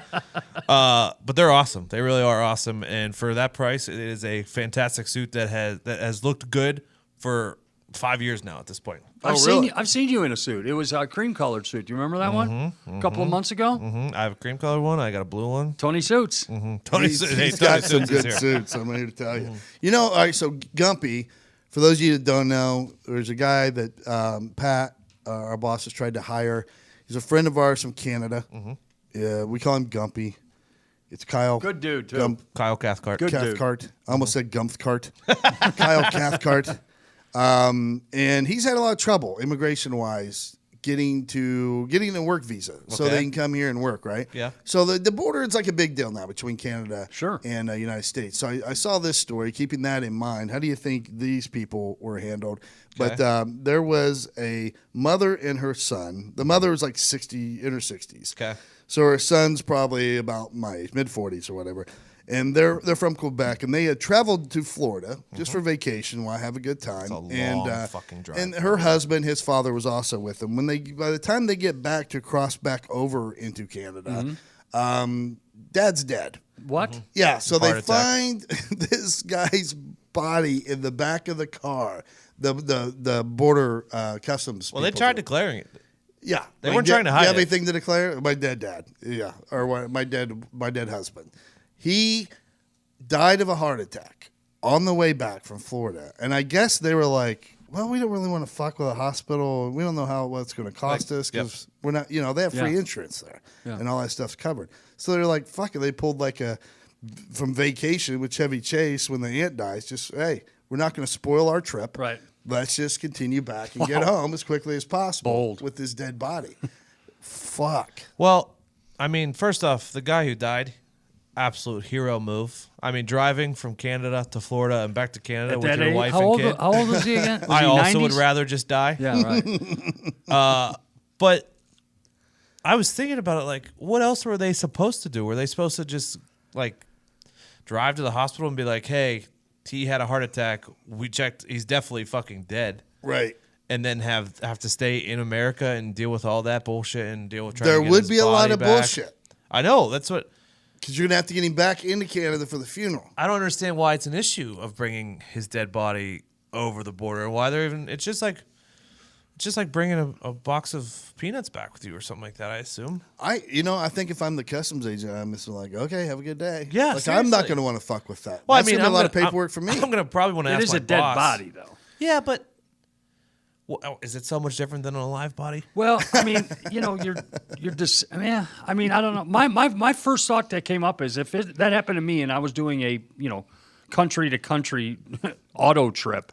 [SPEAKER 3] But they're awesome. They really are awesome. And for that price, it is a fantastic suit that has looked good for 5 years now at this point.
[SPEAKER 4] I've seen you in a suit. It was a cream colored suit. Do you remember that one? A couple of months ago.
[SPEAKER 3] I have a cream colored one. I got a blue one.
[SPEAKER 4] Tony Suits.
[SPEAKER 3] Tony's
[SPEAKER 2] He's got some good suits, I'm here to tell you. You know, all right, so Gumpy, for those of you that don't know, there's a guy that Pat, our boss, has tried to hire. He's a friend of ours from Canada. Yeah, we call him Gumpy. It's Kyle.
[SPEAKER 4] Good dude, too.
[SPEAKER 3] Kyle Cathcart.
[SPEAKER 4] Good dude.
[SPEAKER 2] Cathcart. I almost said Gumpcart. Kyle Cathcart. And he's had a lot of trouble immigration-wise getting a work visa so
[SPEAKER 3] Okay.
[SPEAKER 2] they can come here and work, right?
[SPEAKER 3] Yeah.
[SPEAKER 2] So the border is like a big deal now between Canada
[SPEAKER 4] Sure.
[SPEAKER 2] and the United States. So I saw this story, keeping that in mind. How do you think these people were handled?
[SPEAKER 3] Okay.
[SPEAKER 2] But there was a mother and her son. The mother was like in her 60s.
[SPEAKER 3] Okay.
[SPEAKER 2] So her son's probably about my age, mid-40s or whatever. And they're from Quebec, and they had traveled to Florida just for vacation. While I have a good time.
[SPEAKER 3] It's a long
[SPEAKER 2] and,
[SPEAKER 3] fucking drive.
[SPEAKER 2] And her husband, his father, was also with them. By the time they get back to cross back over into Canada, Dad's dead.
[SPEAKER 4] What?
[SPEAKER 2] Yeah, so they
[SPEAKER 3] Heart attack.
[SPEAKER 2] find this guy's body in the back of the car. The border customs.
[SPEAKER 3] Well, they
[SPEAKER 2] people
[SPEAKER 3] tried
[SPEAKER 2] do.
[SPEAKER 3] declaring it.
[SPEAKER 2] Yeah,
[SPEAKER 3] They weren't trying to hide
[SPEAKER 2] You have
[SPEAKER 3] it.
[SPEAKER 2] anything to declare? My dead dad. Yeah, or my dead husband. He died of a heart attack on the way back from Florida, and I guess they were like, "Well, we don't really want to fuck with a hospital. We don't know what it's going to cost us because we're not, they have free insurance there, and all that stuff's covered." So they're like, "Fuck it." They pulled like a from vacation with Chevy Chase when the aunt dies. Just, hey, we're not going to spoil our trip.
[SPEAKER 4] Right.
[SPEAKER 2] Let's just continue back and get home as quickly as possible.
[SPEAKER 4] Bold.
[SPEAKER 2] With this dead body. Fuck.
[SPEAKER 3] Well, I mean, first off, the guy who died, absolute hero move. I mean, driving from Canada to Florida and back to Canada
[SPEAKER 4] At
[SPEAKER 3] with
[SPEAKER 4] that
[SPEAKER 3] your
[SPEAKER 4] age,
[SPEAKER 3] wife
[SPEAKER 4] how
[SPEAKER 3] and
[SPEAKER 4] old,
[SPEAKER 3] kid.
[SPEAKER 4] how old was he again? Was
[SPEAKER 3] I
[SPEAKER 4] he
[SPEAKER 3] also
[SPEAKER 4] 90s?
[SPEAKER 3] would rather just die.
[SPEAKER 4] Yeah, right.
[SPEAKER 3] But I was thinking about it, like, what else were they supposed to do? Were they supposed to just, like, drive to the hospital and be like, hey, T had a heart attack. We checked. He's definitely fucking dead.
[SPEAKER 2] Right.
[SPEAKER 3] And then have to stay in America and deal with all that bullshit and deal with trying
[SPEAKER 2] There
[SPEAKER 3] to get
[SPEAKER 2] would
[SPEAKER 3] his
[SPEAKER 2] be a lot
[SPEAKER 3] body
[SPEAKER 2] of
[SPEAKER 3] back.
[SPEAKER 2] bullshit.
[SPEAKER 3] I know. That's what.
[SPEAKER 2] Because you're going to have to get him back into Canada for the funeral.
[SPEAKER 3] I don't understand why it's an issue of bringing his dead body over the border. And why they're even. It's just like bringing a box of peanuts back with you or something like that, I assume.
[SPEAKER 2] I think if I'm the customs agent, I'm just like, okay, have a good day.
[SPEAKER 3] Yeah,
[SPEAKER 2] like I'm not
[SPEAKER 3] seriously.
[SPEAKER 2] going to want to fuck with that.
[SPEAKER 3] Well,
[SPEAKER 2] That's
[SPEAKER 3] I mean,
[SPEAKER 2] gonna be a lot
[SPEAKER 3] I'm
[SPEAKER 2] of paperwork for me.
[SPEAKER 3] I'm going to probably want to
[SPEAKER 4] It
[SPEAKER 3] ask
[SPEAKER 4] is
[SPEAKER 3] my
[SPEAKER 4] a dead
[SPEAKER 3] boss.
[SPEAKER 4] body, though.
[SPEAKER 3] Yeah, but is it so much different than a live body?
[SPEAKER 4] Well, I mean, you're just, I mean, I don't know. My first thought that came up is if that happened to me and I was doing a, country to country auto trip,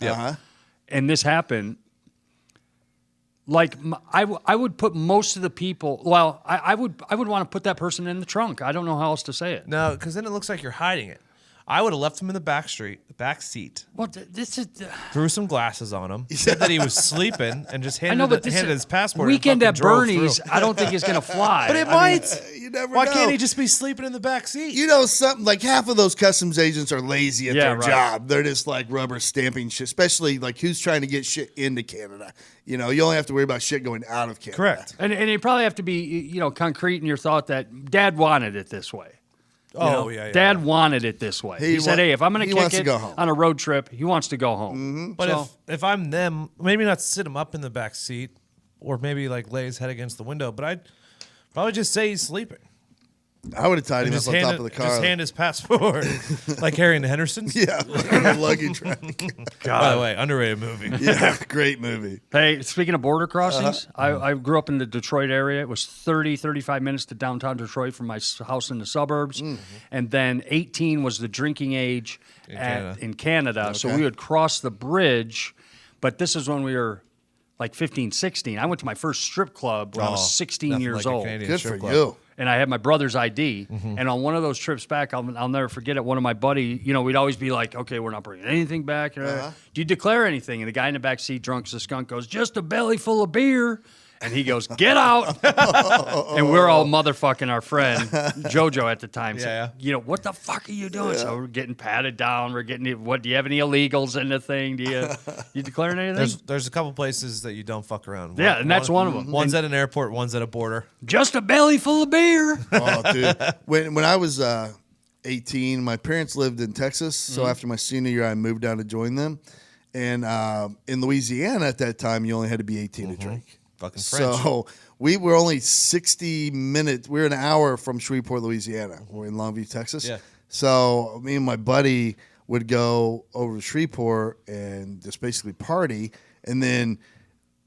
[SPEAKER 4] and this happened, like I would put most of the people. Well, I would want to put that person in the trunk. I don't know how else to say it.
[SPEAKER 3] No, because then it looks like you're hiding it. I would have left him in the back seat,
[SPEAKER 4] Well, this is.
[SPEAKER 3] threw some glasses on him, said that he was sleeping, and just
[SPEAKER 4] I know,
[SPEAKER 3] handed,
[SPEAKER 4] but this
[SPEAKER 3] handed
[SPEAKER 4] is
[SPEAKER 3] his passport. and
[SPEAKER 4] weekend
[SPEAKER 3] fucking
[SPEAKER 4] at
[SPEAKER 3] drove
[SPEAKER 4] Bernie's.
[SPEAKER 3] through.
[SPEAKER 4] I don't think it's gonna fly.
[SPEAKER 3] But it
[SPEAKER 4] I mean,
[SPEAKER 3] might.
[SPEAKER 2] You never
[SPEAKER 3] Why
[SPEAKER 2] know.
[SPEAKER 3] can't he just be sleeping in the back seat?
[SPEAKER 2] Something like half of those customs agents are lazy at their
[SPEAKER 4] right.
[SPEAKER 2] job. They're just like rubber stamping shit, especially like who's trying to get shit into Canada. You only have to worry about shit going out of Canada.
[SPEAKER 3] Correct.
[SPEAKER 4] And you probably have to be, concrete in your thought that Dad wanted it this way.
[SPEAKER 3] Yeah.
[SPEAKER 4] Dad wanted it this way. He said, "Hey, if I'm going to kick it
[SPEAKER 2] go home.
[SPEAKER 4] on a road trip, he wants to go home."
[SPEAKER 2] Mm-hmm.
[SPEAKER 3] But
[SPEAKER 4] So-
[SPEAKER 3] if I'm them, maybe not sit him up in the back seat, or maybe like lay his head against the window. But I'd probably just say he's sleeping.
[SPEAKER 2] I would have tied him
[SPEAKER 3] Just
[SPEAKER 2] up on
[SPEAKER 3] hand,
[SPEAKER 2] top of the car.
[SPEAKER 3] just hand his passport, like Harry and the Hendersons.
[SPEAKER 2] yeah, the luggage rack.
[SPEAKER 3] By the way, underrated movie.
[SPEAKER 2] Yeah, great movie.
[SPEAKER 4] Hey, speaking of border crossings,
[SPEAKER 2] Uh-huh.
[SPEAKER 4] I grew up in the Detroit area. It was 35 minutes to downtown Detroit from my house in the suburbs.
[SPEAKER 2] Mm-hmm.
[SPEAKER 4] And then 18 was the drinking age in Canada. So
[SPEAKER 2] Okay.
[SPEAKER 4] we would cross the bridge. But this is when we were like 15, 16. I went to my first strip club when I was 16
[SPEAKER 3] nothing
[SPEAKER 4] years
[SPEAKER 3] like a
[SPEAKER 4] old.
[SPEAKER 3] Canadian
[SPEAKER 2] Good
[SPEAKER 3] strip
[SPEAKER 2] for
[SPEAKER 3] club.
[SPEAKER 2] you.
[SPEAKER 4] And I had my brother's ID.
[SPEAKER 3] Mm-hmm.
[SPEAKER 4] And on one of those trips back, I'll never forget it. One of my buddy, we'd always be like, okay, we're not bringing anything back. Do you declare anything? And the guy in the back seat, drunk as a skunk, goes, just a belly full of beer. And he goes, get out. And we're all motherfucking our friend, JoJo at the time.
[SPEAKER 3] Yeah,
[SPEAKER 4] Said, what the fuck are you doing? So we're getting patted down. We're getting, do you have any illegals in the thing? Do you declaring anything?
[SPEAKER 3] There's a couple places that you don't fuck around.
[SPEAKER 4] Yeah, and that's one of them.
[SPEAKER 3] One's at an airport, one's at a border.
[SPEAKER 4] Just a belly full of beer.
[SPEAKER 2] Oh, dude. When I was 18, my parents lived in Texas.
[SPEAKER 3] Mm-hmm.
[SPEAKER 2] So after my senior year, I moved down to join them. And in Louisiana at that time, you only had to be 18 to drink.
[SPEAKER 3] Fucking French.
[SPEAKER 2] So we were only 60 minutes. We were an hour from Shreveport, Louisiana. We're in Longview, Texas.
[SPEAKER 3] Yeah.
[SPEAKER 2] So me and my buddy would go over to Shreveport and just basically party. And then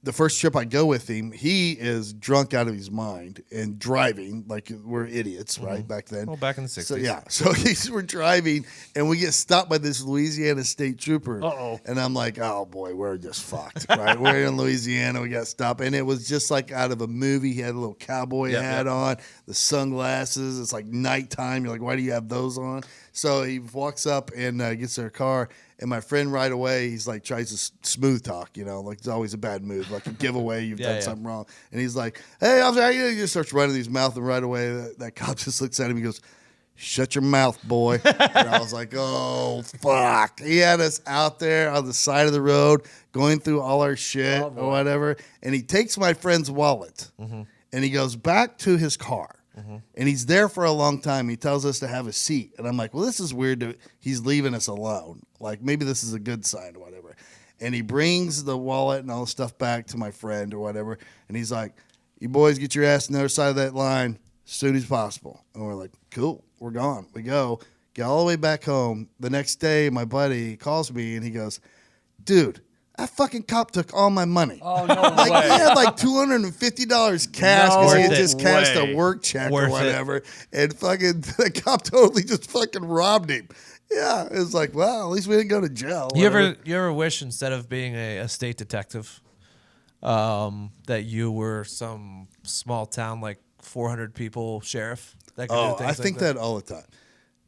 [SPEAKER 2] the first trip I go with him, he is drunk out of his mind and driving like we're idiots, right? Back then.
[SPEAKER 3] Well, back in the 60s.
[SPEAKER 2] So, yeah. So we're driving and we get stopped by this Louisiana state trooper.
[SPEAKER 4] Uh-oh.
[SPEAKER 2] And I'm like, oh boy, we're just fucked, right? We're in Louisiana. We got stopped. And it was just like out of a movie. He had a little cowboy hat on, the sunglasses. It's like nighttime. You're like, why do you have those on? So he walks up and gets their car. And my friend right away, he's like, tries to smooth talk, like it's always a bad move, like a giveaway, you've done something wrong. And he's like, hey, officer, how you doing? He just starts running his mouth, and right away that cop just looks at him. He goes, shut your mouth, boy. And I was like, oh, fuck. He had us out there on the side of the road going through all our shit or whatever. And he takes my friend's wallet and he goes back to his car. And he's there for a long time. He tells us to have a seat. And I'm like, well, this is weird. He's leaving us alone. Like, maybe this is a good sign or whatever. And he brings the wallet and all the stuff back to my friend or whatever. And he's like, you boys get your ass on the other side of that line as soon as possible. And we're like, cool, we're gone. We go, get all the way back home. The next day, my buddy calls me and he goes, dude, That fucking cop took all my money.
[SPEAKER 4] Oh, no
[SPEAKER 2] Like
[SPEAKER 4] way.
[SPEAKER 2] he had like $250 cash because he had
[SPEAKER 4] No
[SPEAKER 2] just cashed
[SPEAKER 4] way.
[SPEAKER 2] a work check
[SPEAKER 3] Worth
[SPEAKER 2] or
[SPEAKER 3] it.
[SPEAKER 2] whatever, and fucking the cop totally just fucking robbed him. Yeah, it was like, well, at least we didn't go to jail.
[SPEAKER 3] You
[SPEAKER 2] whatever.
[SPEAKER 3] ever wish instead of being a state detective, that you were some small town like 400 people sheriff that could do
[SPEAKER 2] Oh,
[SPEAKER 3] things
[SPEAKER 2] I
[SPEAKER 3] like
[SPEAKER 2] think that all the time.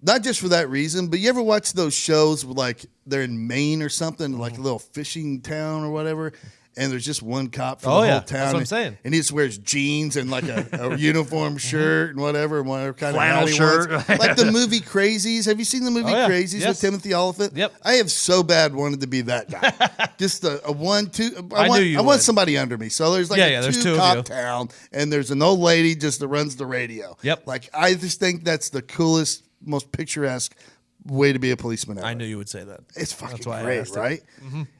[SPEAKER 2] Not just for that reason, but you ever watch those shows where, like, they're in Maine or something, like a little fishing town or whatever, and there's just one cop for
[SPEAKER 3] Oh,
[SPEAKER 2] the whole
[SPEAKER 3] yeah.
[SPEAKER 2] town.
[SPEAKER 3] That's what I'm saying.
[SPEAKER 2] And he just wears jeans and like a uniform shirt and whatever kind
[SPEAKER 4] Flannel
[SPEAKER 2] of hat he
[SPEAKER 4] shirt.
[SPEAKER 2] wants. Like the movie Crazies. Have you seen the movie
[SPEAKER 3] Oh, yeah.
[SPEAKER 2] Crazies
[SPEAKER 3] Yes.
[SPEAKER 2] with Timothy Oliphant?
[SPEAKER 3] Yep.
[SPEAKER 2] I have so bad wanted to be that guy. Just a 1, 2.
[SPEAKER 3] I knew you
[SPEAKER 2] I want
[SPEAKER 3] would.
[SPEAKER 2] somebody under me. So there's like
[SPEAKER 3] Yeah, there's two of
[SPEAKER 2] cop
[SPEAKER 3] you.
[SPEAKER 2] town, and there's an old lady just that runs the radio.
[SPEAKER 3] Yep.
[SPEAKER 2] Like I just think that's the coolest, most picturesque way to be a policeman ever.
[SPEAKER 3] I knew you would say that.
[SPEAKER 2] It's fucking
[SPEAKER 3] That's why I
[SPEAKER 2] great,
[SPEAKER 3] asked it.
[SPEAKER 2] right?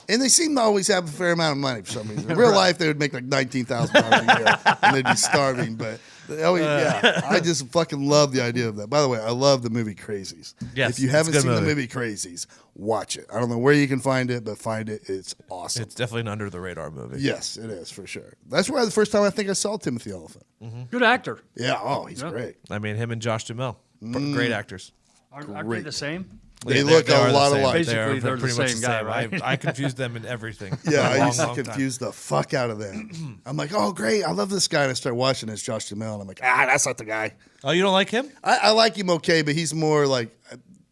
[SPEAKER 2] And they seem to always have a fair amount of money for some reason. In real life, they would make like $19,000 a year, and they'd be starving. But yeah, I just fucking love the idea of that. By the way, I love the movie Crazies.
[SPEAKER 3] Yes,
[SPEAKER 2] if you
[SPEAKER 3] it's a
[SPEAKER 2] haven't
[SPEAKER 3] good
[SPEAKER 2] seen the
[SPEAKER 3] movie.
[SPEAKER 2] movie Crazies, watch it. I don't know where you can find it, but find it. It's awesome.
[SPEAKER 3] It's definitely an under the radar movie.
[SPEAKER 2] Yes, it is for sure. That's why the first time I think I saw Timothy Oliphant.
[SPEAKER 4] Good actor.
[SPEAKER 2] Yeah, oh, he's great.
[SPEAKER 3] I mean, him and Josh Duhamel, great actors.
[SPEAKER 4] Aren't they
[SPEAKER 2] Great.
[SPEAKER 4] the same?
[SPEAKER 2] They
[SPEAKER 3] Yeah,
[SPEAKER 2] look
[SPEAKER 3] they are
[SPEAKER 2] a
[SPEAKER 3] the
[SPEAKER 2] lot
[SPEAKER 3] same.
[SPEAKER 2] alike.
[SPEAKER 4] Basically, they're the
[SPEAKER 3] pretty much
[SPEAKER 4] same guy, right?
[SPEAKER 3] I confused them in everything. for
[SPEAKER 2] Yeah,
[SPEAKER 3] a
[SPEAKER 2] I
[SPEAKER 3] long,
[SPEAKER 2] used to
[SPEAKER 3] long time.
[SPEAKER 2] confuse the fuck out of them. I'm like, oh, great, I love this guy. And I start watching as Josh Duhamel, and I'm like, that's not the guy.
[SPEAKER 3] Oh, you don't like him?
[SPEAKER 2] I like him okay, but he's more like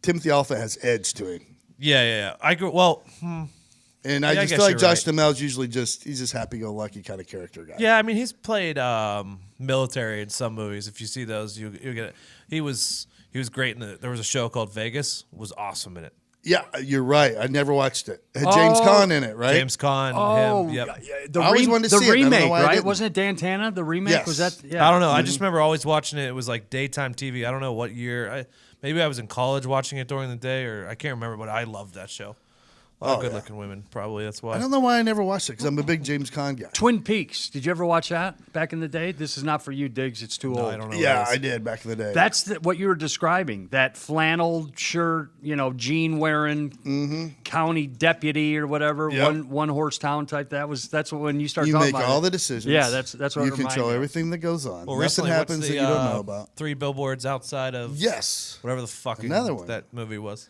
[SPEAKER 2] Timothy Oliphant has edge to him.
[SPEAKER 3] Yeah. I grew. Well,
[SPEAKER 2] And I
[SPEAKER 3] Yeah, I
[SPEAKER 2] just
[SPEAKER 3] guess
[SPEAKER 2] feel like
[SPEAKER 3] you're
[SPEAKER 2] Josh
[SPEAKER 3] right.
[SPEAKER 2] Duhamel's usually he's just happy-go-lucky kind of character guy.
[SPEAKER 3] yeah. I mean, he's played military in some movies. If you see those, you get it. He was great in there was a show called Vegas. Was awesome in it.
[SPEAKER 2] Yeah, you're right. I never watched it. It had James Caan in it, right?
[SPEAKER 3] James Caan.
[SPEAKER 4] Oh,
[SPEAKER 3] him. Yep.
[SPEAKER 4] the,
[SPEAKER 2] I always wanted to
[SPEAKER 4] the
[SPEAKER 2] see it. I don't know
[SPEAKER 4] remake,
[SPEAKER 2] why I
[SPEAKER 4] right?
[SPEAKER 2] didn't.
[SPEAKER 4] Wasn't it Dantana? The remake
[SPEAKER 2] Yes.
[SPEAKER 4] was that? Yeah.
[SPEAKER 3] I don't know. I just remember always watching it. It was like daytime TV. I don't know what year. Maybe I was in college watching it during the day, or I can't remember. But I loved that show. A lot of good-looking women. Probably that's why.
[SPEAKER 2] I don't know why I never watched it because I'm a big James Caan guy.
[SPEAKER 4] Twin Peaks. Did you ever watch that back in the day? This is not for you, Diggs. It's too old.
[SPEAKER 3] I don't know.
[SPEAKER 2] Yeah,
[SPEAKER 3] what it
[SPEAKER 2] I
[SPEAKER 3] is.
[SPEAKER 2] did back in the day.
[SPEAKER 4] That's what you were describing. That flannel shirt, jean wearing, county deputy or whatever,
[SPEAKER 2] Yep.
[SPEAKER 4] one horse town type. That's what when you start
[SPEAKER 2] you
[SPEAKER 4] talking
[SPEAKER 2] make
[SPEAKER 4] about
[SPEAKER 2] all
[SPEAKER 4] it.
[SPEAKER 2] the decisions.
[SPEAKER 4] Yeah, that's what
[SPEAKER 2] you
[SPEAKER 4] it reminded
[SPEAKER 2] control
[SPEAKER 4] me of.
[SPEAKER 2] everything that goes on.
[SPEAKER 3] Well,
[SPEAKER 2] Nothing
[SPEAKER 3] recently,
[SPEAKER 2] happens
[SPEAKER 3] what's
[SPEAKER 2] that
[SPEAKER 3] the,
[SPEAKER 2] you don't know about.
[SPEAKER 3] 3 billboards outside of
[SPEAKER 2] Yes,
[SPEAKER 3] whatever the fuck
[SPEAKER 2] Another one.
[SPEAKER 3] that movie was.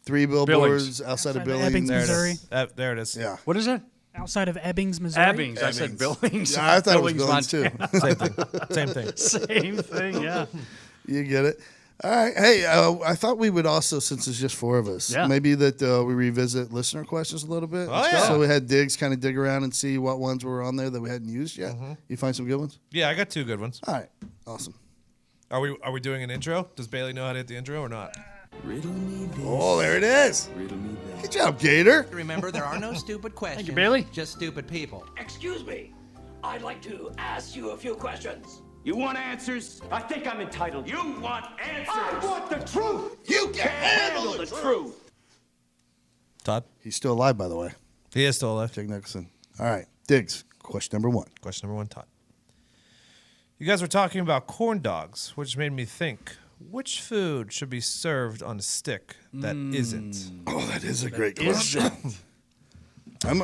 [SPEAKER 2] 3 billboards outside of Billings.
[SPEAKER 6] Ebbings,
[SPEAKER 3] There
[SPEAKER 6] Missouri.
[SPEAKER 3] it is. There it is.
[SPEAKER 2] Yeah.
[SPEAKER 4] What is it?
[SPEAKER 6] Outside of Ebbings, Missouri.
[SPEAKER 4] Ebbings. I said
[SPEAKER 2] Ebbings.
[SPEAKER 4] Billings.
[SPEAKER 2] Yeah, I thought it was
[SPEAKER 4] Billings,
[SPEAKER 2] Billings too.
[SPEAKER 3] Same thing. Same thing.
[SPEAKER 4] Same thing, yeah.
[SPEAKER 2] You get it. All right. Hey, I thought we would also, since it's just 4 of us,
[SPEAKER 4] Yeah.
[SPEAKER 2] maybe that we revisit listener questions a little bit.
[SPEAKER 3] Oh, yeah.
[SPEAKER 2] So we had Diggs kind of dig around and see what ones were on there that we hadn't used yet. You find some good ones?
[SPEAKER 3] Yeah, I got 2 good ones.
[SPEAKER 2] All right. Awesome.
[SPEAKER 3] Are we doing an intro? Does Bailey know how to hit the intro or not?
[SPEAKER 1] Riddle me this.
[SPEAKER 2] Oh, there it is.
[SPEAKER 1] Riddle me that.
[SPEAKER 2] Good job, Gator.
[SPEAKER 7] Remember, there are no stupid questions.
[SPEAKER 4] Bailey.
[SPEAKER 7] Just stupid people.
[SPEAKER 8] Excuse me. I'd like to ask you a few questions.
[SPEAKER 9] You want answers? I think I'm entitled. You want answers? I want the truth.
[SPEAKER 2] You can handle the truth.
[SPEAKER 3] Todd?
[SPEAKER 2] He's still alive, by the way.
[SPEAKER 3] He is still alive.
[SPEAKER 2] Jake Nicholson. All right. Diggs, question number 1.
[SPEAKER 3] Question number 1, Todd. You guys were talking about corn dogs, which made me think, which food should be served on a stick that isn't?
[SPEAKER 2] Oh, that is a great question. I'm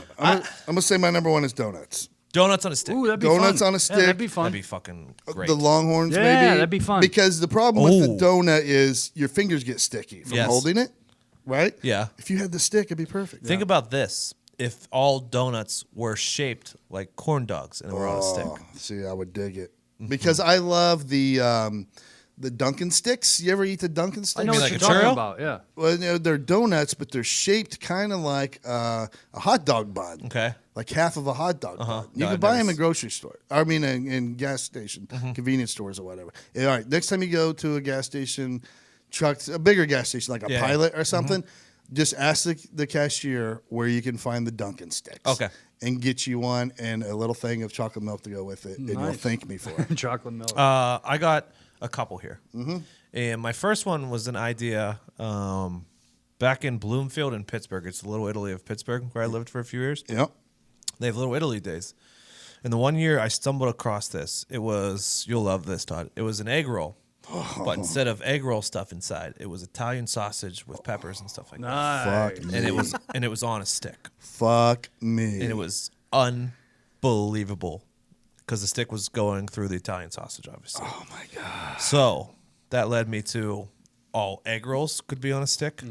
[SPEAKER 2] gonna say my number 1 is donuts.
[SPEAKER 3] Donuts on a stick.
[SPEAKER 4] Ooh, that'd be
[SPEAKER 2] Donuts
[SPEAKER 4] fun.
[SPEAKER 2] on a
[SPEAKER 4] Yeah,
[SPEAKER 2] stick.
[SPEAKER 4] that'd be fun.
[SPEAKER 3] That'd be fucking great.
[SPEAKER 2] The Longhorns,
[SPEAKER 4] Yeah,
[SPEAKER 2] maybe.
[SPEAKER 4] that'd be fun.
[SPEAKER 2] Because the problem with the
[SPEAKER 3] Ooh.
[SPEAKER 2] donut is your fingers get sticky from
[SPEAKER 3] Yes.
[SPEAKER 2] holding it, right?
[SPEAKER 3] Yeah.
[SPEAKER 2] If you had the stick, it'd be perfect.
[SPEAKER 3] Think about this. If all donuts were shaped like corn dogs and were on a stick.
[SPEAKER 2] Oh, see, I would dig it because I love the Dunkin' sticks. You ever eat the Dunkin' sticks?
[SPEAKER 4] I know
[SPEAKER 3] mean
[SPEAKER 4] what
[SPEAKER 3] like
[SPEAKER 4] you're
[SPEAKER 3] a
[SPEAKER 4] talking
[SPEAKER 3] churro?
[SPEAKER 4] about, yeah.
[SPEAKER 2] Well, they're donuts, but they're shaped kind of like a hot dog bun.
[SPEAKER 3] Okay.
[SPEAKER 2] Like half of a hot dog bun. You
[SPEAKER 3] No,
[SPEAKER 2] can
[SPEAKER 3] I've
[SPEAKER 2] buy
[SPEAKER 3] never
[SPEAKER 2] them in
[SPEAKER 3] s-
[SPEAKER 2] grocery store. I mean, in gas station, convenience stores or whatever. All right, next time you go to a gas station, a bigger gas station like a
[SPEAKER 3] Yeah.
[SPEAKER 2] Pilot or something, just ask the cashier where you can find the Dunkin' sticks.
[SPEAKER 3] Okay.
[SPEAKER 2] And get you one and a little thing of chocolate milk to go with it, and you'll
[SPEAKER 4] Nice.
[SPEAKER 2] thank me for it.
[SPEAKER 4] Chocolate milk.
[SPEAKER 3] I got a couple here. And my first one was an idea back in Bloomfield in Pittsburgh. It's the Little Italy of Pittsburgh, where I lived for a few years.
[SPEAKER 2] Yep.
[SPEAKER 3] They have Little Italy days. And the one year I stumbled across this, it was, you'll love this, Todd. It was an egg roll but instead of egg roll stuff inside, it was Italian sausage with peppers and stuff like that.
[SPEAKER 4] Nice.
[SPEAKER 2] Fuck me.
[SPEAKER 3] And it was on a stick.
[SPEAKER 2] Fuck me.
[SPEAKER 3] And it was unbelievable because the stick was going through the Italian sausage, obviously.
[SPEAKER 2] Oh my god.
[SPEAKER 3] So that led me to all egg rolls could be on a stick.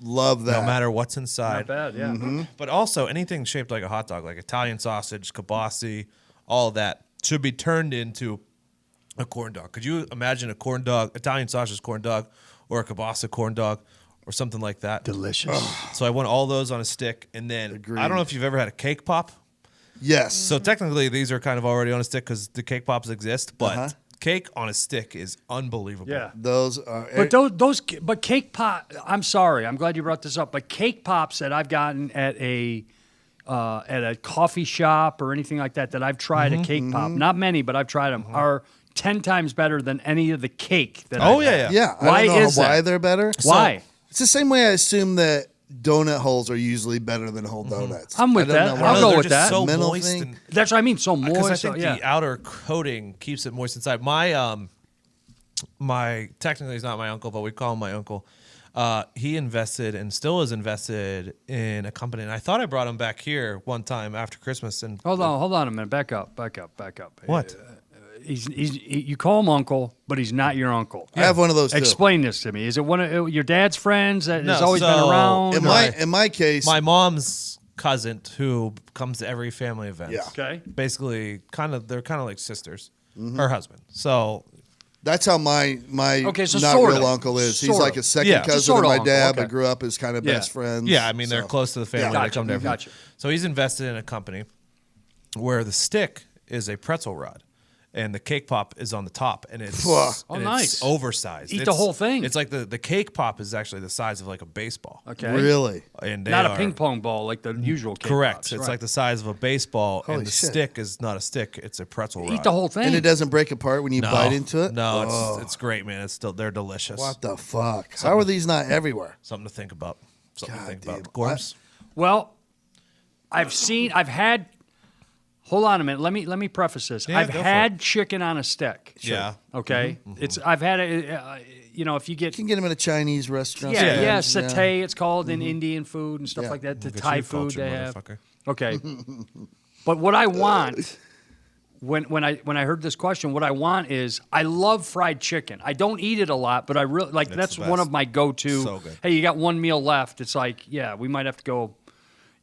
[SPEAKER 2] Love that.
[SPEAKER 3] No matter what's inside.
[SPEAKER 4] Not bad, yeah.
[SPEAKER 3] But also anything shaped like a hot dog, like Italian sausage, kibasi, all of that should be turned into a corn dog. Could you imagine a corn dog, Italian sausage corn dog, or a kibasa corn dog, or something like that?
[SPEAKER 4] Delicious.
[SPEAKER 3] So I want all those on a stick, and then I don't know if you've ever had a cake pop.
[SPEAKER 2] Yes.
[SPEAKER 3] So technically, these are kind of already on a stick because the cake pops exist, but cake on a stick is unbelievable.
[SPEAKER 4] Yeah.
[SPEAKER 2] Those are.
[SPEAKER 4] But cake pop. I'm sorry. I'm glad you brought this up. But cake pops that I've gotten at a coffee shop or anything like that I've tried a cake pop. Not many, but I've tried them. Are 10 times better than any of the cake that I've had.
[SPEAKER 2] Yeah.
[SPEAKER 4] Why
[SPEAKER 2] I don't know
[SPEAKER 4] is
[SPEAKER 2] why
[SPEAKER 4] that?
[SPEAKER 2] they're better.
[SPEAKER 4] Why?
[SPEAKER 2] It's the same way I assume that donut holes are usually better than whole donuts.
[SPEAKER 4] I'm with
[SPEAKER 2] I don't
[SPEAKER 4] that.
[SPEAKER 2] know
[SPEAKER 4] I'll
[SPEAKER 2] why.
[SPEAKER 4] go
[SPEAKER 3] They're
[SPEAKER 4] with
[SPEAKER 3] just
[SPEAKER 4] that.
[SPEAKER 3] So
[SPEAKER 2] Mental
[SPEAKER 3] moist
[SPEAKER 2] thing.
[SPEAKER 3] and
[SPEAKER 4] That's what I mean. So
[SPEAKER 3] because I
[SPEAKER 4] moist.
[SPEAKER 3] think the outer coating keeps it moist inside. My technically he's not my uncle, but we call him my uncle. He invested and still is invested in a company, and I thought I brought him back here one time after Christmas. And
[SPEAKER 4] Hold on a minute. Back up.
[SPEAKER 3] What?
[SPEAKER 4] You call him uncle, but he's not your uncle.
[SPEAKER 2] I have one of those too.
[SPEAKER 4] Explain this to me. Is it one of your dad's friends that has
[SPEAKER 3] No,
[SPEAKER 4] always been
[SPEAKER 3] so
[SPEAKER 4] around?
[SPEAKER 2] In my case,
[SPEAKER 3] my mom's cousin who comes to every family event.
[SPEAKER 2] Yeah.
[SPEAKER 4] Okay.
[SPEAKER 3] Basically, they're kind of like sisters. Her husband. So
[SPEAKER 2] that's how my
[SPEAKER 4] Okay, so
[SPEAKER 2] not
[SPEAKER 4] sort
[SPEAKER 2] real
[SPEAKER 4] of.
[SPEAKER 2] uncle is. He's
[SPEAKER 4] Sort
[SPEAKER 2] like
[SPEAKER 4] of.
[SPEAKER 2] a second
[SPEAKER 3] Yeah.
[SPEAKER 2] cousin
[SPEAKER 4] Sort
[SPEAKER 2] of
[SPEAKER 4] of
[SPEAKER 2] my dad,
[SPEAKER 4] uncle,
[SPEAKER 2] but
[SPEAKER 4] okay.
[SPEAKER 2] grew up as kind of
[SPEAKER 4] Yeah.
[SPEAKER 2] best friends.
[SPEAKER 3] yeah, I mean they're
[SPEAKER 2] So-
[SPEAKER 3] close to the family.
[SPEAKER 2] Yeah.
[SPEAKER 3] They come to every.
[SPEAKER 4] Gotcha.
[SPEAKER 3] So he's invested in a company where the stick is a pretzel rod. And the cake pop is on the top, and it's
[SPEAKER 2] Oh,
[SPEAKER 3] and
[SPEAKER 4] nice.
[SPEAKER 3] it's oversized.
[SPEAKER 4] Eat the
[SPEAKER 3] It's-
[SPEAKER 4] whole thing.
[SPEAKER 3] It's like the cake pop is actually the size of like a baseball.
[SPEAKER 4] Okay.
[SPEAKER 2] Really?
[SPEAKER 3] And they
[SPEAKER 4] Not a
[SPEAKER 3] are-
[SPEAKER 4] ping pong ball like the usual cake
[SPEAKER 3] Correct.
[SPEAKER 4] pops.
[SPEAKER 3] It's
[SPEAKER 4] Right.
[SPEAKER 3] like the size of a baseball,
[SPEAKER 2] Holy
[SPEAKER 3] and the
[SPEAKER 2] shit.
[SPEAKER 3] stick is not a stick; it's a pretzel rod.
[SPEAKER 4] Eat the whole thing.
[SPEAKER 2] And it doesn't break apart when you
[SPEAKER 3] No.
[SPEAKER 2] bite into it?
[SPEAKER 3] No,
[SPEAKER 2] Oh,
[SPEAKER 3] it's great, man. They're delicious.
[SPEAKER 2] what the fuck? How are these not everywhere?
[SPEAKER 3] Something to think about. Something to
[SPEAKER 2] God
[SPEAKER 3] think
[SPEAKER 2] damn.
[SPEAKER 3] about. Gorms?
[SPEAKER 4] Well, I've had. Hold on a minute. Let me preface this.
[SPEAKER 3] Yeah,
[SPEAKER 4] I've
[SPEAKER 3] go for
[SPEAKER 4] had chicken on a stick.
[SPEAKER 3] Yeah.
[SPEAKER 4] Okay. It's I've had it. If you get
[SPEAKER 2] You can get them in a Chinese restaurant.
[SPEAKER 4] yeah,
[SPEAKER 2] sometimes,
[SPEAKER 4] satay. It's called in Indian food and stuff
[SPEAKER 2] Yeah.
[SPEAKER 4] like that. The
[SPEAKER 3] Look at
[SPEAKER 4] Thai
[SPEAKER 3] your
[SPEAKER 4] food
[SPEAKER 3] culture,
[SPEAKER 4] they have.
[SPEAKER 3] motherfucker.
[SPEAKER 4] Okay. But what I want when I heard this question, what I want is I love fried chicken. I don't eat it a lot, but I really like that's
[SPEAKER 3] the
[SPEAKER 4] one
[SPEAKER 3] best.
[SPEAKER 4] of my go-to.
[SPEAKER 3] So good.
[SPEAKER 4] Hey, you got one meal left. It's like, yeah, we might have to go,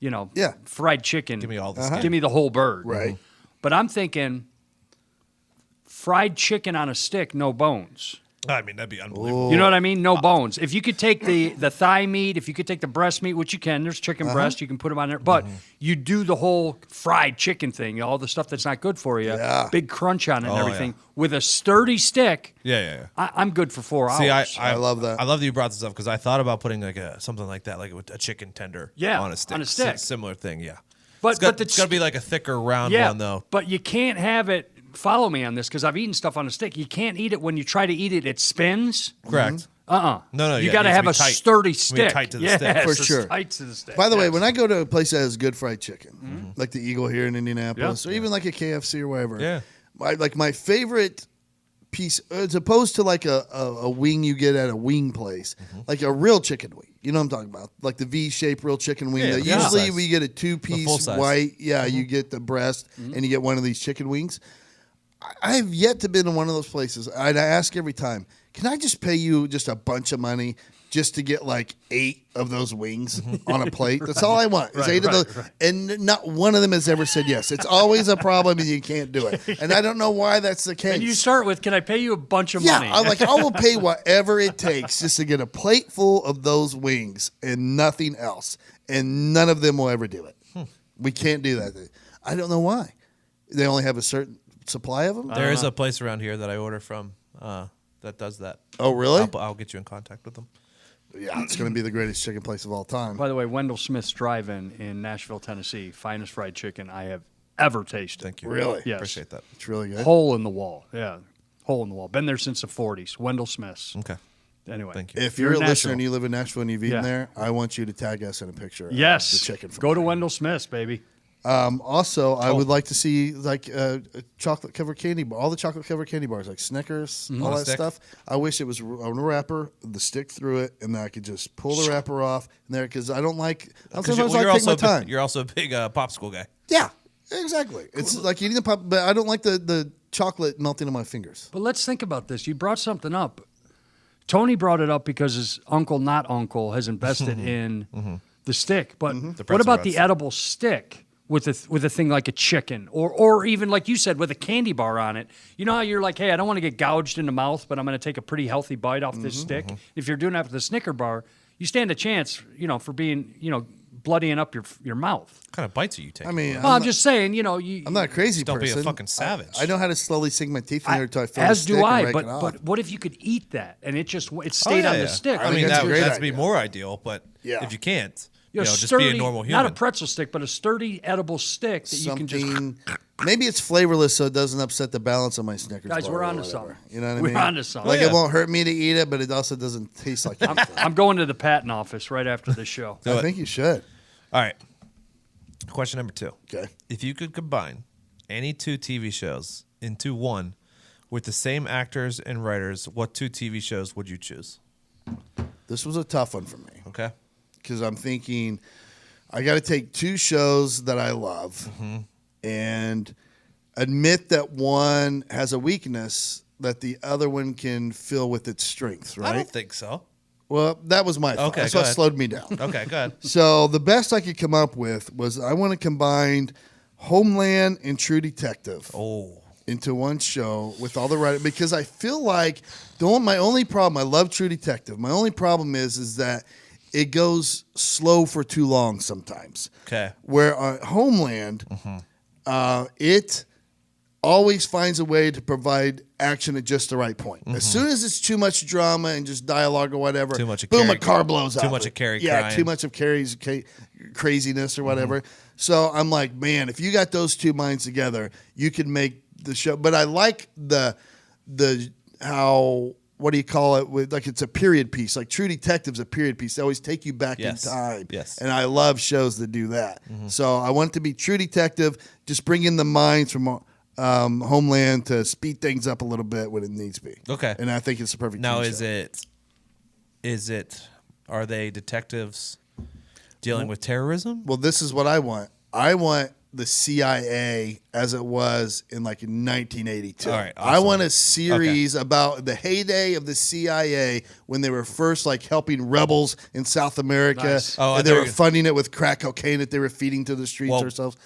[SPEAKER 2] Yeah.
[SPEAKER 4] fried chicken.
[SPEAKER 3] Give me all the skin.
[SPEAKER 4] Give me the whole bird.
[SPEAKER 2] Right.
[SPEAKER 4] But I'm thinking fried chicken on a stick, no bones.
[SPEAKER 3] I mean, that'd be unbelievable.
[SPEAKER 4] You know what I mean? No bones. If you could take the thigh meat, if you could take the breast meat, which you can, there's chicken breast, you can put them on there. But you do the whole fried chicken thing, all the stuff that's not good for you,
[SPEAKER 2] Yeah.
[SPEAKER 4] big crunch on it and
[SPEAKER 3] Oh,
[SPEAKER 4] everything, with a sturdy stick.
[SPEAKER 3] Yeah.
[SPEAKER 4] I'm good for 4 hours.
[SPEAKER 3] See,
[SPEAKER 2] I love that.
[SPEAKER 3] I love that you brought this up because I thought about putting like something like that, like a chicken tender,
[SPEAKER 4] Yeah,
[SPEAKER 3] on a stick.
[SPEAKER 4] on a stick.
[SPEAKER 3] Similar thing, yeah.
[SPEAKER 4] But-
[SPEAKER 3] it's got,
[SPEAKER 4] but the
[SPEAKER 3] it's got to be like a thicker round
[SPEAKER 4] yeah,
[SPEAKER 3] one though.
[SPEAKER 4] but you can't have it. Follow me on this because I've eaten stuff on a stick. You can't eat it when you try to eat it. It spins.
[SPEAKER 3] Correct.
[SPEAKER 4] No,
[SPEAKER 3] No,
[SPEAKER 4] You
[SPEAKER 3] yeah,
[SPEAKER 4] got to
[SPEAKER 3] it needs
[SPEAKER 4] have
[SPEAKER 3] to
[SPEAKER 4] a
[SPEAKER 3] be tight.
[SPEAKER 4] sturdy
[SPEAKER 3] It needs to be
[SPEAKER 4] stick.
[SPEAKER 3] tight to the
[SPEAKER 4] Yes,
[SPEAKER 3] stick.
[SPEAKER 2] For
[SPEAKER 4] it's
[SPEAKER 2] sure.
[SPEAKER 4] Tight to the stick.
[SPEAKER 2] By the way,
[SPEAKER 4] Yes.
[SPEAKER 2] when I go to a place that has good fried chicken, like the Eagle here in Indianapolis,
[SPEAKER 4] Yeah.
[SPEAKER 2] or even like a KFC or whatever,
[SPEAKER 3] Yeah.
[SPEAKER 2] my favorite piece, as opposed to like a wing you get at a wing place, like a real chicken wing. You know what I'm talking about? Like the V-shaped real chicken wing.
[SPEAKER 3] Yeah,
[SPEAKER 2] that
[SPEAKER 3] the full
[SPEAKER 2] usually
[SPEAKER 3] size.
[SPEAKER 2] we get a
[SPEAKER 3] The full
[SPEAKER 2] two-piece
[SPEAKER 3] size.
[SPEAKER 2] white. Yeah, you get the breast and you get one of these chicken wings. I have yet to been in one of those places. I ask every time, can I just pay you just a bunch of money just to get like 8 of those wings on a plate? That's all I want. Is 8 of those. And not one of them has ever said yes. It's always a problem and you can't do it. And I don't know why that's the case.
[SPEAKER 4] And you start with, can I pay you a bunch of
[SPEAKER 2] Yeah,
[SPEAKER 4] money?
[SPEAKER 2] I'm like, I will pay whatever it takes just to get a plate full of those wings and nothing else. And none of them will ever do it. We can't do that. I don't know why. They only have a certain supply of them?
[SPEAKER 3] There is a place around here that I order from that does that.
[SPEAKER 2] Oh, really?
[SPEAKER 3] I'll get you in contact with them.
[SPEAKER 2] Yeah, it's going to be the greatest chicken place of all time.
[SPEAKER 4] By the way, Wendell Smith's Drive-In in Nashville, Tennessee, finest fried chicken I have ever tasted.
[SPEAKER 3] Thank you.
[SPEAKER 2] Really?
[SPEAKER 4] Yes.
[SPEAKER 3] Appreciate that.
[SPEAKER 2] It's really good.
[SPEAKER 4] Hole in the wall. Yeah. Hole in the wall. Been there since the 40s. Wendell Smith's.
[SPEAKER 3] Okay.
[SPEAKER 4] Anyway.
[SPEAKER 3] Thank you.
[SPEAKER 2] If you're a
[SPEAKER 4] in
[SPEAKER 2] listener
[SPEAKER 4] Nashville.
[SPEAKER 2] and you live in Nashville and you've eaten
[SPEAKER 4] Yeah.
[SPEAKER 2] there, I want you to tag us in a picture
[SPEAKER 4] Yes.
[SPEAKER 2] of the chicken. From
[SPEAKER 4] Go to
[SPEAKER 2] there.
[SPEAKER 4] Wendell Smith's, baby.
[SPEAKER 2] Also, I would like to see like a chocolate covered candy bar, all the chocolate covered candy bars, like Snickers, all that
[SPEAKER 3] stick?
[SPEAKER 2] stuff. I wish it was on a wrapper, the stick through it, and then I could just pull the wrapper off in there because I don't like. Sometimes I take my time.
[SPEAKER 3] You're also a big popsicle guy.
[SPEAKER 2] Yeah, exactly. It's like eating the pop, but I don't like the chocolate melting on my fingers.
[SPEAKER 4] But let's think about this. You brought something up. Tony brought it up because his not uncle, has invested in the stick. But what about the edible stick with a thing like a chicken, or even like you said, with a candy bar on it? You know how you're like, hey, I don't want to get gouged in the mouth, but I'm going to take a pretty healthy bite off this stick. If you're doing that with the Snicker bar, you stand a chance, for being, bloodying up your mouth.
[SPEAKER 3] What kind of bites are you taking?
[SPEAKER 2] I mean,
[SPEAKER 4] I'm just saying,
[SPEAKER 2] I'm not a crazy
[SPEAKER 3] don't
[SPEAKER 2] person.
[SPEAKER 3] be a fucking savage.
[SPEAKER 2] I know how to slowly sink my teeth in there until I feel
[SPEAKER 4] as
[SPEAKER 2] the stick
[SPEAKER 4] do I.
[SPEAKER 2] and break it off.
[SPEAKER 4] But what if you could eat that and it stayed on the stick?
[SPEAKER 2] I
[SPEAKER 3] I
[SPEAKER 2] think
[SPEAKER 3] mean,
[SPEAKER 2] that's a great
[SPEAKER 3] that'd be
[SPEAKER 2] idea.
[SPEAKER 3] more ideal. But
[SPEAKER 2] Yeah.
[SPEAKER 3] if you can't,
[SPEAKER 4] A
[SPEAKER 3] just
[SPEAKER 4] sturdy,
[SPEAKER 3] be a normal human.
[SPEAKER 4] not a pretzel stick, but a sturdy edible stick that you can just.
[SPEAKER 2] Maybe it's flavorless, so it doesn't upset the balance of my Snickers.
[SPEAKER 4] Guys,
[SPEAKER 2] bar
[SPEAKER 4] we're
[SPEAKER 2] or
[SPEAKER 4] onto
[SPEAKER 2] whatever.
[SPEAKER 4] something.
[SPEAKER 2] You know what I
[SPEAKER 4] We're
[SPEAKER 2] mean?
[SPEAKER 4] onto something.
[SPEAKER 2] Like
[SPEAKER 3] Oh, yeah.
[SPEAKER 2] it won't hurt me to eat it, but it also doesn't taste like anything.
[SPEAKER 4] I'm going to the patent office right after the show.
[SPEAKER 2] I think you should.
[SPEAKER 3] All right. Question number 2.
[SPEAKER 2] Okay.
[SPEAKER 3] If you could combine any 2 TV shows into one with the same actors and writers, what 2 TV shows would you choose?
[SPEAKER 2] This was a tough one for me
[SPEAKER 3] Okay.
[SPEAKER 2] because I'm thinking I got to take 2 shows that I love and admit that one has a weakness that the other one can fill with its strengths, right?
[SPEAKER 3] I don't think so.
[SPEAKER 2] Well, that was my thought.
[SPEAKER 3] Okay,
[SPEAKER 2] That's
[SPEAKER 3] go
[SPEAKER 2] what
[SPEAKER 3] ahead.
[SPEAKER 2] slowed me down.
[SPEAKER 3] Okay, go ahead.
[SPEAKER 2] So the best I could come up with was I want to combine Homeland and True Detective
[SPEAKER 3] Oh.
[SPEAKER 2] into one show with all the writing because I feel like my only problem. I love True Detective. My only problem is that it goes slow for too long sometimes.
[SPEAKER 3] Okay.
[SPEAKER 2] Where Homeland, it always finds a way to provide action at just the right point. As soon as it's too much drama and just dialogue or whatever,
[SPEAKER 3] Too much of
[SPEAKER 2] boom,
[SPEAKER 3] Carrie-
[SPEAKER 2] a car blows up.
[SPEAKER 3] too much of Carrie
[SPEAKER 2] Yeah,
[SPEAKER 3] crying.
[SPEAKER 2] too much of Carrie's craziness or whatever. So I'm like, man, if you got those 2 minds together, you can make the show. But I like the how, what do you call it? With like it's a period piece. Like True Detective's a period piece. They always take you back
[SPEAKER 3] Yes.
[SPEAKER 2] in time.
[SPEAKER 3] Yes.
[SPEAKER 2] And I love shows that do that. So I want it to be True Detective. Just bring in the minds from Homeland to speed things up a little bit when it needs to be.
[SPEAKER 3] Okay.
[SPEAKER 2] And I think it's the perfect.
[SPEAKER 3] Now,
[SPEAKER 2] TV show.
[SPEAKER 3] are they detectives dealing with terrorism?
[SPEAKER 2] Well, this is what I want. I want the CIA as it was in like 1982.
[SPEAKER 3] All right,
[SPEAKER 2] I
[SPEAKER 3] awesome.
[SPEAKER 2] want a series about the heyday of the CIA when they were first like helping rebels in South America.
[SPEAKER 4] Nice.
[SPEAKER 3] Oh,
[SPEAKER 2] and they
[SPEAKER 3] there
[SPEAKER 2] were
[SPEAKER 3] you go.
[SPEAKER 2] funding it with crack cocaine that they were feeding to the streets
[SPEAKER 3] Well,
[SPEAKER 2] ourselves.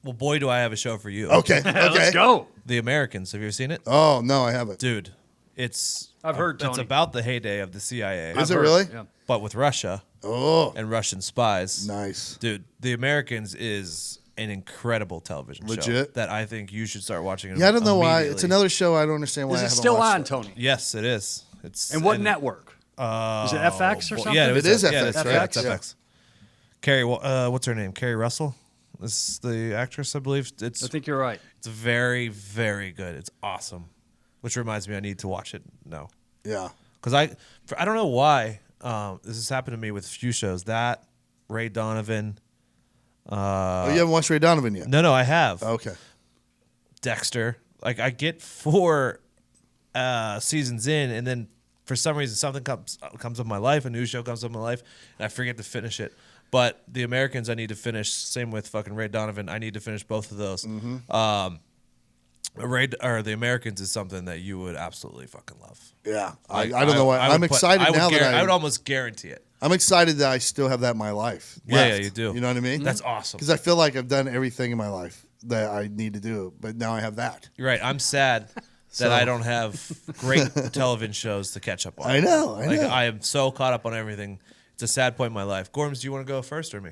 [SPEAKER 3] Well, boy, do I have a show for you.
[SPEAKER 2] Okay. Okay.
[SPEAKER 4] Let's go.
[SPEAKER 3] The Americans. Have you ever seen it?
[SPEAKER 2] Oh, no, I haven't.
[SPEAKER 3] Dude, it's
[SPEAKER 4] I've heard,
[SPEAKER 3] it's
[SPEAKER 4] Tony.
[SPEAKER 3] about the heyday of the CIA.
[SPEAKER 2] Is it really?
[SPEAKER 4] Yeah.
[SPEAKER 3] But with Russia
[SPEAKER 2] Oh,
[SPEAKER 3] and Russian spies.
[SPEAKER 2] nice.
[SPEAKER 3] Dude, The Americans is an incredible television show
[SPEAKER 2] Legit?
[SPEAKER 3] that I think you should start watching.
[SPEAKER 2] Yeah, I don't know why. It's
[SPEAKER 3] immediately.
[SPEAKER 2] another show. I don't understand why
[SPEAKER 4] Is
[SPEAKER 2] I
[SPEAKER 4] it
[SPEAKER 2] haven't
[SPEAKER 4] still
[SPEAKER 2] watched
[SPEAKER 4] on,
[SPEAKER 2] it.
[SPEAKER 4] Tony?
[SPEAKER 3] Yes, it is. It's
[SPEAKER 4] And what
[SPEAKER 3] and-
[SPEAKER 4] network? Is it FX or something?
[SPEAKER 3] Yeah,
[SPEAKER 2] It is
[SPEAKER 3] yeah,
[SPEAKER 2] FX,
[SPEAKER 3] it's-
[SPEAKER 2] right?
[SPEAKER 3] Yeah, it's
[SPEAKER 2] Yeah.
[SPEAKER 3] FX. Carrie, what's her name? Carrie Russell is the actress, I believe.
[SPEAKER 4] I think you're right.
[SPEAKER 3] It's very, very good. It's awesome. Which reminds me, I need to watch it now
[SPEAKER 2] Yeah.
[SPEAKER 3] because I don't know why this has happened to me with a few shows. That Ray Donovan.
[SPEAKER 2] Oh, you haven't watched Ray Donovan yet?
[SPEAKER 3] No, I have.
[SPEAKER 2] Okay.
[SPEAKER 3] Dexter. Like I get 4 seasons in, and then for some reason something comes up in my life, a new show comes up in my life, and I forget to finish it. But The Americans, I need to finish. Same with fucking Ray Donovan. I need to finish both of those. The Americans is something that you would absolutely fucking love.
[SPEAKER 2] Yeah. I don't know why.
[SPEAKER 3] I would
[SPEAKER 2] I'm
[SPEAKER 3] put-
[SPEAKER 2] excited now that
[SPEAKER 3] I would almost guarantee it.
[SPEAKER 2] I'm excited that I still have that in my life.
[SPEAKER 3] Yeah,
[SPEAKER 2] left.
[SPEAKER 3] yeah, you do.
[SPEAKER 2] You know what I mean?
[SPEAKER 3] That's awesome.
[SPEAKER 2] Because I feel like I've done everything in my life that I need to do, but now I have that.
[SPEAKER 3] You're right. I'm sad that I don't have great television shows to catch up on.
[SPEAKER 2] I know.
[SPEAKER 3] I am so caught up on everything. It's a sad point in my life. Gorms, do you want to go first or me?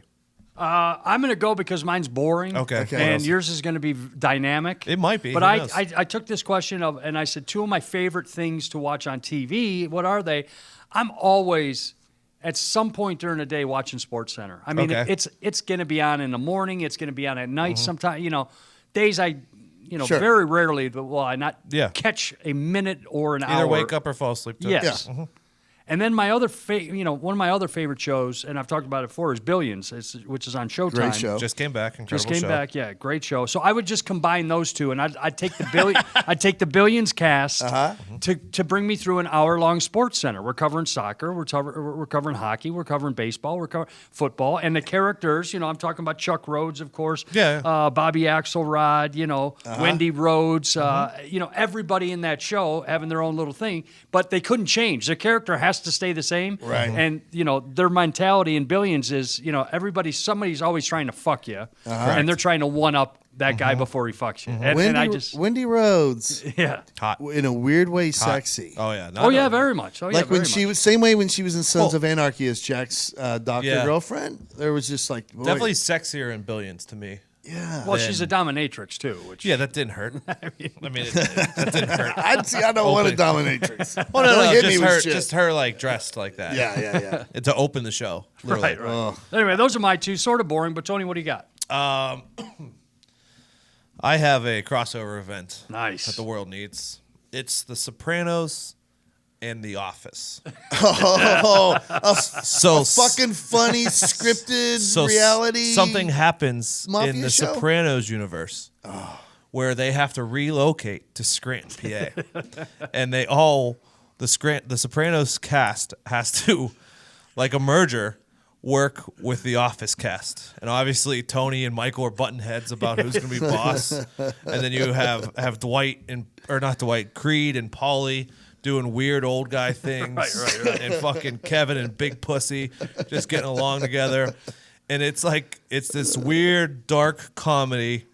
[SPEAKER 4] I'm going to go because mine's boring.
[SPEAKER 3] Okay.
[SPEAKER 2] Okay.
[SPEAKER 3] What
[SPEAKER 4] And
[SPEAKER 3] else?
[SPEAKER 4] yours is going to be dynamic.
[SPEAKER 3] It might be.
[SPEAKER 4] But
[SPEAKER 3] Who
[SPEAKER 4] I
[SPEAKER 3] knows?
[SPEAKER 4] took this question and I said, 2 of my favorite things to watch on TV, what are they? I'm always, at some point during the day, watching Sports Center. I mean,
[SPEAKER 3] Okay.
[SPEAKER 4] it's going to be on in the morning. It's going to be on at night. Sometimes, days I,
[SPEAKER 2] Sure.
[SPEAKER 4] very rarely will I not
[SPEAKER 3] Yeah.
[SPEAKER 4] catch a minute or an hour.
[SPEAKER 3] Either wake up or fall asleep. Too.
[SPEAKER 4] Yes.
[SPEAKER 2] Yeah.
[SPEAKER 4] And then my other, one of my other favorite shows, and I've talked about it before, is Billions, which is on Showtime.
[SPEAKER 2] Great show.
[SPEAKER 3] Just came back. Incredible
[SPEAKER 4] Just came
[SPEAKER 3] show.
[SPEAKER 4] back, yeah, great show. So I would just combine those two, and I'd take the I'd take the Billions cast to bring me through an hour-long sports center. We're covering soccer, we're covering hockey, we're covering baseball, we're covering football, and the characters. I'm talking about Chuck Rhodes, of course.
[SPEAKER 3] Yeah.
[SPEAKER 4] Bobby Axelrod. Wendy Rhodes. Everybody in that show having their own little thing, but they couldn't change. Their character has to stay the same.
[SPEAKER 2] Right.
[SPEAKER 4] And their mentality in Billions is somebody's always trying to fuck you, and they're trying to one up that guy before he fucks you.
[SPEAKER 2] Wendy Rhodes,
[SPEAKER 4] yeah,
[SPEAKER 3] Hot.
[SPEAKER 2] in a weird way, sexy.
[SPEAKER 3] Oh yeah.
[SPEAKER 4] Very much.
[SPEAKER 2] Like when she was same way when she was in Sons of Anarchy as Jack's doctor girlfriend. There was just like boy,
[SPEAKER 3] Definitely sexier in Billions to me.
[SPEAKER 2] Yeah.
[SPEAKER 4] Well, she's a dominatrix too. Which
[SPEAKER 3] that didn't hurt. that didn't hurt.
[SPEAKER 2] I don't want a dominatrix.
[SPEAKER 3] Well,
[SPEAKER 2] Don't hit me
[SPEAKER 3] just
[SPEAKER 2] with
[SPEAKER 3] her,
[SPEAKER 2] shit.
[SPEAKER 3] just her like dressed like that.
[SPEAKER 2] Yeah.
[SPEAKER 3] And to open the show, literally.
[SPEAKER 4] right. Anyway, those are my two. Sort of boring, but Tony, what do you got?
[SPEAKER 3] I have a crossover event.
[SPEAKER 4] Nice.
[SPEAKER 3] That the world needs. It's The Sopranos and The Office.
[SPEAKER 2] So fucking funny scripted reality.
[SPEAKER 3] Something happens
[SPEAKER 2] mafia
[SPEAKER 3] in the
[SPEAKER 2] show?
[SPEAKER 3] Sopranos universe where they have to relocate to Scranton, PA, and the Sopranos cast has to, like a merger, work with the Office cast, and obviously Tony and Michael are button heads about who's going to be boss, and then you have Creed and Paulie doing weird old guy things, right. And fucking Kevin and Big Pussy just getting along together, and it's this weird dark comedy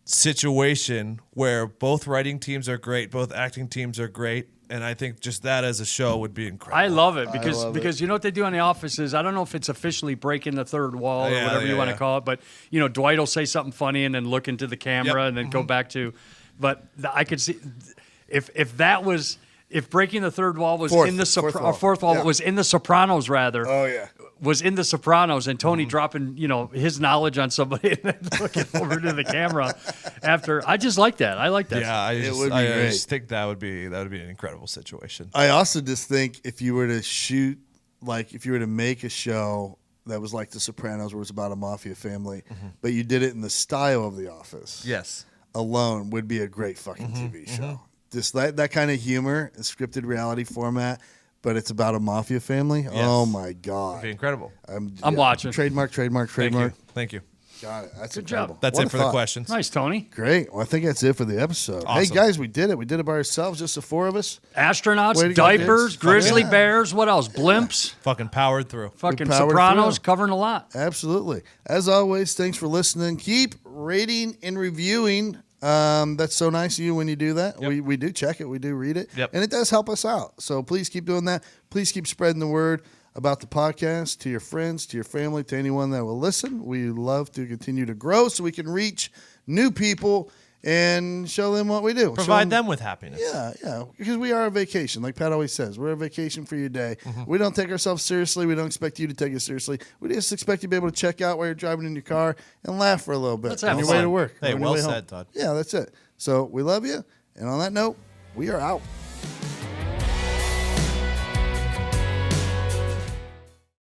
[SPEAKER 3] situation where both writing teams are great, both acting teams are great. And I think just that as a show would be incredible.
[SPEAKER 4] I love it because you know what they do on The Office is, I don't know if it's officially breaking the third wall or whatever you want to call it, but Dwight will say something funny and then look into the camera and then go back to. But I could see if breaking the third wall was in the fourth wall was in the Sopranos rather.
[SPEAKER 2] Oh yeah.
[SPEAKER 4] Was in the Sopranos and Tony dropping, his knowledge on somebody and then looking over to the camera after. I just like that. I like that.
[SPEAKER 3] Yeah, I
[SPEAKER 2] great.
[SPEAKER 3] just think that would be an incredible situation.
[SPEAKER 2] I also just think if you were to make a show that was like The Sopranos, where it's about a mafia family, but you did it in the style of The Office.
[SPEAKER 3] Yes.
[SPEAKER 2] Alone would be a great fucking TV show. Just that kind of humor, a scripted reality format. But it's about a mafia family. Yes. Oh my god,
[SPEAKER 3] it'd be incredible.
[SPEAKER 4] I'm watching.
[SPEAKER 2] Trademark.
[SPEAKER 3] Thank you.
[SPEAKER 2] Got it. That's
[SPEAKER 4] good
[SPEAKER 2] incredible.
[SPEAKER 4] job.
[SPEAKER 3] That's
[SPEAKER 2] what
[SPEAKER 3] it for the questions.
[SPEAKER 4] Nice, Tony.
[SPEAKER 2] Great. Well, I think that's it for the episode.
[SPEAKER 3] Awesome.
[SPEAKER 2] Hey guys, we did it. We did it by ourselves, just the four of us.
[SPEAKER 4] Astronauts, diapers, grizzly bears. What else? Blimps.
[SPEAKER 3] Fucking powered through.
[SPEAKER 4] Fucking
[SPEAKER 2] powered
[SPEAKER 4] Sopranos,
[SPEAKER 2] through.
[SPEAKER 4] covering a lot.
[SPEAKER 2] Absolutely. As always, thanks for listening. Keep rating and reviewing. That's so nice of you when you do that.
[SPEAKER 3] Yep.
[SPEAKER 2] We do check it. We do read it.
[SPEAKER 3] Yep.
[SPEAKER 2] And it does help us out. So please keep doing that. Please keep spreading the word about the podcast to your friends, to your family, to anyone that will listen. We love to continue to grow so we can reach new people and show them what we do.
[SPEAKER 3] Provide them with happiness.
[SPEAKER 2] Yeah. Because we are a vacation. Like Pat always says, we're a vacation for your day. We don't take ourselves seriously. We don't expect you to take us seriously. We just expect you to be able to check out while you're driving in your car and laugh for a little bit
[SPEAKER 4] Let's
[SPEAKER 2] on
[SPEAKER 4] have
[SPEAKER 2] your
[SPEAKER 4] fun.
[SPEAKER 2] way to work.
[SPEAKER 3] Hey,
[SPEAKER 2] on your
[SPEAKER 3] well
[SPEAKER 2] way
[SPEAKER 3] said,
[SPEAKER 2] home.
[SPEAKER 3] Todd.
[SPEAKER 2] Yeah, that's it. So we love you. And on that note, we are out.